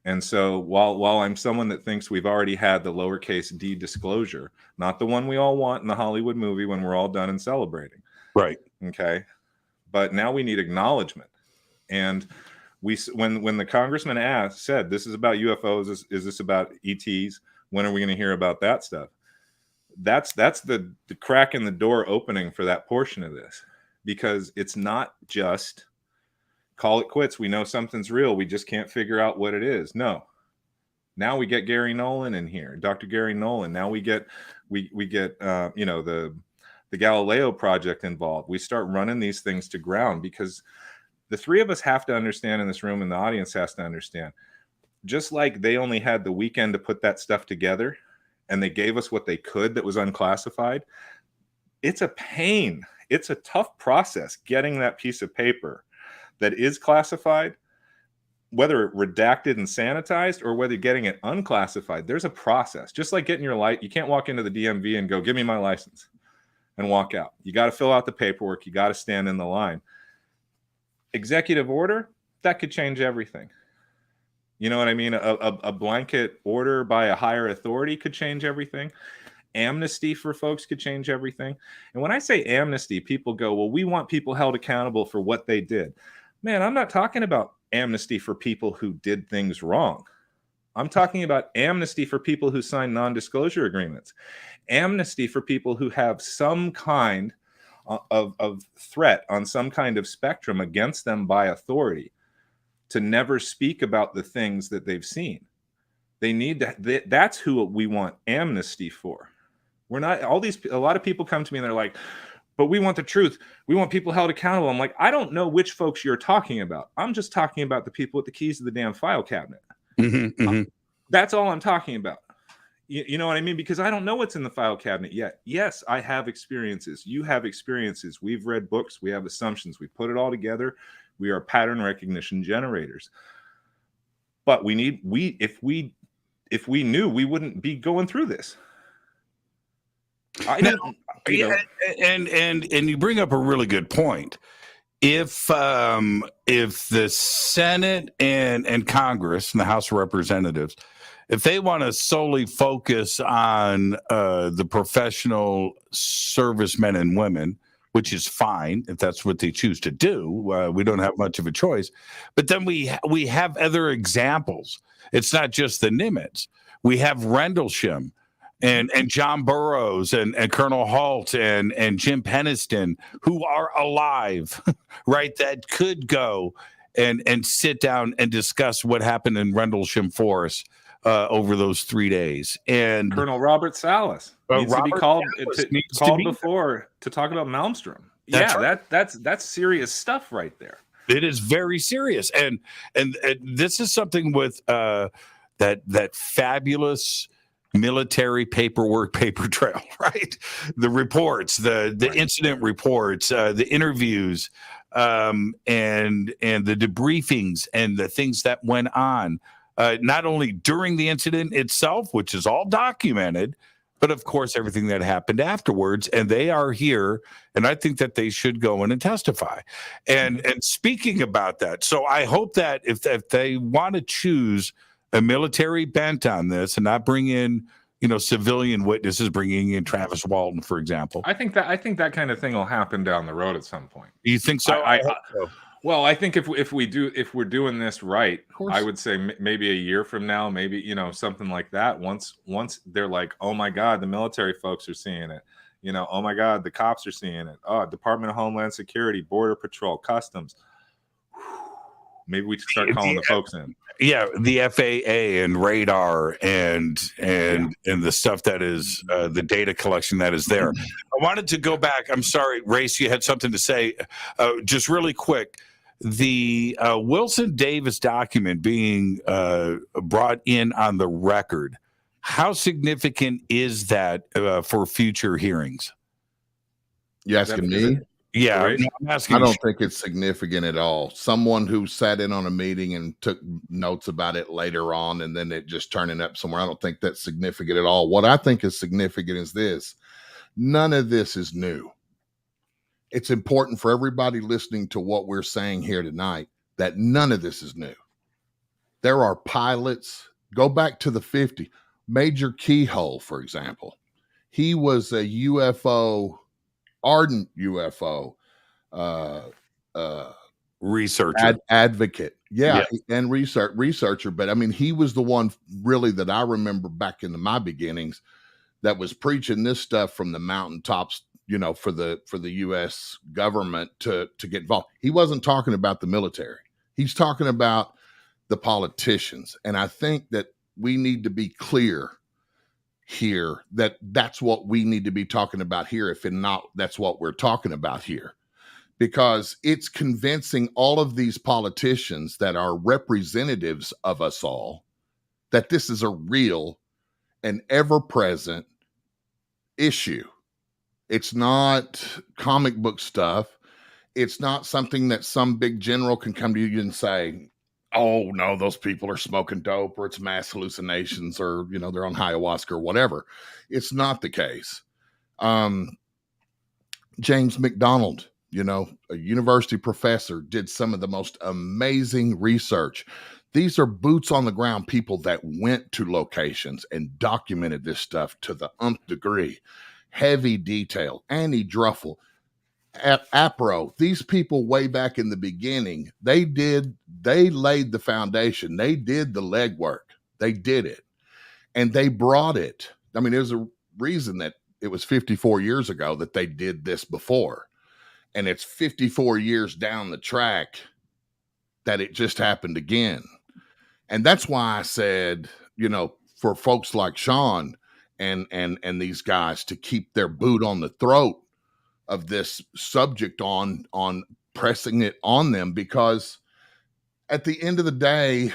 And so while I'm someone that thinks we've already had the lowercase d disclosure, not the one we all want in the Hollywood movie when we're all done and celebrating. Right. Okay. But now we need acknowledgement. And when the congressman said, this is about UFOs, is this about ETs? When are we going to hear about that stuff? That's the crack in the door opening for that portion of this, because it's not just call it quits. We know something's real. We just can't figure out what it is. No. Now we get Gary Nolan in here, Dr. Gary Nolan. Now we get the Galileo Project involved. We start running these things to ground, because the three of us have to understand in this room, and the audience has to understand, just like they only had the weekend to put that stuff together and they gave us what they could that was unclassified. It's a pain. It's a tough process getting that piece of paper that is classified, whether redacted and sanitized or whether getting it unclassified. There's a process. Just like getting your light, you can't walk into the DMV and go, give me my license, and walk out. You got to fill out the paperwork. You got to stand in the line. Executive order, that could change everything. You know what I mean? A blanket order by a higher authority could change everything. Amnesty for folks could change everything. And when I say amnesty, people go, well, we want people held accountable for what they did. Man, I'm not talking about amnesty for people who did things wrong. I'm talking about amnesty for people who signed non-disclosure agreements. Amnesty for people who have some kind of threat on some kind of spectrum against them by authority to never speak about the things that they've seen. They need to, that's who we want amnesty for. We're not a lot of people come to me and they're like, but we want the truth. We want people held accountable. I'm like, I don't know which folks you're talking about. I'm just talking about the people with the keys to the damn file cabinet. That's all I'm talking about. You know what I mean? Because I don't know what's in the file cabinet yet. Yes, I have experiences. You have experiences. We've read books. We have assumptions. We put it all together. We are pattern recognition generators. But if we knew, we wouldn't be going through this. And you bring up a really good point. If the Senate and Congress and the House of Representatives, if they want to solely focus on the professional servicemen and women, which is fine if that's what they choose to do, we don't have much of a choice. But then we have other examples. It's not just the Nimitz. We have Rendlesham and John Burroughs and Colonel Halt and Jim Peniston, who are alive, right? That could go and sit down and discuss what happened in Rendlesham Forest over those 3 days. And Colonel Robert Salas needs to be called before to talk about Malmstrom. That's serious stuff right there. It is very serious, and this is something with that fabulous military paper trail, right? The reports, the incident reports, the interviews, and the debriefings and the things that went on, not only during the incident itself, which is all documented, but of course everything that happened afterwards. And they are here, and I think that they should go in and testify. And speaking about that, so I hope that if they want to choose a military bent on this and not bring in, civilian witnesses, bringing in Travis Walton, for example. I think that kind of thing will happen down the road at some point. You think so? I hope so. Well, I think if we're doing this right, I would say maybe a year from now, maybe something like that. Once they're like, oh my God, the military folks are seeing it. Oh my God, the cops are seeing it. Oh, Department of Homeland Security, Border Patrol, Customs. Maybe we should start calling the folks in. Yeah, the FAA and radar and the stuff that is the data collection that is there. I wanted to go back. I'm sorry, Race, you had something to say. Just really quick, the Wilson Davis document being brought in on the record, how significant is that for future hearings? You asking me? Yeah, Right? I'm asking. I don't think it's significant at all. Someone who sat in on a meeting and took notes about it later on, and then it just turning up somewhere. I don't think that's significant at all. What I think is significant is this: none of this is new. It's important for everybody listening to what we're saying here tonight that none of this is new. There are pilots. Go back to the 50s. Major Keyhole, for example. He was a UFO. Ardent UFO researcher, advocate, and researcher. But I mean, he was the one really that I remember back in my beginnings that was preaching this stuff from the mountaintops, for the U.S. government to get involved. He wasn't talking about the military. He's talking about the politicians, and I think that we need to be clear here that's what we need to be talking about here. If not, that's what we're talking about here, because it's convincing all of these politicians that are representatives of us all that this is a real and ever-present issue. It's not comic book stuff. It's not something that some big general can come to you and say, oh no, those people are smoking dope, or it's mass hallucinations, or they're on ayahuasca or whatever. It's not the case. James McDonald, a university professor, did some of the most amazing research. These are boots on the ground people that went to locations and documented this stuff to the nth degree. Heavy detail. Annie Druffel, APRO, these people way back in the beginning, they laid the foundation. They did the legwork. They did it. And they brought it. I mean, there's a reason that it was 54 years ago that they did this before. And it's 54 years down the track that it just happened again. And that's why I said, for folks like Sean and these guys to keep their boot on the throat of this subject on pressing it on them, because at the end of the day,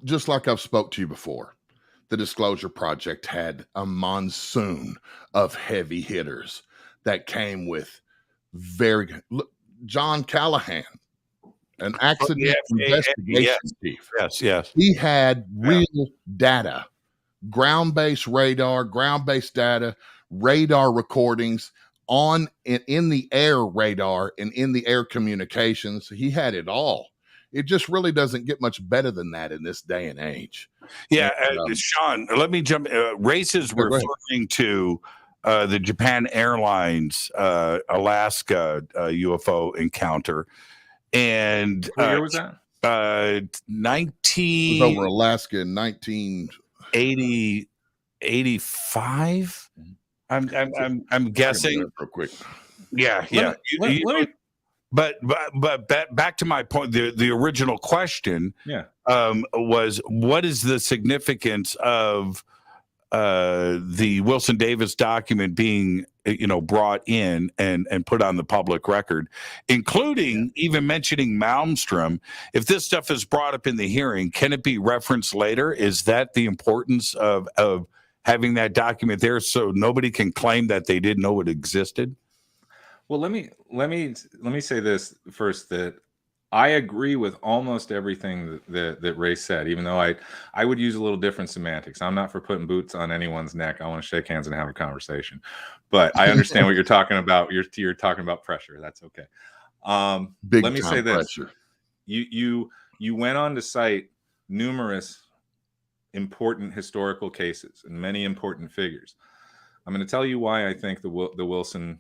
just like I've spoke to you before, the Disclosure Project had a monsoon of heavy hitters that came with John Callahan, an accident investigation chief. Yes. He had real data, ground-based radar, ground-based data, radar recordings in the air radar and in the air communications. He had it all. It just really doesn't get much better than that in this day and age. Yeah, Sean, let me jump. Race is referring to the Japan Airlines Alaska UFO encounter. And what year was that? 19. It was over Alaska in 1985. I'm guessing. Real quick. Yeah. But back to my point, the original question was, what is the significance of the Wilson Davis document being brought in and put on the public record, including even mentioning Malmstrom? If this stuff is brought up in the hearing, can it be referenced later? Is that the importance of having that document there so nobody can claim that they didn't know it existed? Well, let me say this first, that I agree with almost everything that Ray said, even though I would use a little different semantics. I'm not for putting boots on anyone's neck. I want to shake hands and have a conversation. But I understand what you're talking about. You're talking about pressure. That's okay. Let me say this. Pressure. You went on to cite numerous important historical cases and many important figures. I'm going to tell you why I think the Wilson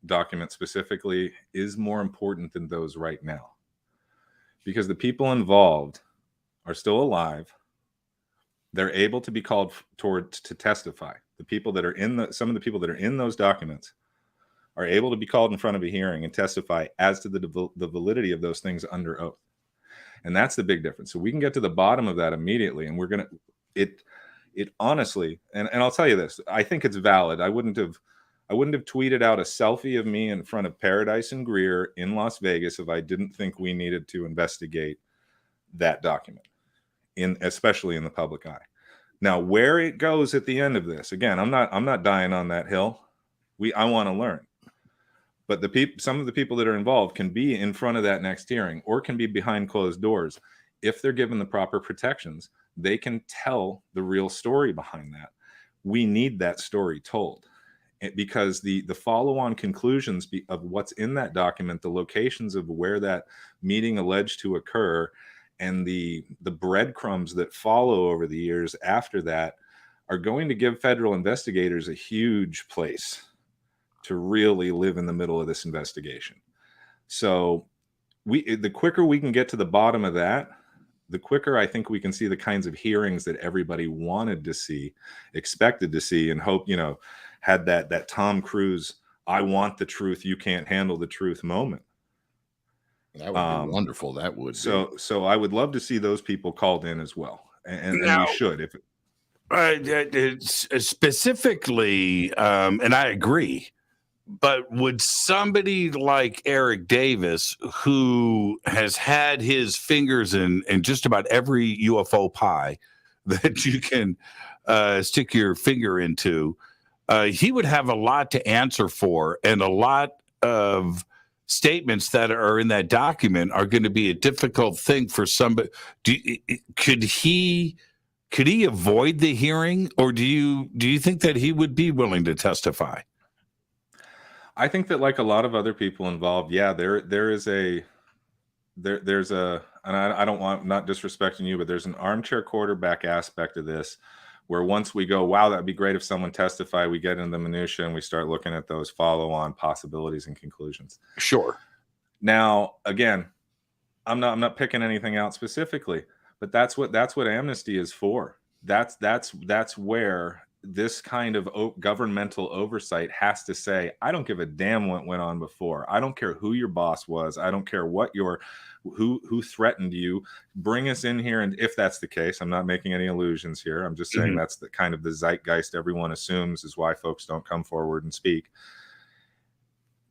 document specifically is more important than those right now. Because the people involved are still alive. They're able to be called to testify. The people that are some of the people that are in those documents are able to be called in front of a hearing and testify as to the validity of those things under oath. And that's the big difference. So we can get to the bottom of that immediately. And we're going to, it honestly, and I'll tell you this, I think it's valid. I wouldn't have tweeted out a selfie of me in front of Paradise and Greer in Las Vegas if I didn't think we needed to investigate that document, especially in the public eye. Now, where it goes at the end of this, again, I'm not dying on that hill. I want to learn. But some of the people that are involved can be in front of that next hearing or can be behind closed doors. If they're given the proper protections, they can tell the real story behind that. We need that story told. Because the follow-on conclusions of what's in that document, the locations of where that meeting alleged to occur, and the breadcrumbs that follow over the years after that are going to give federal investigators a huge place to really live in the middle of this investigation. So the quicker we can get to the bottom of that, the quicker I think we can see the kinds of hearings that everybody wanted to see, expected to see, and hope, had that Tom Cruise, I want the truth, you can't handle the truth moment. That would be wonderful. That would. So I would love to see those people called in as well, and we should. Specifically, and I agree. But would somebody like Eric Davis, who has had his fingers in just about every UFO pie that you can stick your finger into, he would have a lot to answer for, and a lot of statements that are in that document are going to be a difficult thing for somebody. Could he avoid the hearing, or do you think that he would be willing to testify? I think that, like a lot of other people involved, there's a, and I don't want, not disrespecting you, but there's an armchair quarterback aspect of this, where once we go, wow, that'd be great if someone testified, we get into the minutia and we start looking at those follow-on possibilities and conclusions. Sure. Now, again, I'm not picking anything out specifically, but that's what amnesty is for. That's where this kind of governmental oversight has to say, I don't give a damn what went on before. I don't care who your boss was. I don't care what who threatened you. Bring us in here. And if that's the case, I'm not making any illusions here. I'm just saying that's the kind of the zeitgeist everyone assumes is why folks don't come forward and speak.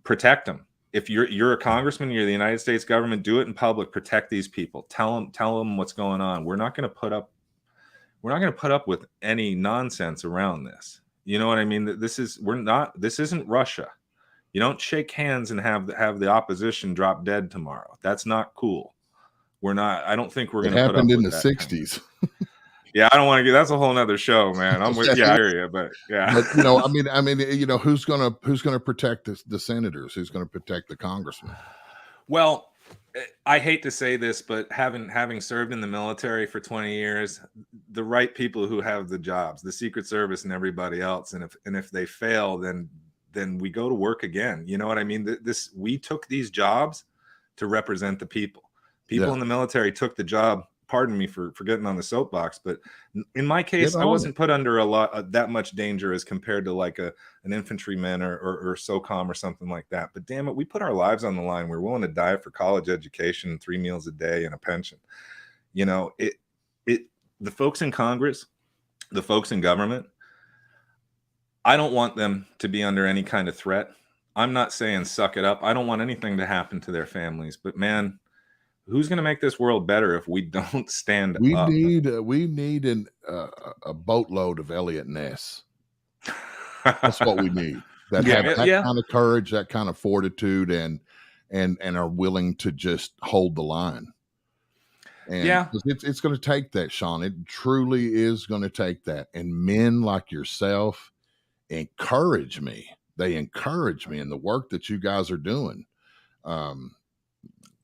Protect them. If you're a congressman, you're the United States government, do it in public. Protect these people. Tell them what's going on. We're not going to put up with any nonsense around this. You know what I mean? This isn't Russia. You don't shake hands and have the opposition drop dead tomorrow. That's not cool. I don't think we're going to put up with that. It happened in the 60s. Yeah, I don't want to get. That's a whole nother show, man. I'm with but yeah. But you know, I mean, you know, who's gonna protect the senators? Who's gonna protect the congressmen? Well, I hate to say this, but having served in the military for 20 years, the right people who have the jobs, the Secret Service and everybody else, and if they fail, then we go to work again. You know what I mean? We took these jobs to represent the people. People in the military took the job. Pardon me for getting on the soapbox, but in my case, I wasn't put under that much danger as compared to like an infantryman or SOCOM or something like that. But damn it, we put our lives on the line. We're willing to die for college education, 3 meals a day, and a pension. You know, the folks in Congress, the folks in government, I don't want them to be under any kind of threat. I'm not saying suck it up. I don't want anything to happen to their families, but man, who's going to make this world better if we don't stand up? We need a boatload of Elliot Ness. That's what we need. That have that kind of courage, that kind of fortitude, and are willing to just hold the line. And it's going to take that, Sean. It truly is going to take that. And men like yourself encourage me. They encourage me in the work that you guys are doing.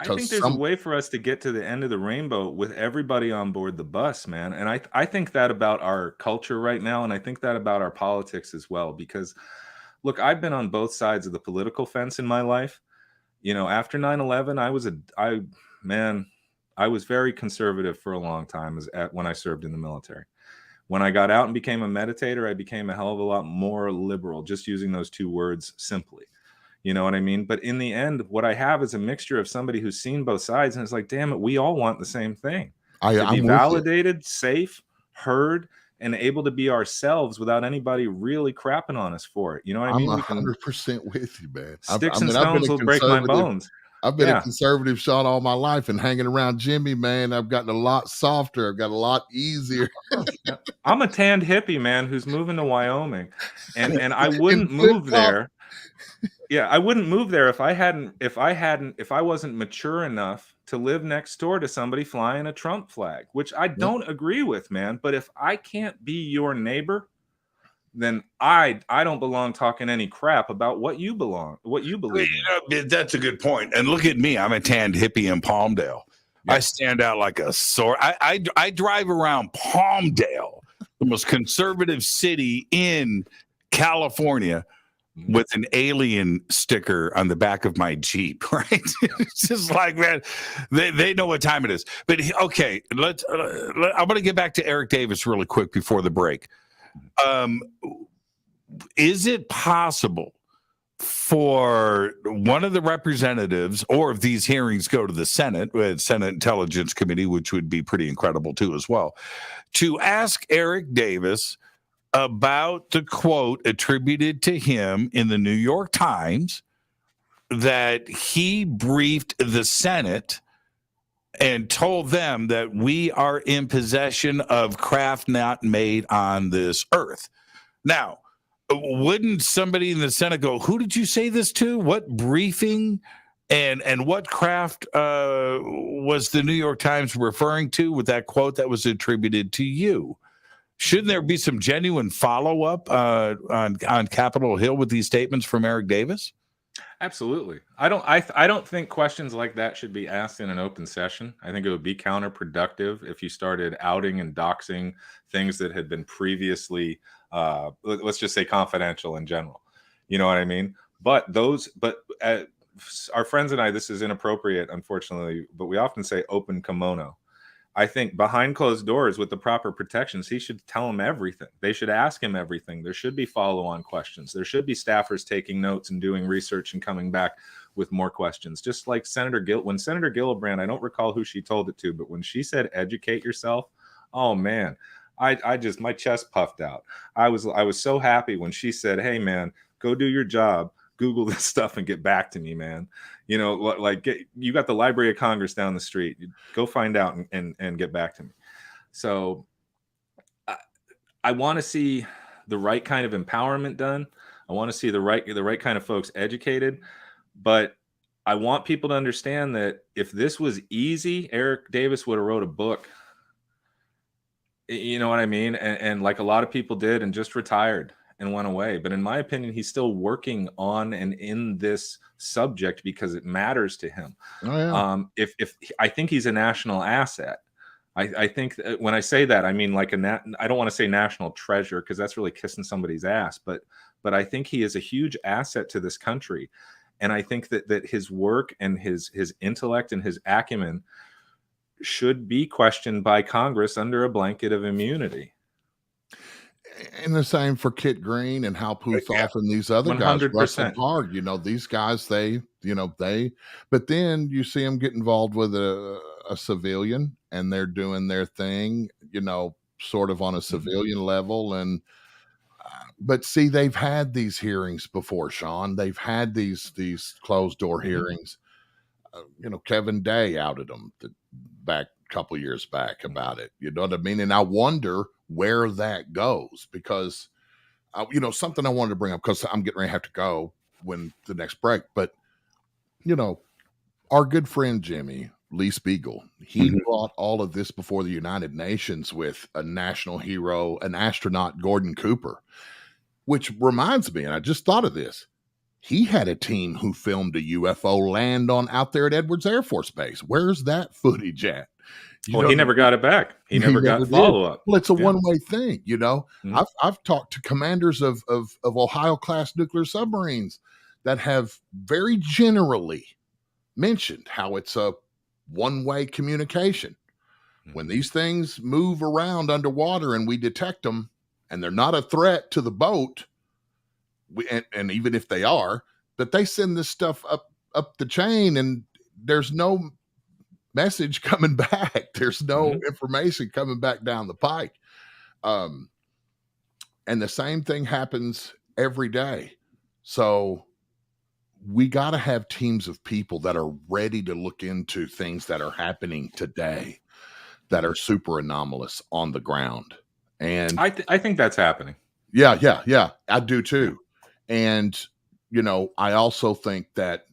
I think there's a way for us to get to the end of the rainbow with everybody on board the bus, man. And I think that about our culture right now, and I think that about our politics as well. Because, look, I've been on both sides of the political fence in my life. You know, after 9/11, I was very conservative for a long time when I served in the military. When I got out and became a meditator, I became a hell of a lot more liberal, just using those two words simply. You know what I mean? But in the end, what I have is a mixture of somebody who's seen both sides. And it's like, damn it, we all want the same thing. To be validated, safe, heard, and able to be ourselves without anybody really crapping on us for it. You know what I mean? I'm 100% with you, man. Sticks and stones will break my bones. I've been a conservative, Sean, all my life, and hanging around Jimmy, man, I've gotten a lot softer. I've got a lot easier. I'm a tanned hippie, man, who's moving to Wyoming. And I wouldn't move there. Yeah, I wouldn't move there if I wasn't mature enough to live next door to somebody flying a Trump flag, which I don't agree with, man. But if I can't be your neighbor, then I don't belong talking any crap about what you believe in. That's a good point. And look at me, I'm a tanned hippie in Palmdale. Yeah. I stand out like a sore. I drive around Palmdale, the most conservative city in California, with an alien sticker on the back of my Jeep, right? It's just like, man, they know what time it is. But okay, I'm going to get back to Eric Davis really quick before the break. Is it possible for one of the representatives, or if these hearings go to the Senate Intelligence Committee, which would be pretty incredible too as well, to ask Eric Davis about the quote attributed to him in the New York Times that he briefed the Senate and told them that we are in possession of craft not made on this earth. Now, wouldn't somebody in the Senate go, who did you say this to? What briefing and what craft was the New York Times referring to with that quote that was attributed to you? Shouldn't there be some genuine follow-up on Capitol Hill with these statements from Eric Davis? Absolutely. I don't think questions like that should be asked in an open session. I think it would be counterproductive if you started outing and doxing things that had been previously, let's just say, confidential in general. You know what I mean? But our friends and I, this is inappropriate, unfortunately, but we often say open kimono. I think behind closed doors with the proper protections, he should tell them everything. They should ask him everything. There should be follow-on questions. There should be staffers taking notes and doing research and coming back with more questions. Just like when Senator Gillibrand, I don't recall who she told it to, but when she said educate yourself, oh man, I just, my chest puffed out. I was so happy when she said, hey man, go do your job, Google this stuff and get back to me, man. You know, like you got the Library of Congress down the street. Go find out and get back to me. So I want to see the right kind of empowerment done. I want to see the right kind of folks educated. But I want people to understand that if this was easy, Eric Davis would have wrote a book. You know what I mean? And like a lot of people did and just retired and went away. But in my opinion, he's still working on and in this subject because it matters to him. Oh, yeah. If I think he's a national asset. I think when I say that, I mean like I don't want to say national treasure because that's really kissing somebody's ass. But I think he is a huge asset to this country. And I think that his work and his intellect and his acumen should be questioned by Congress under a blanket of immunity. And the same for Kit Green and Hal Puthoff and these other 100%. Guys. Russell Hard, you know, these guys, but then you see them get involved with a civilian and they're doing their thing, you know, sort of on a civilian level. And, but see, they've had these hearings before, Sean. They've had these closed door hearings. You know, Kevin Day outed them back a couple years back about it. You know what I mean? And I wonder where that goes because, you know, something I wanted to bring up because I'm getting ready to have to go when the next break. But, you know, our good friend Jimmy Lee Spiegel, he brought all of this before the United Nations with a national hero, an astronaut, Gordon Cooper, which reminds me, and I just thought of this. He had a team who filmed a UFO land out there at Edwards Air Force Base. Where's that footage at? Well, he never got it back. He never got follow-up. Well, it's a one-way thing, you know. I've talked to commanders of Ohio-class nuclear submarines that have very generally mentioned how it's a one-way communication. When these things move around underwater and we detect them and they're not a threat to the boat, and even if they are, but they send this stuff up the chain and there's no message coming back. There's no information coming back down the pike. And the same thing happens every day. So we got to have teams of people that are ready to look into things that are happening today that are super anomalous on the ground. And I think that's happening. Yeah. I do too. And, you know, I also think that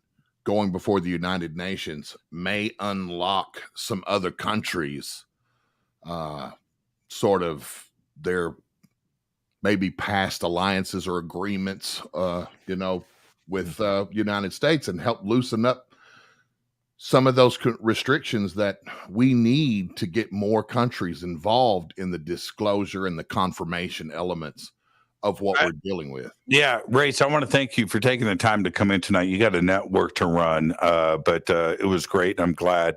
going before the United Nations may unlock some other countries, sort of their maybe past alliances or agreements, you know, with United States and help loosen up some of those restrictions that we need to get more countries involved in the disclosure and the confirmation elements of what we're dealing with. Yeah, Race, I want to thank you for taking the time to come in tonight. You got a network to run, but it was great. I'm glad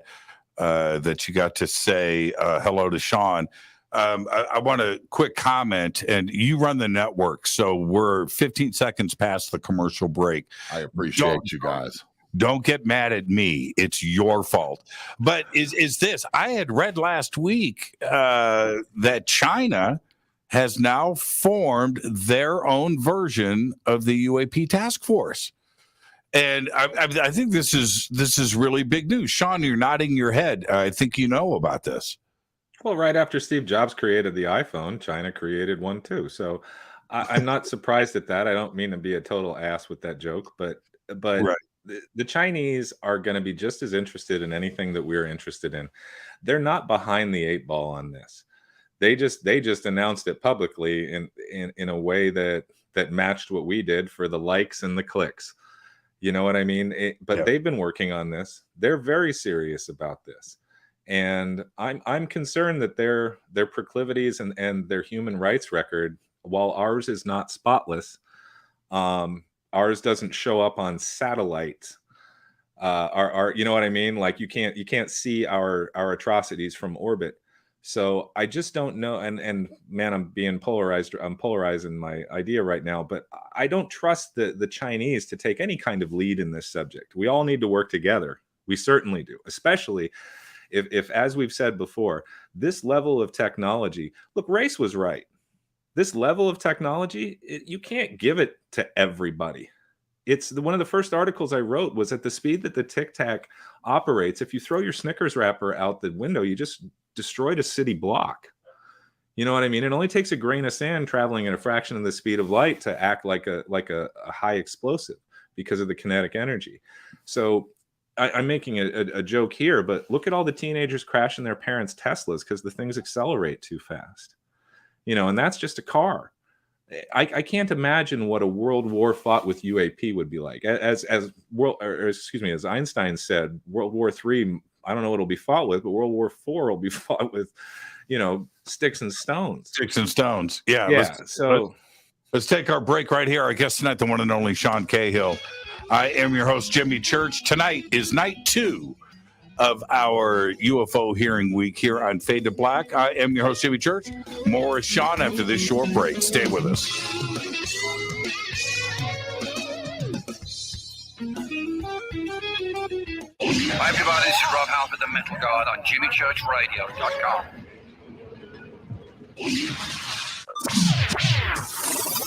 that you got to say hello to Sean. I want a quick comment, and you run the network, so we're 15 seconds past the commercial break. I appreciate you guys. Don't get mad at me. It's your fault. But is this? I had read last week that China has now formed their own version of the UAP task force. And I think this is really big news. Sean, you're nodding your head. I think you know about this. Well, right after Steve Jobs created the iPhone, China created one too. So I'm not surprised at that. I don't mean to be a total ass with that joke, but right. The Chinese are going to be just as interested in anything that we're interested in. They're not behind the eight ball on this. They just announced it publicly in a way that matched what we did for the likes and the clicks. You know what I mean? They've been working on this. They're very serious about this. And I'm concerned that their proclivities and their human rights record, while ours is not spotless, ours doesn't show up on satellites you know what I mean? Like you can't see our atrocities from orbit. So I just don't know. And man, I'm being polarized. I'm polarizing my idea right now, but I don't trust the Chinese to take any kind of lead in this subject. We all need to work together. We certainly do, especially if as we've said before, this level of technology, look, Race was right. This level of technology, you can't give it to everybody. It's one of the first articles I wrote was at the speed that the Tic Tac operates. If you throw your Snickers wrapper out the window, you just destroyed a city block. You know what I mean? It only takes a grain of sand traveling at a fraction of the speed of light to act like a high explosive because of the kinetic energy. So I'm making a joke here, but look at all the teenagers crashing their parents' Teslas because the things accelerate too fast. You know, and that's just a car. I can't imagine what a world war fought with UAP would be like. As Einstein said, World War III, I don't know what it'll be fought with, but World War IV will be fought with, sticks and stones. Sticks and stones. Yeah. Yeah. Let's take our break right here. Our guest tonight, the one and only Sean Cahill. I am your host, Jimmy Church. Tonight is night 2 of our UFO Hearing Week here on Fade to Black. I am your host, Jimmy Church. More with Sean after this short break. Stay with us. Hi, everybody. This is Rob Halford, the Metal Guard on JimmyChurchRadio.com.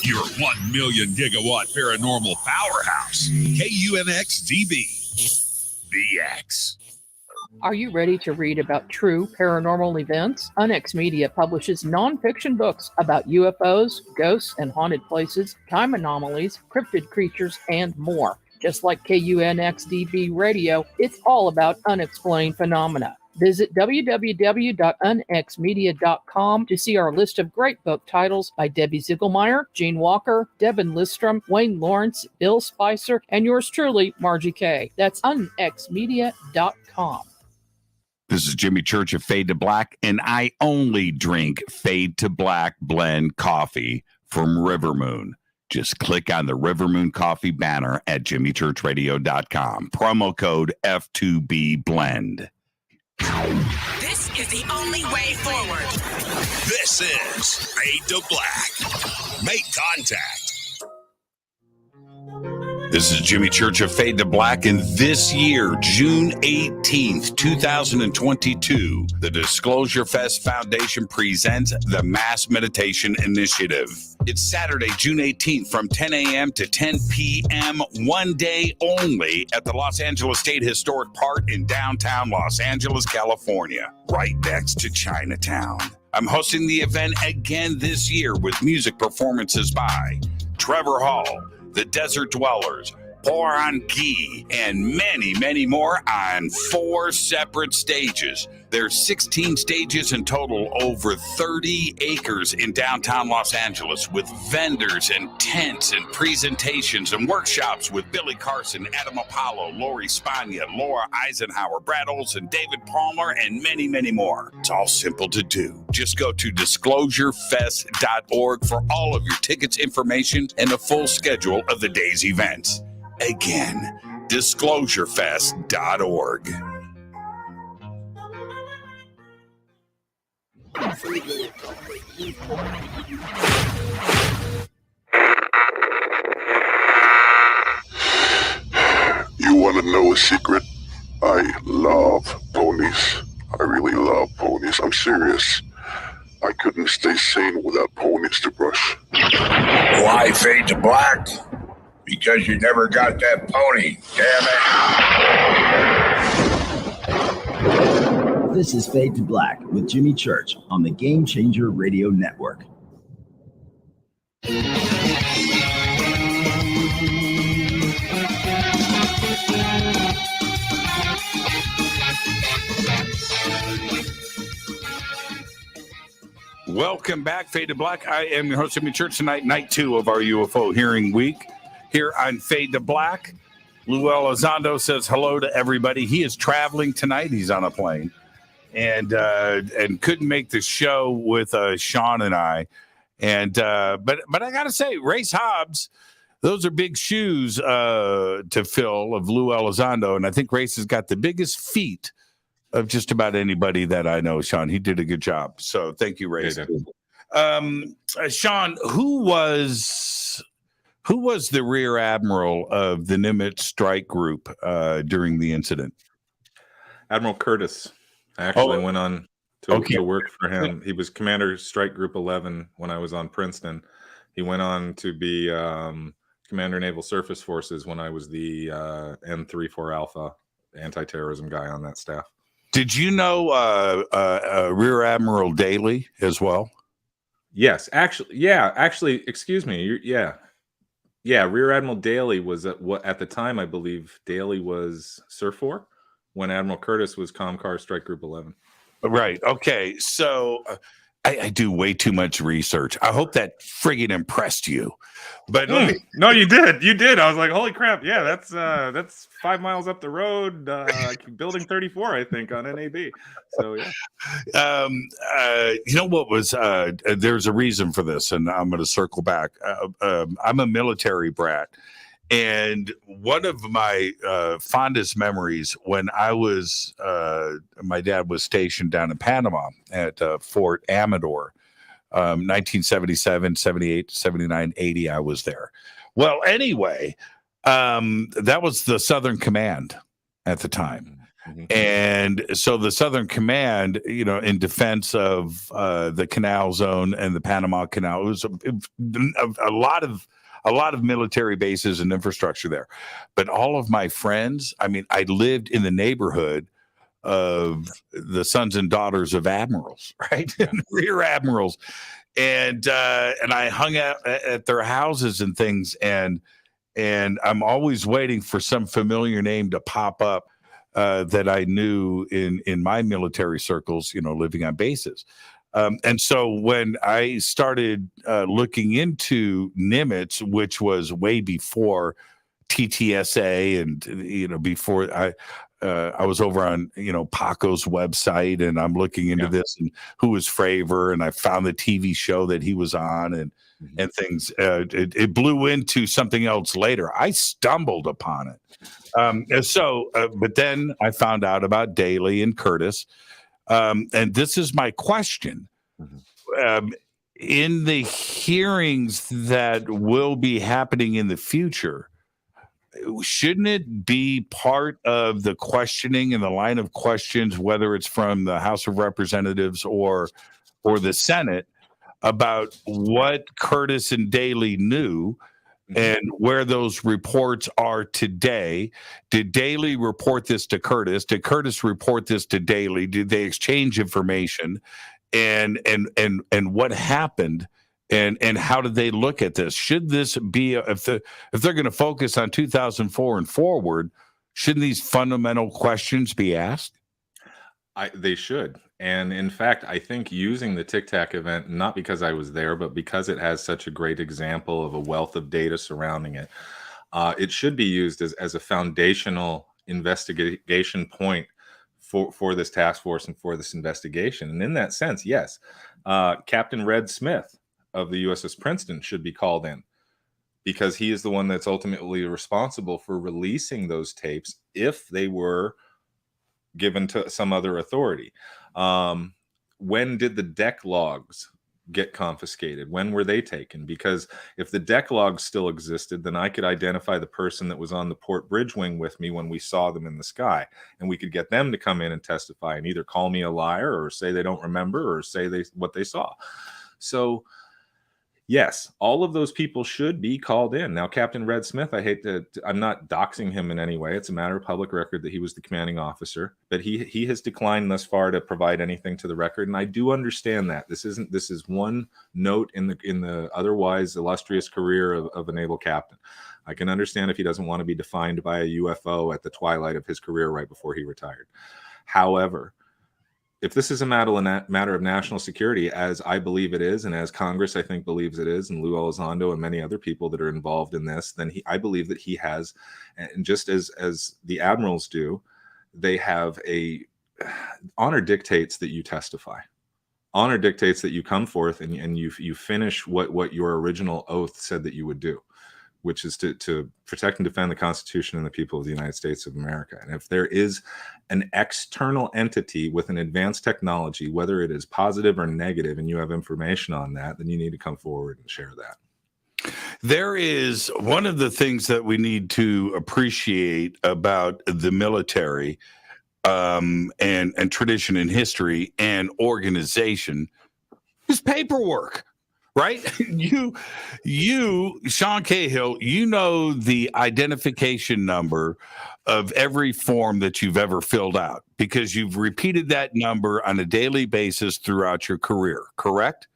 Your 1 million gigawatt paranormal powerhouse, KUNX-DB, the X. Are you ready to read about true paranormal events? UNX Media publishes nonfiction books about UFOs, ghosts and haunted places, time anomalies, cryptid creatures, and more. Just like KUNX-DB Radio, it's all about unexplained phenomena. Visit www.unxmedia.com to see our list of great book titles by Debbie Ziegelmeyer, Gene Walker, Devin Listrom, Wayne Lawrence, Bill Spicer, and yours truly, Margie Kay. That's unxmedia.com. This is Jimmy Church of Fade to Black, and I only drink Fade to Black blend coffee from River Moon. Just click on the River Moon coffee banner at jimmychurchradio.com. Promo code F2B blend. This is the only way forward. This is Fade to Black. Make contact. This is Jimmy Church of Fade to Black, and this year, June 18th, 2022, the Disclosure Fest Foundation presents the Mass Meditation Initiative. It's Saturday, June 18th from 10 a.m. to 10 p.m., one day only at the Los Angeles State Historic Park in downtown Los Angeles, California, right next to Chinatown. I'm hosting the event again this year with music performances by Trevor Hall, The Desert Dwellers, Poran Gi, and many, many more on 4 separate stages. There's 16 stages in total, over 30 acres in downtown Los Angeles, with vendors and tents and presentations and workshops with Billy Carson, Adam Apollo, Lori Spagna, Laura Eisenhower, Brad Olson, David Palmer, and many, many more. It's all simple to do. Just go to disclosurefest.org for all of your tickets, information, and a full schedule of the day's events. Again, disclosurefest.org. You want to know a secret? I love ponies. I really love ponies. I'm serious. I couldn't stay sane without ponies to brush. Why Fade to Black? Because you never got that pony, damn it. This is Fade to Black with Jimmy Church on the Game Changer Radio Network. Welcome back, Fade to Black. I am your host, Jimmy Church, tonight, night 2 of our UFO Hearing Week. Here on Fade to Black, Lou Elizondo says hello to everybody. He is traveling tonight. He's on a plane and couldn't make the show with Sean and I. And but I got to say, Race Hobbs those are big shoes to fill of Lou Elizondo, and I think Race has got the biggest feet of just about anybody that I know. Sean, he did a good job. So thank you, Race. Sean, who was the rear admiral of the Nimitz strike group during the incident? Admiral Curtis. I actually went on to work for him. He was Commander Strike Group 11 when I was on Princeton. He went on to be Commander Naval Surface Forces when I was the N34 Alpha anti-terrorism guy on that staff. Did you know Rear Admiral Daly as well? Yes, actually, excuse me. Rear Admiral Daly was at the time, I believe Daly was SURF4 when Admiral Curtis was Comcar Strike Group 11. Right. Okay. So I do way too much research. I hope that friggin' impressed you. But no, you did. You did. I was like, holy crap. Yeah, that's 5 miles up the road, building 34, I think, on NAB. So yeah. You know what was there's a reason for this, and I'm going to circle back. I'm a military brat. And one of my fondest memories when I was, my dad was stationed down in Panama at Fort Amador, 1977, 78, 79, 80, I was there. Well, anyway, that was the Southern Command at the time. And so the Southern Command, in defense of the Canal Zone and the Panama Canal, it was a lot of military bases and infrastructure there. But all of my friends, I lived in the neighborhood of the sons and daughters of admirals, right? Yeah. Rear admirals. And I hung out at their houses and things. And I'm always waiting for some familiar name to pop up that I knew in my military circles, living on bases. And so when I started looking into Nimitz, which was way before TTSA and, before I was over on, Paco's website, and I'm looking into this and who was Fravor, and I found the TV show that he was on and things. It blew into something else later. I stumbled upon it. But then I found out about Daly and Curtis. And this is my question. In the hearings that will be happening in the future, shouldn't it be part of the questioning and the line of questions, whether it's from the House of Representatives or the Senate, about what Curtis and Daly knew and where those reports are today? Did Daly report this to Curtis? Did Curtis report this to Daly? Did they exchange information? And what happened? And how did they look at this? Should this be, if they're going to focus on 2004 and forward, shouldn't these fundamental questions be asked? They should. And in fact, I think using the Tic Tac event, not because I was there, but because it has such a great example of a wealth of data surrounding it, it should be used as a foundational investigation point for this task force and for this investigation. And in that sense, yes, Captain Red Smith of the USS Princeton should be called in, because he is the one that's ultimately responsible for releasing those tapes if they were given to some other authority. When did the deck logs get confiscated? When were they taken? Because if the deck logs still existed, then I could identify the person that was on the port bridge wing with me when we saw them in the sky, and we could get them to come in and testify and either call me a liar or say they don't remember or say what they saw. So yes, all of those people should be called in. Now, Captain Red Smith, I'm not doxing him in any way. It's a matter of public record that he was the commanding officer, but he has declined thus far to provide anything to the record. And I do understand that this is one note in the otherwise illustrious career of a naval captain. I can understand if he doesn't want to be defined by a UFO at the twilight of his career right before he retired. However, if this is a matter of national security, as I believe it is, and as Congress, I think, believes it is, and Lou Elizondo and many other people that are involved in this, then I believe that he has, and just as the admirals do, they have honor dictates that you testify. Honor dictates that you come forth and you finish what your original oath said that you would do. which is to protect and defend the Constitution and the people of the United States of America. And if there is an external entity with an advanced technology, whether it is positive or negative, and you have information on that, then you need to come forward and share that. There is one of the things that we need to appreciate about the military and tradition and history and organization is paperwork. Right? You, Sean Cahill, you know the identification number of every form that you've ever filled out because you've repeated that number on a daily basis throughout your career, correct?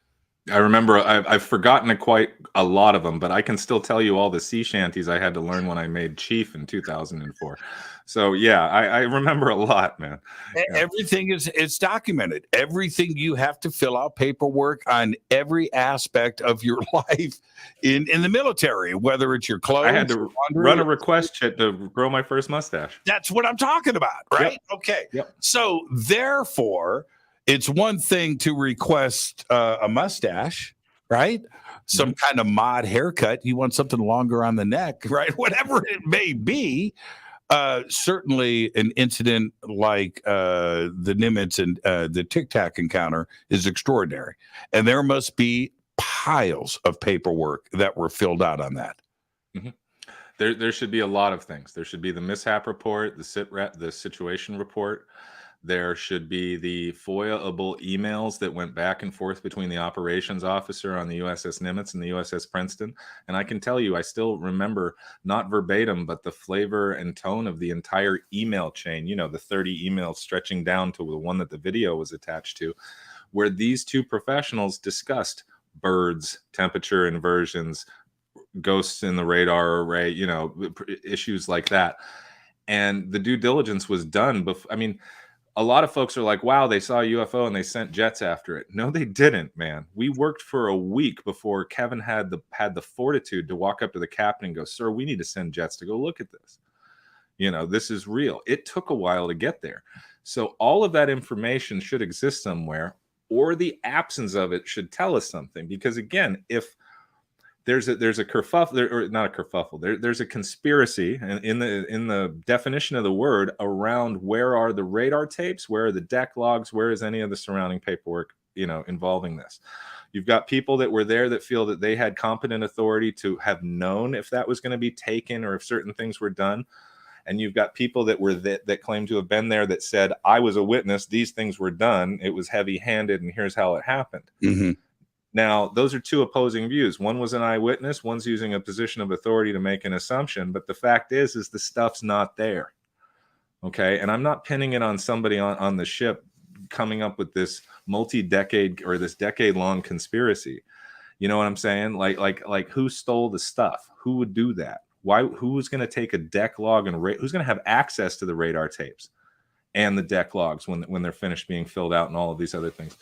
I remember I've forgotten quite a lot of them, but I can still tell you all the sea shanties I had to learn when I made chief in 2004. So yeah, I remember a lot, man. Yeah. Everything is documented. Everything you have to fill out paperwork on every aspect of your life in the military, whether it's your clothes. I had to run a request check to grow my first mustache. That's what I'm talking about, right? Yep. Okay. Yep. So therefore, it's one thing to request a mustache, right? Some kind of mod haircut. You want something longer on the neck, right? Whatever it may be. Certainly an incident like the Nimitz and the Tic Tac encounter is extraordinary. And there must be piles of paperwork that were filled out on that. Mm-hmm. There should be a lot of things. There should be the mishap report, the situation report. There should be the FOIA-able emails that went back and forth between the operations officer on the USS Nimitz and the USS Princeton. And I can tell you, I still remember, not verbatim, but the flavor and tone of the entire email chain, you know, the 30 emails stretching down to the one that the video was attached to, where these two professionals discussed birds, temperature inversions, ghosts in the radar array, you know, issues like that. And the due diligence was done before. I mean, a lot of folks are like, wow, they saw a UFO and they sent jets after it. No, they didn't, man. We worked for a week before Kevin had the fortitude to walk up to the captain and go, sir, we need to send jets to go look at this. You know, this is real. It took a while to get there. So all of that information should exist somewhere, or the absence of it should tell us something. Because again, if there's a kerfuffle, or not a kerfuffle, there's a conspiracy, and in the definition of the word, around where are the radar tapes, where are the deck logs, where is any of the surrounding paperwork, you know, involving this. You've got people that were there that feel that they had competent authority to have known if that was going to be taken or if certain things were done. And you've got people that were that claim to have been there that said, I was a witness, these things were done, it was heavy-handed, and here's how it happened. Mm-hmm. Now, those are two opposing views. One was an eyewitness, one's using a position of authority to make an assumption, but the fact is the stuff's not there. Okay, and I'm not pinning it on somebody on the ship coming up with this multi-decade or this decade-long conspiracy. You know what I'm saying? Like who stole the stuff? Who would do that? Why? Who's going to take a deck log and who's going to have access to the radar tapes and the deck logs when they're finished being filled out and all of these other things?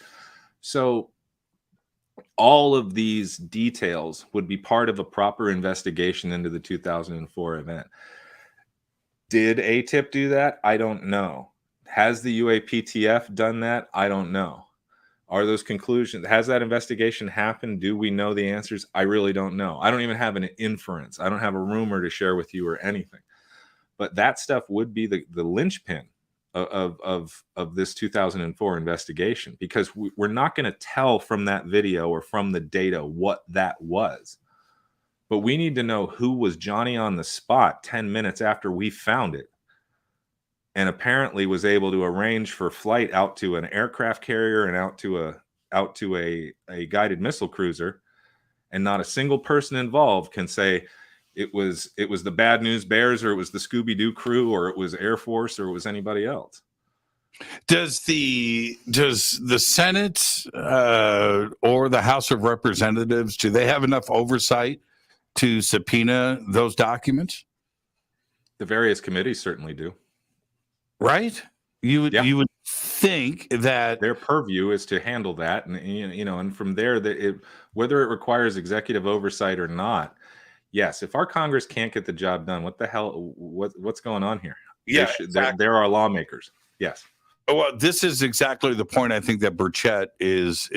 So all of these details would be part of a proper investigation into the 2004 event. Did ATIP do that? I don't know. Has the UAPTF done that? I don't know. Are those conclusions? Has that investigation happened? Do we know the answers? I really don't know. I don't even have an inference. I don't have a rumor to share with you or anything. But that stuff would be the linchpin of this 2004 investigation, because we're not going to tell from that video or from the data what that was. But we need to know who was Johnny on the spot 10 minutes after we found it, and apparently was able to arrange for flight out to an aircraft carrier and out to a guided missile cruiser, and not a single person involved can say it was the Bad News Bears, or it was the Scooby-Doo crew, or it was Air Force, or it was anybody else. Does the Senate or the House of Representatives, do they have enough oversight to subpoena those documents? The various committees certainly do. Right? You would think that their purview is to handle that, and you know, and from there, whether it requires executive oversight or not. Yes, if our Congress can't get the job done, what the hell? What's going on here? Yeah, exactly. There are lawmakers. Yes. Well, this is exactly the point I think that Burchett is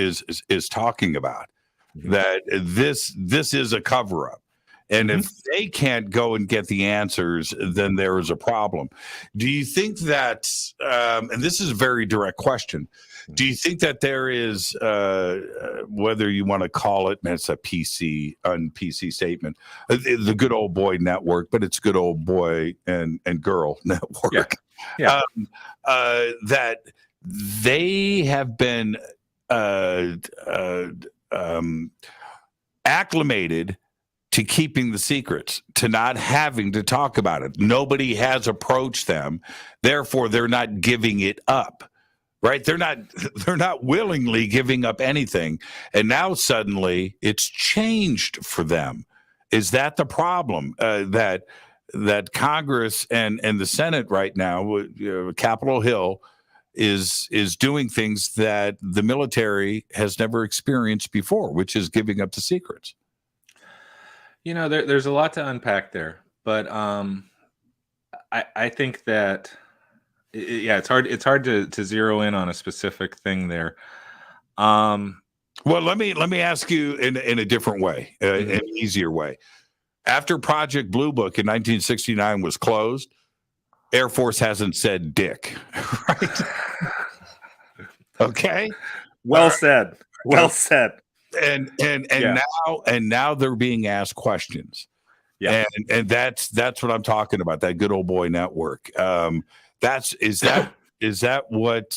talking about. Mm-hmm. That this is a cover-up. And if they can't go and get the answers, then there is a problem. Do you think that, and this is a very direct question, do you think that there is, whether you want to call it, and it's a un-PC statement, the good old boy network, but it's good old boy and girl network, that they have been acclimated to keeping the secrets, to not having to talk about it. Nobody has approached them. Therefore, they're not giving it up, right? They're not willingly giving up anything. And now suddenly it's changed for them. Is that the problem? That Congress and the Senate right now, Capitol Hill, is doing things that the military has never experienced before, which is giving up the secrets. You know, there's a lot to unpack there, but I think that it's hard to zero in on a specific thing there. Well, let me ask you in a different way, an easier way. After Project Blue Book in 1969 was closed, Air Force hasn't said dick, right? Okay. Well said. Well said. And now they're being asked questions. Yeah. And that's what I'm talking about, that good old boy network. Is that what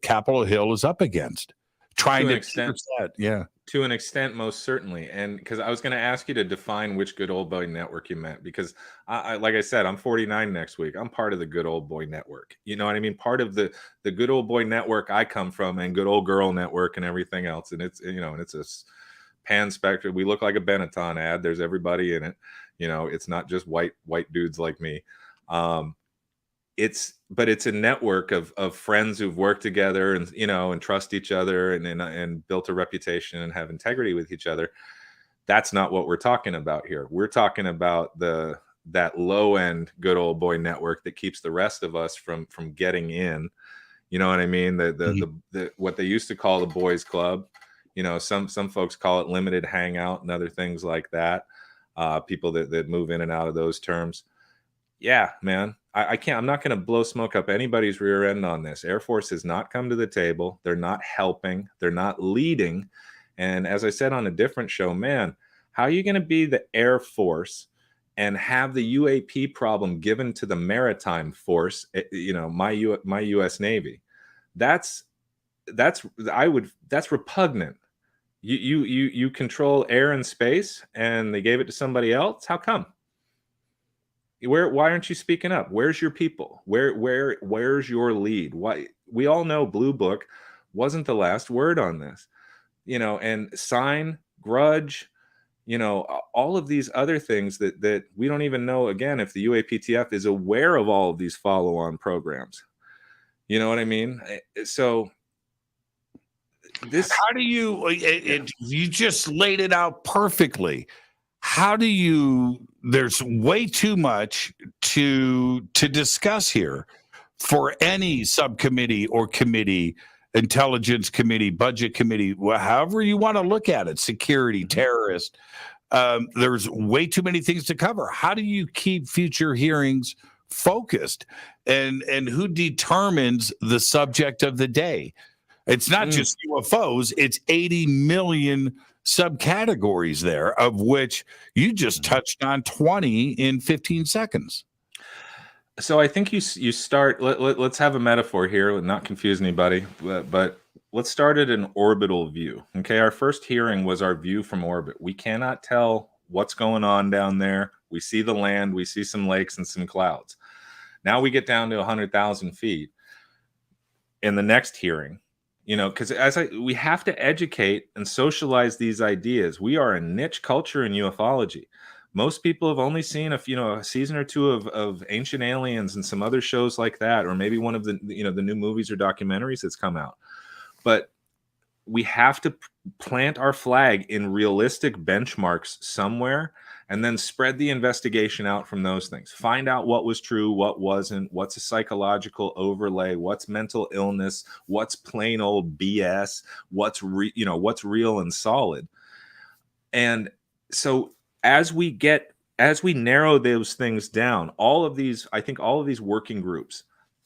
Capitol Hill is up against? Trying to extend that. Yeah. To an extent, most certainly. And because I was going to ask you to define which good old boy network you meant, because like I said, I'm 49 next week. I'm part of the good old boy network. You know what I mean? Part of the good old boy network I come from, and good old girl network and everything else. And it's, and it's a pan spectrum. We look like a Benetton ad. There's everybody in it. It's not just white dudes like me. But it's a network of friends who've worked together and and trust each other and built a reputation and have integrity with each other. That's not what we're talking about here. We're talking about that low end good old boy network that keeps the rest of us from getting in. You know what I mean? The what they used to call the boys club. Some folks call it limited hangout and other things like that. People that move in and out of those terms. Yeah, man. I'm not going to blow smoke up anybody's rear end on this. Air Force has not come to the table. They're not helping. They're not leading. And as I said on a different show, man, how are you going to be the Air Force and have the UAP problem given to the maritime force? My U.S. Navy. That's repugnant. You control air and space, and they gave it to somebody else. How come? Why aren't you speaking up? Where's your people? Where's your lead? Why? We all know Blue Book wasn't the last word on this, and sign, grudge, all of these other things that we don't even know, again, if the UAPTF is aware of all of these follow-on programs. You know what I mean? So how do you, you just laid it out perfectly. How do you, there's way too much to discuss here for any subcommittee or committee, intelligence committee, budget committee, however you want to look at it, security, terrorist. There's way too many things to cover. How do you keep future hearings focused? And who determines the subject of the day? It's not just UFOs, it's 80 million subcategories there, of which you just touched on 20 in 15 seconds. So I think you start, let's have a metaphor here, not confuse anybody, but let's start at an orbital view. Okay, our first hearing was our view from orbit. We cannot tell what's going on down there. We see the land, we see some lakes and some clouds. Now we get down to 100,000 feet. In the next hearing, because we have to educate and socialize these ideas. We are a niche culture in ufology. Most people have only seen a season or two of Ancient Aliens and some other shows like that, or maybe one of the the new movies or documentaries that's come out. But we have to plant our flag in realistic benchmarks somewhere, and then spread the investigation out from those things. Find out what was true, what wasn't, what's a psychological overlay, what's mental illness, what's plain old BS, what's real and solid. And so as we narrow those things down, I think all of these working groups,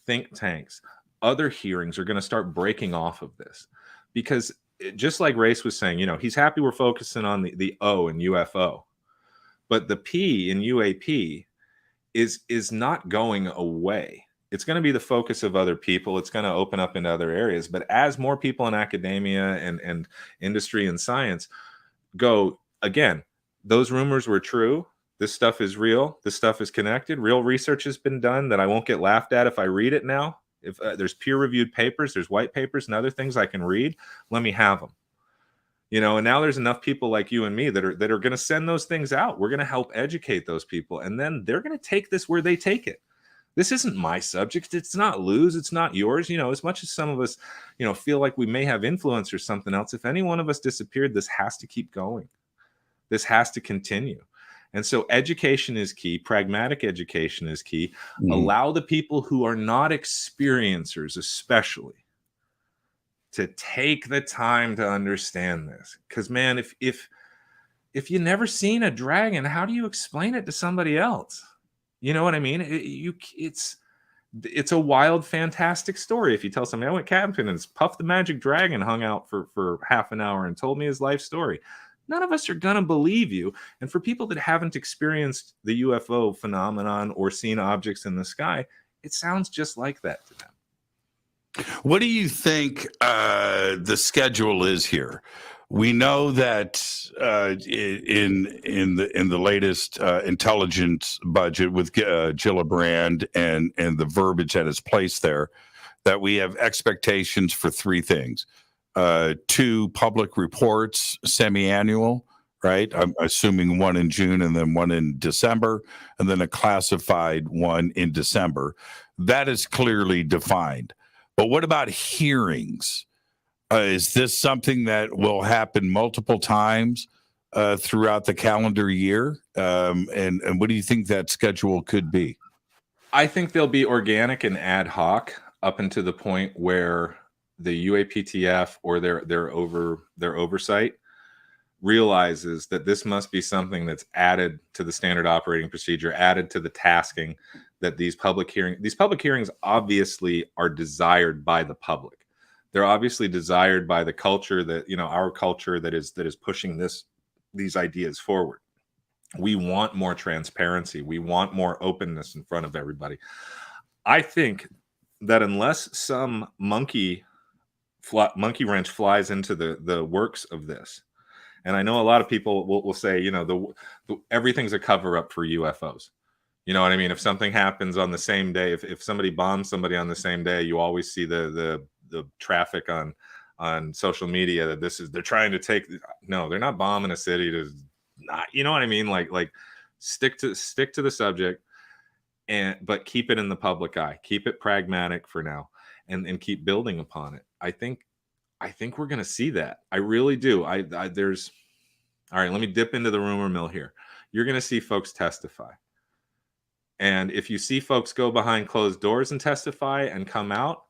think tanks, other hearings are going to start breaking off of this, because just like Race was saying, he's happy we're focusing on the O in UFO, but the P in UAP is not going away. It's going to be the focus of other people. It's going to open up into other areas. But as more people in academia and industry and science go, again, those rumors were true. This stuff is real. This stuff is connected. Real research has been done that I won't get laughed at if I read it now. If there's peer-reviewed papers, there's white papers and other things I can read, let me have them. And now there's enough people like you and me that are going to send those things out. We're going to help educate those people, and then they're going to take this where they take it. This isn't my subject. It's not Lou's. It's not yours. As much as some of us, feel like we may have influence or something else, if any one of us disappeared, this has to keep going. This has to continue. And so education is key. Pragmatic education is key. Allow the people who are not experiencers, especially, to take the time to understand this. Because, man, if you never seen a dragon, how do you explain it to somebody else? You know what I mean? It's a wild, fantastic story. If you tell somebody, I went camping and Puff the Magic Dragon hung out for half an hour and told me his life story, none of us are going to believe you. And for people that haven't experienced the UFO phenomenon or seen objects in the sky, it sounds just like that to them. What do you think the schedule is here? We know that in the latest intelligence budget with Gillibrand and the verbiage that is placed there, that we have expectations for three things. 2 public reports, semi-annual, right? I'm assuming one in June and then one in December, and then a classified one in December. That is clearly defined. But what about hearings? Is this something that will happen multiple times throughout the calendar year? And what do you think that schedule could be? I think they'll be organic and ad hoc up until the point where the UAPTF or their oversight realizes that this must be something that's added to the standard operating procedure, added to the tasking, that these public hearings obviously are desired by the public. They're obviously desired by the culture that, our culture that is pushing these ideas forward. We want more transparency. We want more openness in front of everybody. I think that unless some monkey wrench flies into the works of this, and I know a lot of people will say, everything's a cover up for UFOs. You know what I mean? If something happens on the same day, if somebody bombs somebody on the same day, you always see the traffic on social media that they're trying to take. No, they're not bombing a city to not. You know what I mean? Like stick to the subject, but keep it in the public eye. Keep it pragmatic for now, and keep building upon it. I think we're going to see that. I really do. All right, let me dip into the rumor mill here. You're going to see folks testify. And if you see folks go behind closed doors and testify and come out,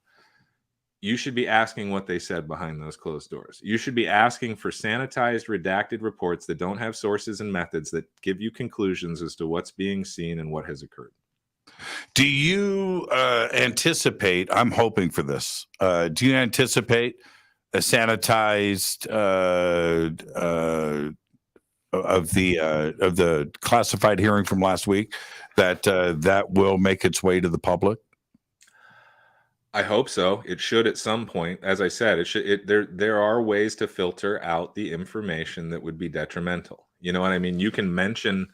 you should be asking what they said behind those closed doors. You should be asking for sanitized, redacted reports that don't have sources and methods that give you conclusions as to what's being seen and what has occurred. Do you anticipate, I'm hoping for this, do you anticipate a sanitized of the classified hearing from last week that will make its way to the public? I hope so. It should at some point. As I said, there are ways to filter out the information that would be detrimental. You know what I mean? You can mention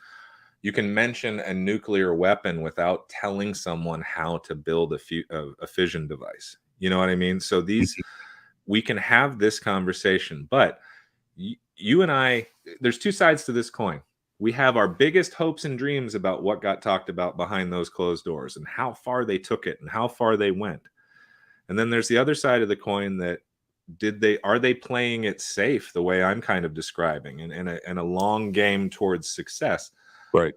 a nuclear weapon without telling someone how to build a fission device. You know what I mean? So we can have this conversation, but you and I, there's two sides to this coin. We have our biggest hopes and dreams about what got talked about behind those closed doors and how far they took it and how far they went. And then there's the other side of the coin that are they playing it safe the way I'm kind of describing and a long game towards success? Right.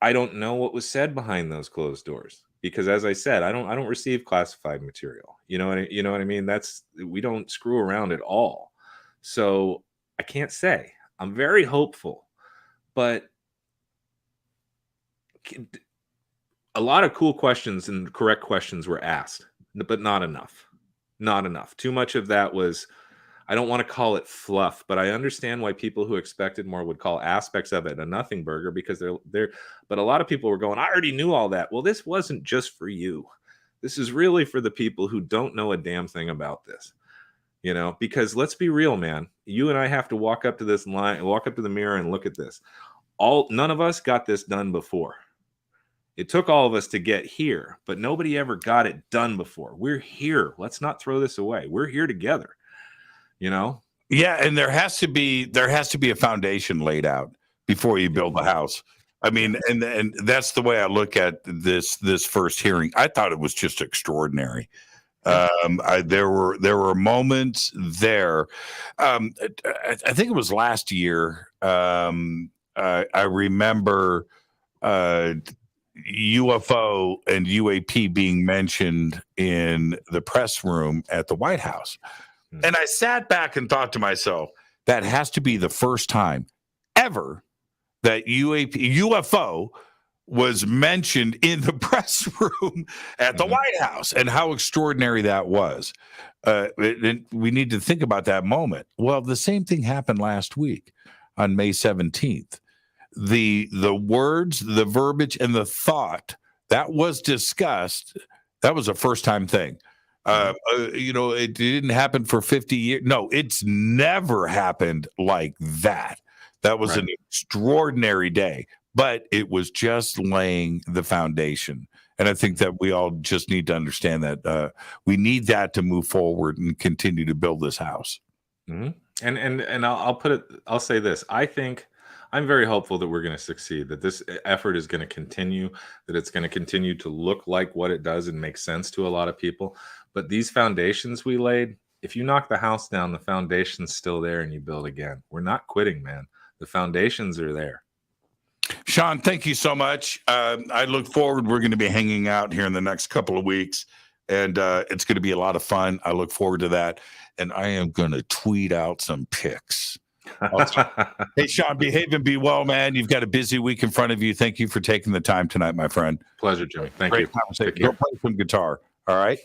I don't know what was said behind those closed doors because, as I said, I don't receive classified material. You know what I mean? We don't screw around at all. So I can't say. I'm very hopeful, but a lot of cool questions and correct questions were asked, but not enough. Not enough. Too much of that was, I don't want to call it fluff, but I understand why people who expected more would call aspects of it a nothing burger, because but a lot of people were going, I already knew all that. Well, this wasn't just for you. This is really for the people who don't know a damn thing about this. Because let's be real, man. You and I have to walk up to this line, walk up to the mirror and look at this. None of us got this done before. It took all of us to get here, but nobody ever got it done before. We're here. Let's not throw this away. We're here together. Yeah, and there has to be a foundation laid out before you build the house. I mean, and that's the way I look at this first hearing. I thought it was just extraordinary. There were moments there. I think it was last year. I remember UFO and UAP being mentioned in the press room at the White House. And I sat back and thought to myself, that has to be the first time ever that UFO was mentioned in the press room at the White House, and how extraordinary that was. We need to think about that moment. Well, the same thing happened last week on May 17th. The words, the verbiage, and the thought that was discussed, that was a first-time thing. It didn't happen for 50 years. No, it's never happened like that. That was an extraordinary day, but it was just laying the foundation. And I think that we all just need to understand that we need that to move forward and continue to build this house. Mm-hmm. And I'll say this. I think I'm very hopeful that we're going to succeed, that this effort is going to continue, that it's going to continue to look like what it does and make sense to a lot of people. But these foundations we laid, if you knock the house down, the foundation's still there and you build again. We're not quitting, man. The foundations are there. Sean, thank you so much. I look forward. We're going to be hanging out here in the next couple of weeks, and it's going to be a lot of fun. I look forward to that. And I am going to tweet out some pics. Hey, Sean, behave and be well, man. You've got a busy week in front of you. Thank you for taking the time tonight, my friend. Pleasure, Jimmy. Thank Great you. Conversation. Go play some guitar. All right?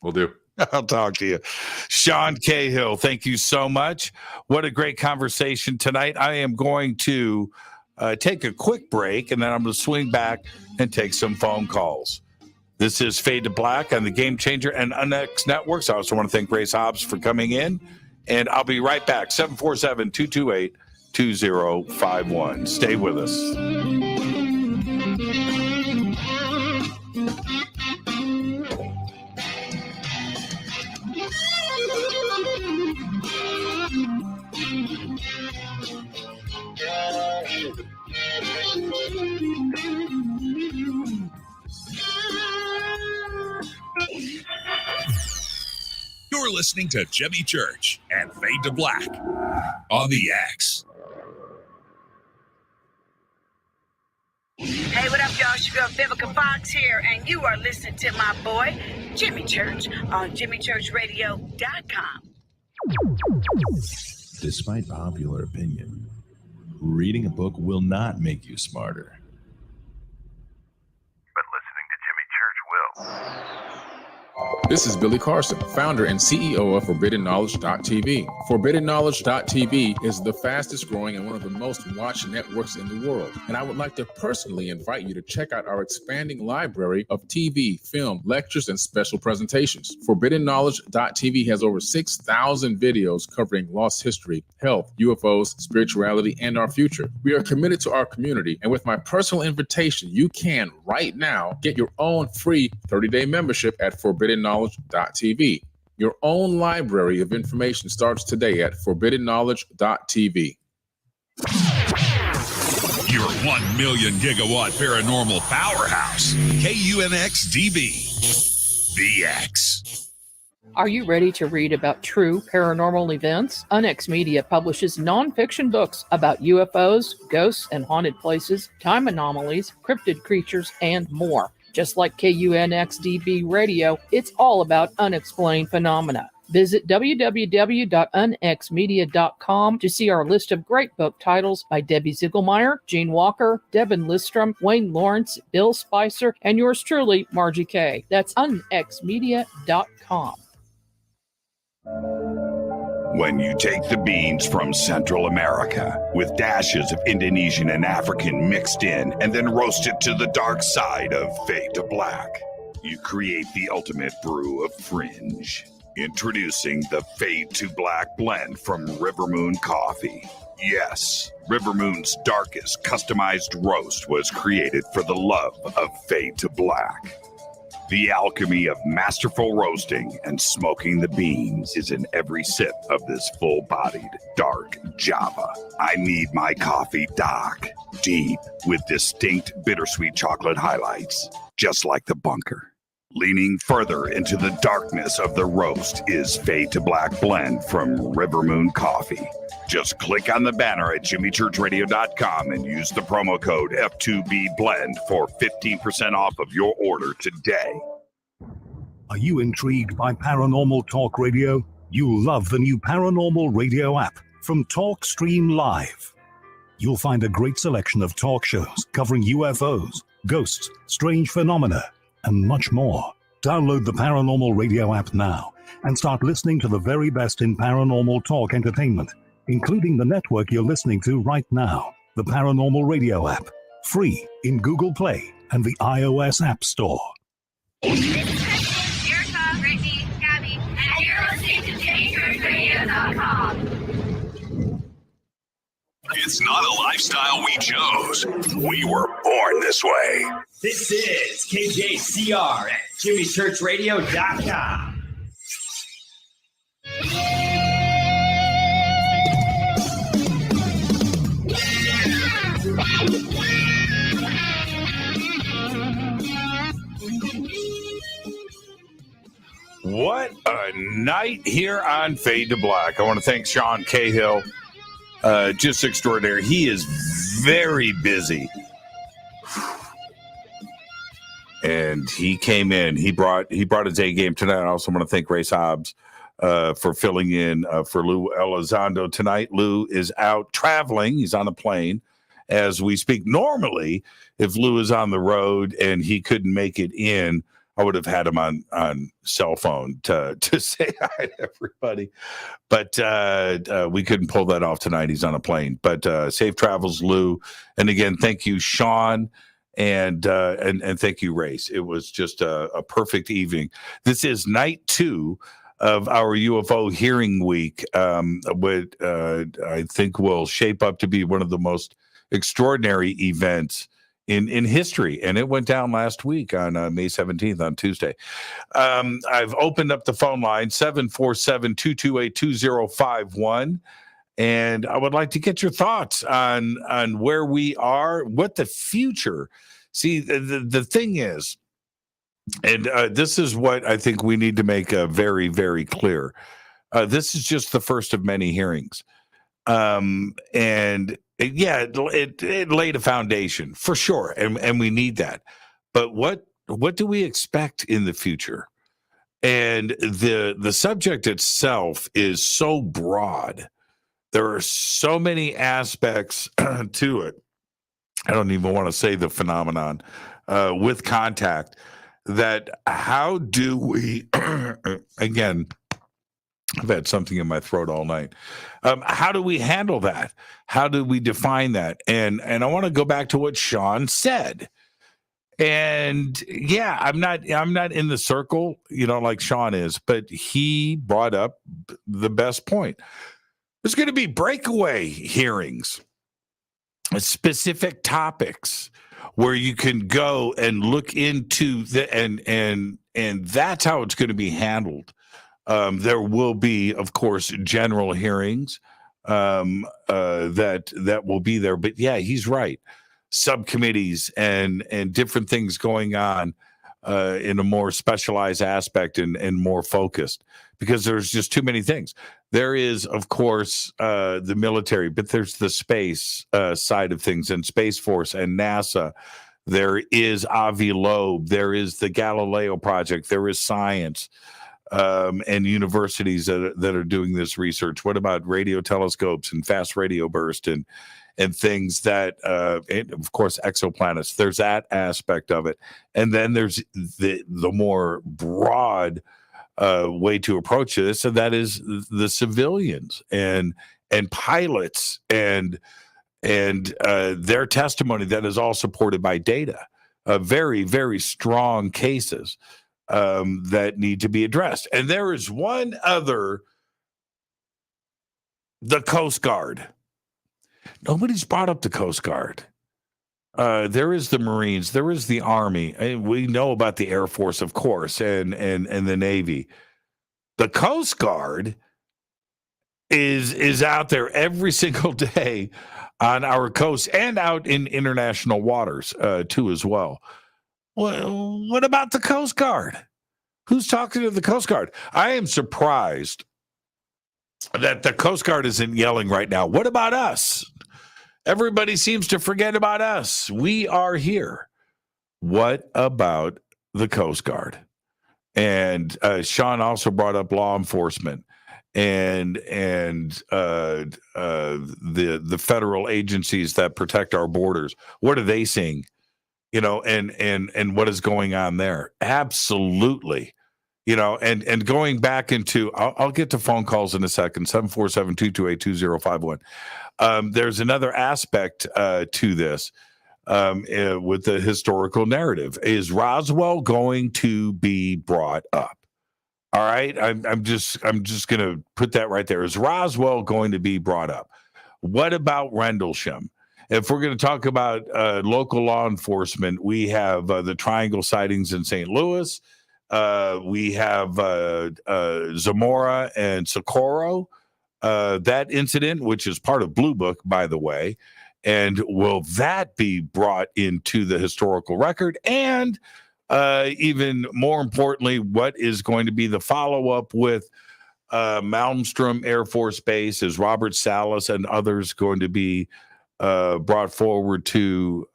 Will do. I'll talk to you. Sean Cahill, thank you so much. What a great conversation tonight. I am going to take a quick break, and then I'm going to swing back and take some phone calls. This is Fade to Black on the Game Changer and UNX Networks. I also want to thank Grace Hobbs for coming in, and I'll be right back. 747-228-2051. Stay with us. You're listening to Jimmy Church and Fade to Black on the X. Hey, what up, y'all? It's your girl Vivica Fox here, and you are listening to my boy, Jimmy Church, on JimmyChurchRadio.com. Despite popular opinion, reading a book will not make you smarter. But listening to Jimmy Church will. This is Billy Carson, founder and CEO of ForbiddenKnowledge.tv. ForbiddenKnowledge.tv is the fastest growing and one of the most watched networks in the world. And I would like to personally invite you to check out our expanding library of TV, film, lectures, and special presentations. ForbiddenKnowledge.tv has over 6,000 videos covering lost history, health, UFOs, spirituality, and our future. We are committed to our community, and with my personal invitation, you can right now get your own free 30-day membership at ForbiddenKnowledge.tv. Your own library of information starts today at ForbiddenKnowledge.tv. Your 1 million gigawatt paranormal powerhouse, KUNX-DB, the X. Are you ready to read about true paranormal events? UNX Media publishes nonfiction books about UFOs, ghosts and haunted places, time anomalies, cryptid creatures, and more. Just like KUNX-DB Radio, it's all about unexplained phenomena. Visit www.unxmedia.com to see our list of great book titles by Debbie Ziegelmeyer, Gene Walker, Devin Listrom, Wayne Lawrence, Bill Spicer, and yours truly, Margie Kay. That's unxmedia.com. When you take the beans from Central America with dashes of Indonesian and African mixed in and then roast it to the dark side of fade to black, you create the ultimate brew of fringe. Introducing the Fade to Black blend from River Moon Coffee. Yes, River Moon's darkest customized roast was created for the love of Fade to Black. The alchemy of masterful roasting and smoking the beans is in every sip of this full-bodied, dark Java. I need my coffee dark, deep, with distinct bittersweet chocolate highlights, just like the bunker. Leaning further into the darkness of the roast is Fade to Black blend from River Moon Coffee. Just click on the banner at jimmychurchradio.com and use the promo code F2BBLEND for 15% off of your order today. Are you intrigued by Paranormal Talk Radio? You'll love the new Paranormal Radio app from TalkStream Live. You'll find a great selection of talk shows covering UFOs, ghosts, strange phenomena, and much more. Download the Paranormal Radio app now and start listening to the very best in paranormal talk entertainment, including the network you're listening to right now, the Paranormal Radio app, free in Google Play and the iOS App Store. Erica, Brittany, Gabby, and you're listening to JamieChurchRadio.com. It's not a lifestyle we chose. We were born this way. This is KJCR at JimmyChurchRadio.com. What a night here on Fade to Black. I want to thank Sean Cahill. Just extraordinary. He is very busy. And he came in. He brought his A game tonight. I also want to thank Race Hobbs for filling in for Lou Elizondo tonight. Lou is out traveling. He's on a plane as we speak. Normally, if Lou is on the road and he couldn't make it in, I would have had him on cell phone to say hi to everybody. But we couldn't pull that off tonight. He's on a plane. But safe travels, Lou. And again, thank you, Sean. And thank you, Race. It was just a perfect evening. This is night 2 of our UFO Hearing Week. What I think will shape up to be one of the most extraordinary events in history, and it went down last week on May 17th on Tuesday. I've opened up the phone line 747-228-2051, and I would like to get your thoughts on where we are, what the future. See, the thing is, and this is what I think we need to make very, very clear. This is just the first of many hearings, and yeah, it laid a foundation for sure, and we need that. But what do we expect in the future? And the subject itself is so broad. There are so many aspects to it. I don't even want to say the phenomenon with contact. That how do we again? I've had something in my throat all night. How do we handle that? How do we define that? And I want to go back to what Sean said. And yeah, I'm not in the circle, like Sean is, but he brought up the best point. There's going to be breakaway hearings, specific topics where you can go and look into and that's how it's going to be handled. There will be, of course, general hearings that will be there. But yeah, he's right. Subcommittees and different things going on in a more specialized aspect and more focused, because there's just too many things. There is, of course, the military, but there's the space side of things and Space Force and NASA. There is Avi Loeb. There is the Galileo Project. There is science. and universities that are doing this research? What about radio telescopes and fast radio burst and things that, and of course, exoplanets? There's that aspect of it, and then there's the more broad way to approach this, and that is the civilians and pilots and their testimony that is all supported by data. Very, very strong cases that need to be addressed. And there is one other, the Coast Guard. Nobody's brought up the Coast Guard. There is the Marines. There is the Army. And we know about the Air Force, of course, and the Navy. The Coast Guard is out there every single day on our coast and out in international waters too as well. Well, what about the Coast Guard? Who's talking to the Coast Guard? I am surprised that the Coast Guard isn't yelling right now. What about us? Everybody seems to forget about us. We are here. What about the Coast Guard? And Sean also brought up law enforcement and the federal agencies that protect our borders. What are they seeing? And what is going on there? Absolutely. And going back into, I'll get to phone calls in a second, 747-228-2051. There's another aspect to this with the historical narrative. Is Roswell going to be brought up? All right. I'm just going to put that right there. Is Roswell going to be brought up? What about Rendlesham? If we're going to talk about local law enforcement, we have the Triangle sightings in St. Louis. We have Zamora and Socorro, that incident, which is part of Blue Book, by the way. And will that be brought into the historical record? And even more importantly, what is going to be the follow-up with Malmstrom Air Force Base? Is Robert Salas and others going to be brought forward to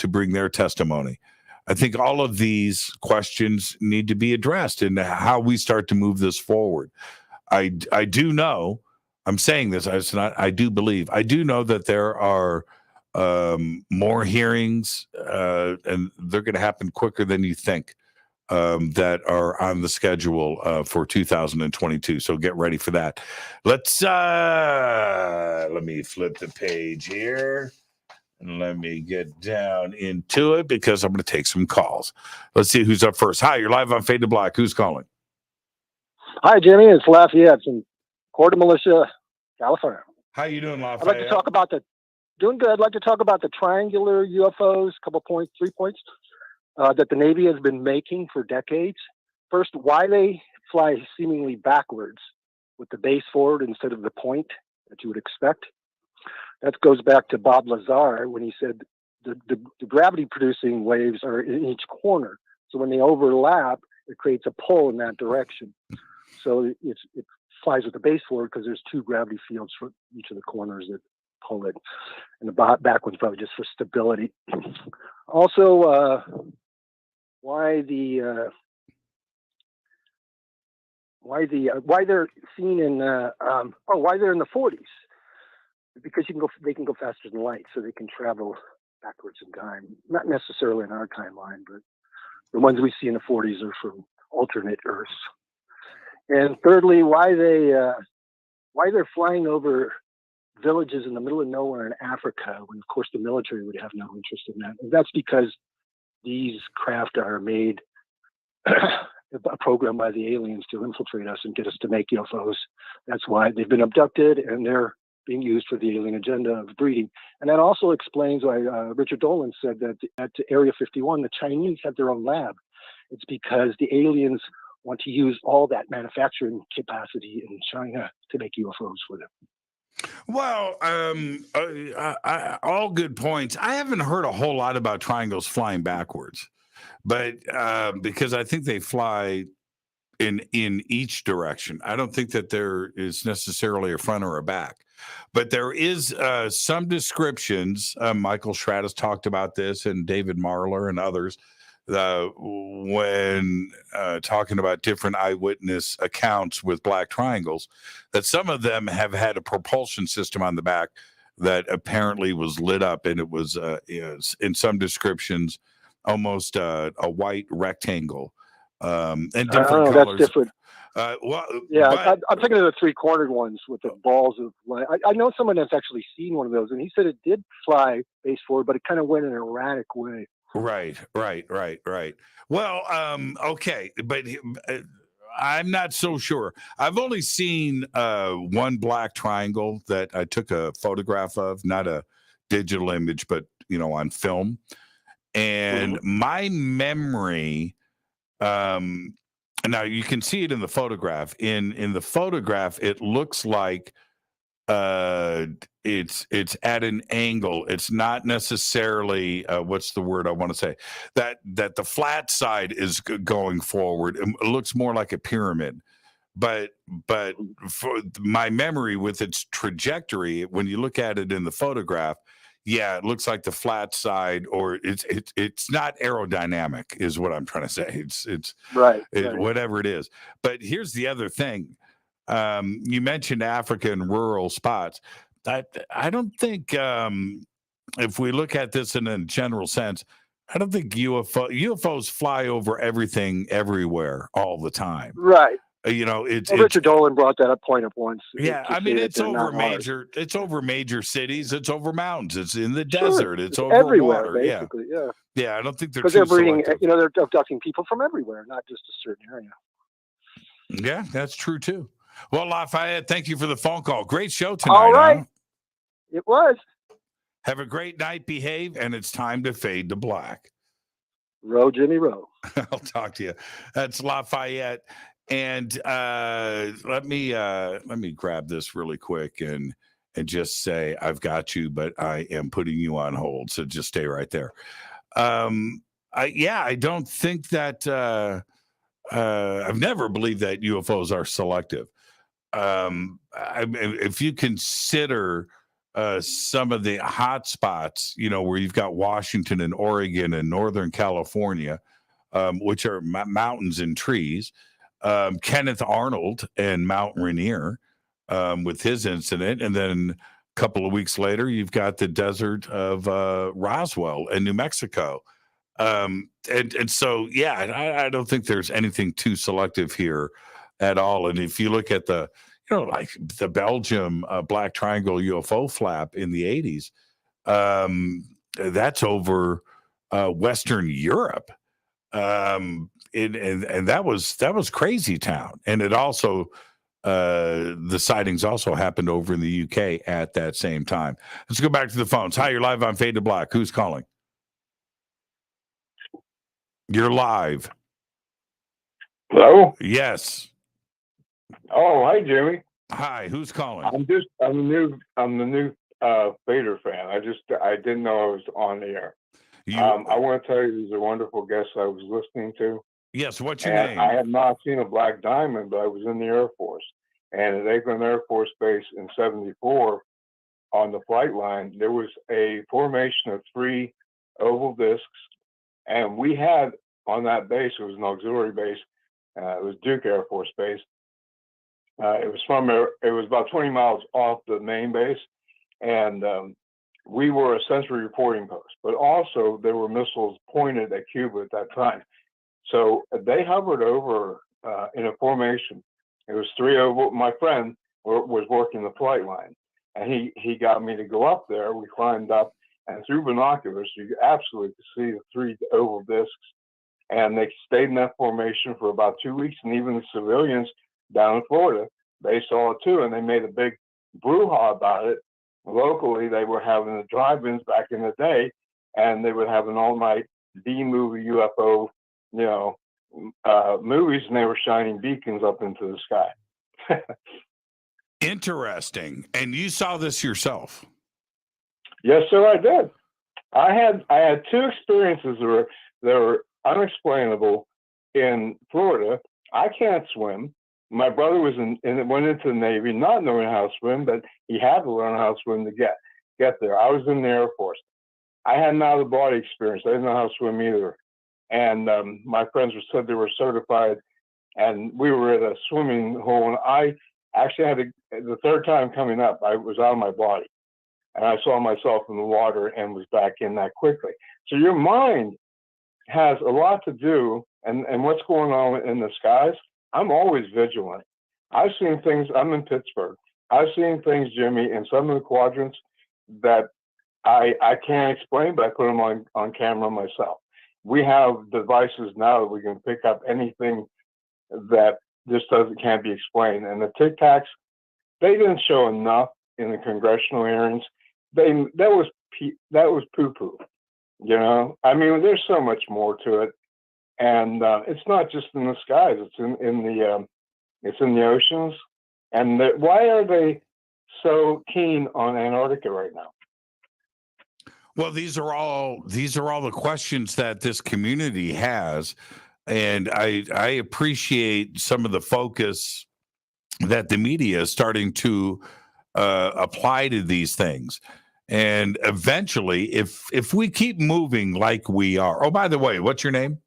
bring their testimony? I think all of these questions need to be addressed in how we start to move this forward. I do know, I'm saying this, I do know that there are more hearings, and they're going to happen quicker than you think, that are on the schedule for 2022. So get ready for that. Let me flip the page here. And let me get down into it because I'm going to take some calls. Let's see who's up first. Hi, you're live on Fade to Black. Who's calling? Hi, Jimmy. It's Lafayette from Corte Militia, California. How you doing, Lafayette? I'd like to talk about doing good. I'd like to talk about the triangular UFOs, three points that the Navy has been making for decades. First, why they fly seemingly backwards with the base forward instead of the point that you would expect. That goes back to Bob Lazar when he said the gravity-producing waves are in each corner. So when they overlap, it creates a pull in that direction. So it flies with the base forward because there's two gravity fields for each of the corners that pull it. And the back one's probably just for stability. Also, why they're seen in why they're in the 40s. Because they can go faster than light, so they can travel backwards in time. Not necessarily in our timeline, but the ones we see in the 40s are from alternate Earths. And thirdly, why they're flying over villages in the middle of nowhere in Africa, when of course the military would have no interest in that. And that's because these craft are made a program by the aliens to infiltrate us and get us to make UFOs. That's why they've been abducted and they're being used for the alien agenda of breeding. And that also explains why Richard Dolan said that at Area 51, the Chinese have their own lab. It's because the aliens want to use all that manufacturing capacity in China to make UFOs for them. Well, all good points. I haven't heard a whole lot about triangles flying backwards, but because I think they fly in each direction. I don't think that there is necessarily a front or a back. But there is some descriptions. Michael Schratt has talked about this, and David Marler and others, when talking about different eyewitness accounts with black triangles, that some of them have had a propulsion system on the back that apparently was lit up, and it was in some descriptions almost a white rectangle, and different colors. That's different. I'm thinking of the 3-cornered ones with the balls of light. I know someone that's actually seen one of those, and he said it did fly face forward, but it kind of went in an erratic way. Right. Well, okay, but I'm not so sure. I've only seen one black triangle that I took a photograph of, not a digital image, but on film. And my memory, now you can see it in the photograph. In the photograph, it looks like it's at an angle. It's not necessarily what's the word I want to say, that the flat side is going forward. It looks more like a pyramid, but for my memory with its trajectory, when you look at it in the photograph, it looks like the flat side, or it's not aerodynamic is what I'm trying to say. It's right. Whatever it is. But here's the other thing. You mentioned Africa and rural spots. I don't think, if we look at this in a general sense, I don't think UFOs fly over everything, everywhere, all the time. Right. Richard Dolan brought that up point up once. Yeah, I mean, it's over major cities. It's over mountains. It's in the desert. It's over everywhere, water. basically. Yeah. I don't think they're because they're breeding. They're abducting people from everywhere, not just a certain area. Yeah, that's true too. Well, Lafayette, thank you for the phone call. Great show tonight. All right. Huh? It was. Have a great night. Behave, and it's time to fade to black. Row, Jimmy, row. I'll talk to you. That's Lafayette. And let me grab this really quick and just say I've got you, but I am putting you on hold. So just stay right there. I don't think that I've never believed that UFOs are selective. If you consider some of the hot spots, where you've got Washington and Oregon and Northern California, which are mountains and trees. Kenneth Arnold and Mount Rainier with his incident. And then a couple of weeks later, you've got the desert of Roswell in New Mexico. And so, I don't think there's anything too selective here at all. And if you look at the, like the Belgium Black Triangle UFO flap in the 80s, that's over Western Europe. And that was crazy town. And it also, the sightings also happened over in the UK at that same time. Let's go back to the phones. Hi, you're live on Fade to Black. Who's calling? You're live. Hello? Yes. Oh, hi, Jimmy. Hi, who's calling? I'm the new Vader fan. I didn't know I was on the air. I want to tell you, there's a wonderful guest I was listening to. Yes, what's your name? I have not seen a black diamond, but I was in the Air Force. And at Lakeland Air Force Base in 74, on the flight line, there was a formation of 3 oval discs. And we had on that base, it was an auxiliary base, it was Duke Air Force Base. It was about 20 miles off the main base. And we were a sensory reporting post, but also there were missiles pointed at Cuba at that time. So they hovered over in a formation. It was 3 oval. My friend was working the flight line, and he got me to go up there. We climbed up, and through binoculars, you absolutely could see the 3 oval discs. And they stayed in that formation for about 2 weeks, and even the civilians down in Florida, they saw it too, and they made a big brouhaha about it. Locally, they were having the drive-ins back in the day, and they would have an all-night B-movie UFO, movies, and they were shining beacons up into the sky. Interesting. And you saw this yourself? Yes, sir, I did. I had 2 experiences that were unexplainable in Florida. I can't swim. My brother went into the Navy, not knowing how to swim, but he had to learn how to swim to get there. I was in the Air Force. I had an out-of-the-body experience. I didn't know how to swim either. and my friends said they were certified, and we were at a swimming hole, and I actually had the third time coming up, I was out of my body, and I saw myself in the water and was back in that quickly. So your mind has a lot to do, and what's going on in the skies. I'm always vigilant. I've seen things. I'm in Pittsburgh. I've seen things, Jimmy, in some of the quadrants that I can't explain, but I put them on camera myself. We have devices now that we can pick up anything that just can't be explained. And the Tic Tacs, they didn't show enough in the congressional hearings. That was poo-poo. You know, I mean, there's so much more to it, and it's not just in the skies. It's in the oceans. And why are they so keen on Antarctica right now? Well, these are all the questions that this community has, and I appreciate some of the focus that the media is starting to apply to these things. And eventually, if we keep moving like we are. Oh, by the way, what's your name?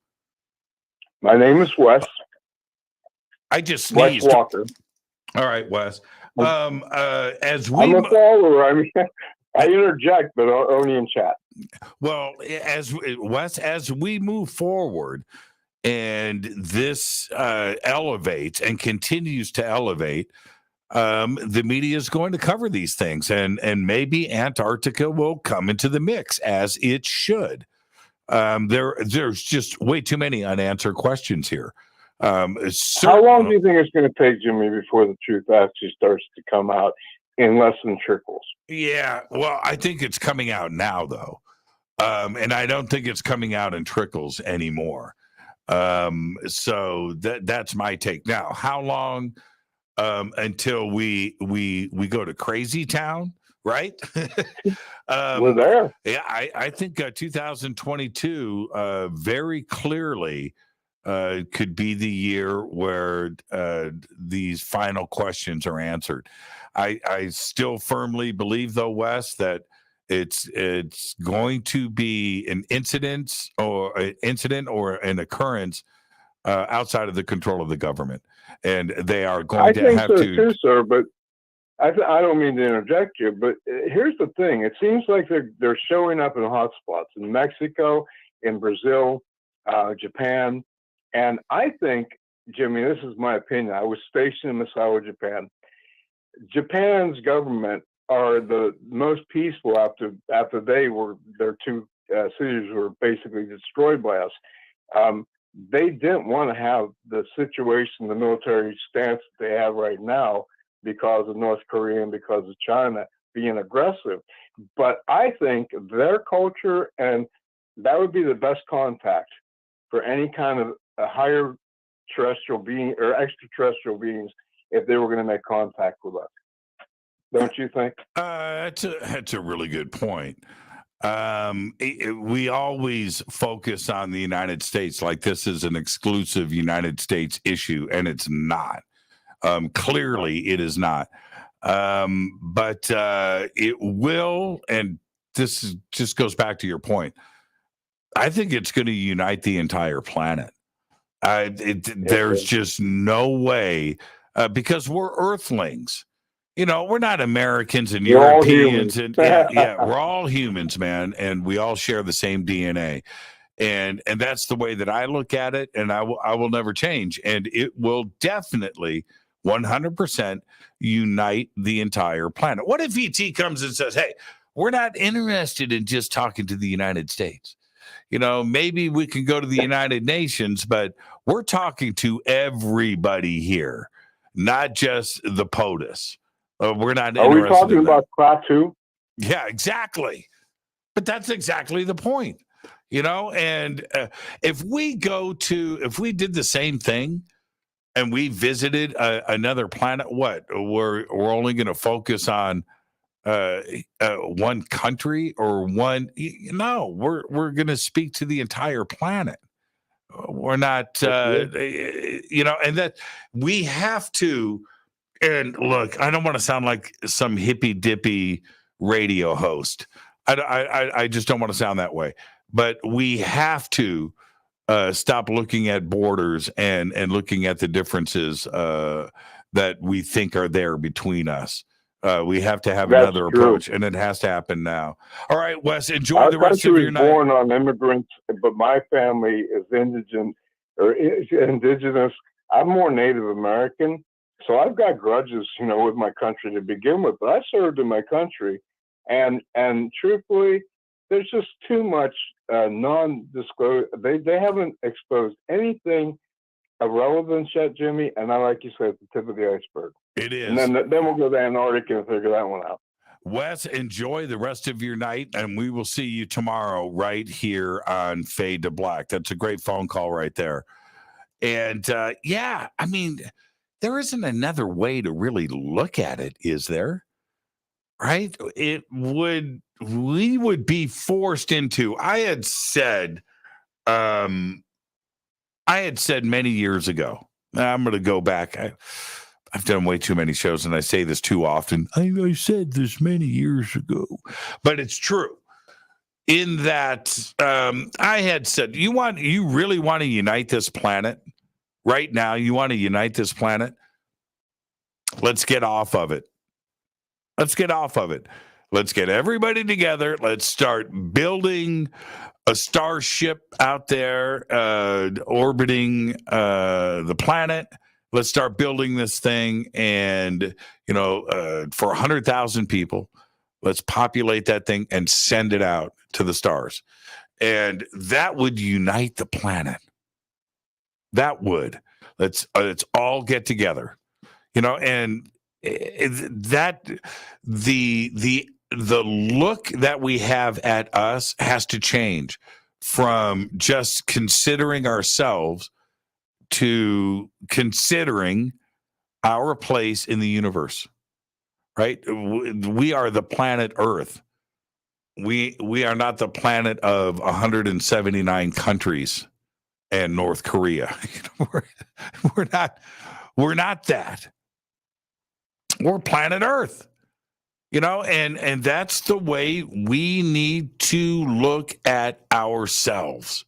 My name is Wes. I just sneezed. Wes Walker. All right, Wes. As I'm a follower. I mean, I interject, but only in chat. Well, as we move forward, and this elevates and continues to elevate, the media is going to cover these things, and maybe Antarctica will come into the mix, as it should. There's just way too many unanswered questions here. How long do you think it's going to take, Jimmy, before the truth actually starts to come out in less than trickles? Yeah, well, I think it's coming out now, though. And I don't think it's coming out in trickles anymore. So that's my take. Now, how long until we go to crazy town, right? We're there. Yeah, I think 2022 very clearly could be the year where these final questions are answered. I still firmly believe, though, Wes, that it's going to be an incident or an occurrence outside of the control of the government, and they are going to have to. I think so too, sir. But I don't mean to interject you, but here's the thing: it seems like they're showing up in hotspots in Mexico, in Brazil, Japan, and I think, Jimmy, this is my opinion. I was stationed in Misawa, Japan. Japan's government are the most peaceful after their two cities were basically destroyed by us. They didn't want to have the situation, the military stance that they have right now because of North Korea and because of China being aggressive. But I think their culture, and that would be the best contact for any kind of a higher terrestrial being or extraterrestrial beings if they were going to make contact with us. Don't you think? That's a really good point. We always focus on the United States like this is an exclusive United States issue, and it's not. Clearly, it is not. But it will, and this just goes back to your point. I think it's going to unite the entire planet. There's just no way, because we're Earthlings. You know, we're not Americans and Europeans, and we're all humans, man, and we all share the same DNA, and that's the way that I look at it, and I will never change, and it will definitely 100% unite the entire planet. What if ET comes and says, "Hey, we're not interested in just talking to the United States. You know, maybe we can go to the United Nations, but we're talking to everybody here, not just the POTUS." We're not. Are we talking about Klaatu? Yeah, exactly. But that's exactly the point, you know. And if we did the same thing, and we visited another planet, what we're only going to focus on one country or one. No, we're going to speak to the entire planet. We're not, you know, and that we have to. And look, I don't want to sound like some hippy dippy radio host. I just don't want to sound that way. But we have to stop looking at borders and looking at the differences that we think are there between us. We have to have another approach, and it has to happen now. All right, Wes, enjoy the rest of your night. Our country was born on immigrants, but my family is indigenous. I'm more Native American, so I've got grudges, with my country to begin with. But I served in my country, and truthfully, there's just too much non-disclosure. They haven't exposed anything of relevance yet, Jimmy. And like you said, it's the tip of the iceberg. It is. And then we'll go to Antarctica and figure that one out. Wes, enjoy the rest of your night, and we will see you tomorrow right here on Fade to Black. That's a great phone call right there. And yeah, I mean, there isn't another way to really look at it, is there? Right? We would be forced into. I had said many years ago. I'm going to go back. I've done way too many shows, and I say this too often. I said this many years ago, but it's true. In that, I had said, you really want to unite this planet right now? You want to unite this planet? Let's get off of it. Let's get off of it. Let's get everybody together. Let's start building a starship out there orbiting the planet. Let's start building this thing, and for 100,000 people, let's populate that thing and send it out to the stars, and that would unite the planet. That would. Let's all get together, and that the look that we have at us has to change from just considering ourselves to considering our place in the universe, right? We are the planet Earth. We are not the planet of 179 countries and North Korea. We're not that. We're planet Earth. And that's the way we need to look at ourselves.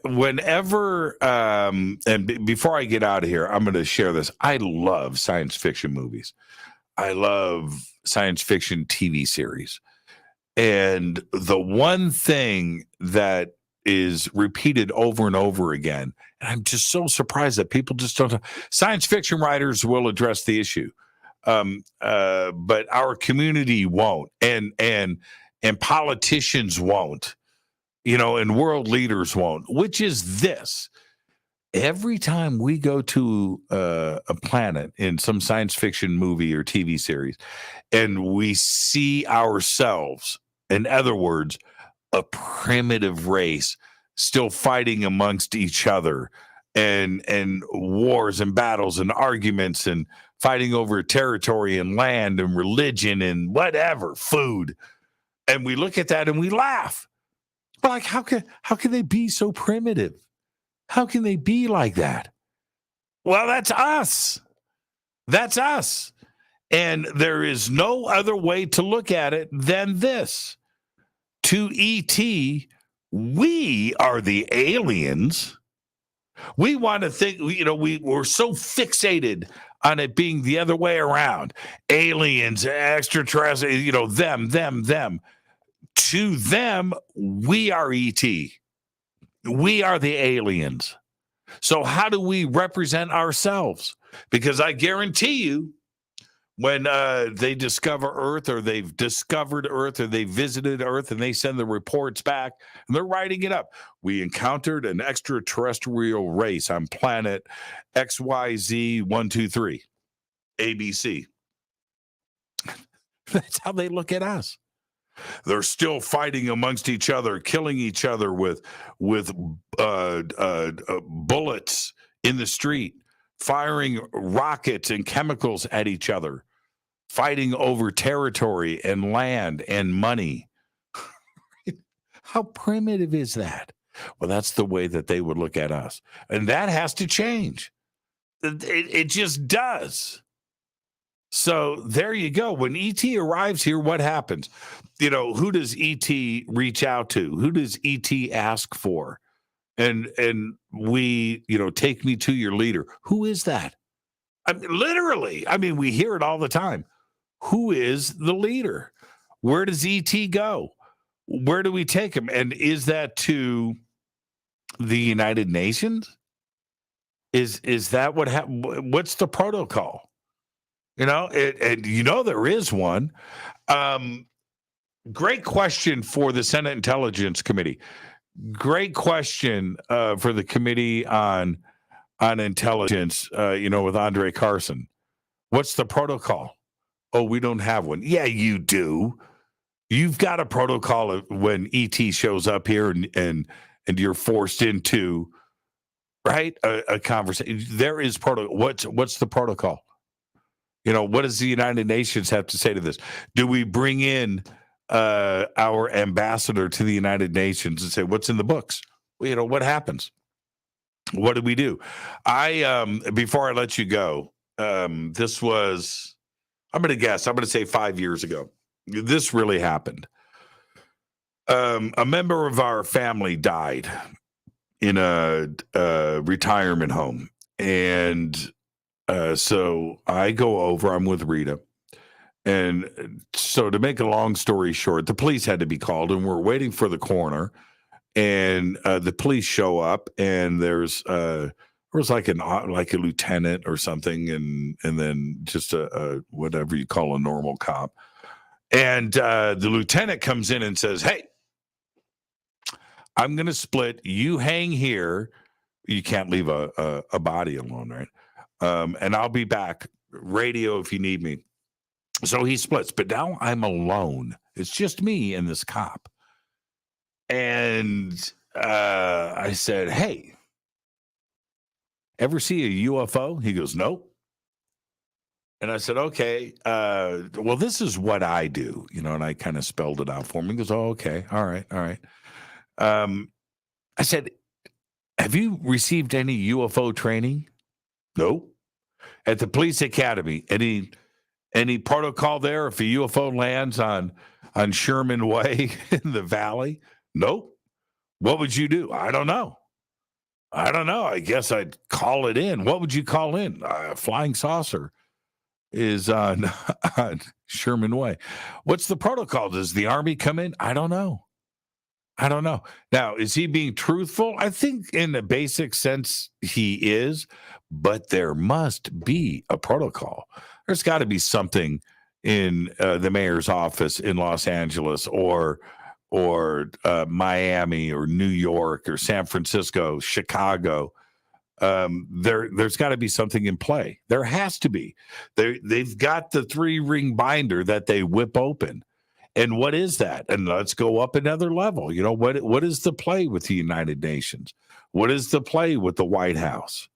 Whenever, and before I get out of here, I'm going to share this. I love science fiction movies. I love science fiction TV series. And the one thing that is repeated over and over again, and I'm just so surprised that people just don't. Science fiction writers will address the issue. But our community won't, and politicians won't, and world leaders won't, which is this. Every time we go to a planet in some science fiction movie or TV series, and we see ourselves, in other words, a primitive race still fighting amongst each other, and wars and battles and arguments and fighting over territory and land and religion and whatever, food. And we look at that and we laugh. We're like, how can they be so primitive? How can they be like that? Well, that's us. That's us. And there is no other way to look at it than this. To ET, we are the aliens. We want to think, we're so fixated on it being the other way around. Aliens, extraterrestrials, them. To them, we are ET. We are the aliens. So how do we represent ourselves? Because I guarantee you, when they discover Earth, or they've discovered Earth, or they visited Earth, and they send the reports back, and they're writing it up. We encountered an extraterrestrial race on planet XYZ123, ABC. That's how they look at us. They're still fighting amongst each other, killing each other with bullets in the street, firing rockets and chemicals at each other, fighting over territory and land and money. How primitive is that? Well, that's the way that they would look at us. And that has to change. It just does. So there you go. When ET arrives here, what happens? Who does ET reach out to? Who does ET ask for? and we, take me to your leader. Who is that? Literally, we hear it all the time. Who is the leader? Where does ET go? Where do we take him? And is that to the United Nations? Is that what happened? What's the protocol? There is one. Great question for the Senate Intelligence Committee. Great question for the Committee on Intelligence, with Andre Carson. What's the protocol? Oh, we don't have one. Yeah, you do. You've got a protocol when ET shows up here and you're forced into, right, a conversation. There is protocol. What's the protocol? What does the United Nations have to say to this? Do we bring in our ambassador to the United Nations and say, what's in the books? What happens? What do we do? Before I let you go, this was, I'm going to say 5 years ago. This really happened. A member of our family died in a retirement home. And so I go over, I'm with Rita. And so to make a long story short, the police had to be called, and we're waiting for the coroner. And the police show up, and there was like a lieutenant or something, and then just a whatever you call a normal cop. And the lieutenant comes in and says, "Hey, I'm going to split. You hang here. You can't leave a body alone, right? And I'll be back. Radio if you need me." So he splits, but now I'm alone. It's just me and this cop. And I said, "Hey, ever see a UFO?" He goes, "Nope." And I said, "Okay, well, this is what I do," and I kind of spelled it out for him. He goes, "Oh, okay, all right." I said, "Have you received any UFO training?" "Nope." "At the police academy, any protocol there if a UFO lands on Sherman Way in the valley?" "Nope." "What would you do?" "I don't know. I guess I'd call it in." "What would you call in?" "Flying saucer is on Sherman Way." "What's the protocol? Does the Army come in?" I don't know. Now, is he being truthful? I think in the basic sense he is, but there must be a protocol. There's got to be something in the mayor's office in Los Angeles or Miami or New York or San Francisco, Chicago. There's got to be something in play. There has to be. They've got the 3-ring binder that they whip open. And what is that? And let's go up another level. What is the play with the United Nations? What is the play with the White House?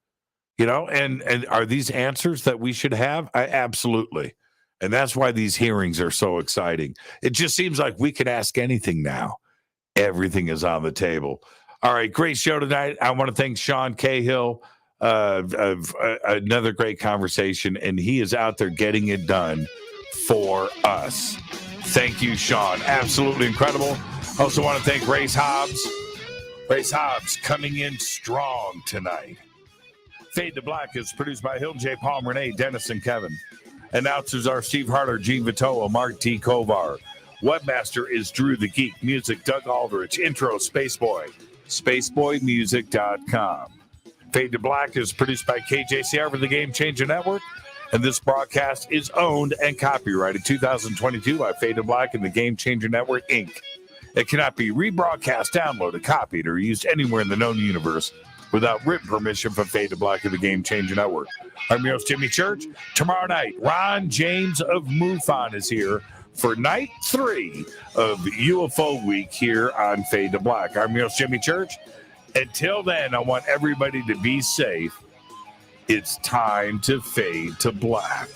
And are these answers that we should have? Absolutely. And that's why these hearings are so exciting. It just seems like we can ask anything now. Everything is on the table. All right, great show tonight. I want to thank Sean Cahill of another great conversation, and he is out there getting it done for us. Thank you, Sean. Absolutely incredible. Also want to thank Race Hobbs. Race Hobbs coming in strong tonight. Fade to Black is produced by Hill J. Palm, Renee, Dennis, and Kevin. Announcers are Steve Harder, Gene Vitoa, Mark T. Kovar. Webmaster is Drew the Geek. Music, Doug Aldrich. Intro, Spaceboy. SpaceboyMusic.com. Fade to Black is produced by KJCR for the Game Changer Network. And this broadcast is owned and copyrighted 2022 by Fade to Black and the Game Changer Network, Inc. It cannot be rebroadcast, downloaded, copied, or used anywhere in the known universe without written permission from Fade to Black and the Game Changer Network. I'm your host, Jimmy Church. Tomorrow night, Ron James of MUFON is here for night 3 of UFO Week here on Fade to Black. I'm your host, Jimmy Church. Until then, I want everybody to be safe. It's time to fade to black.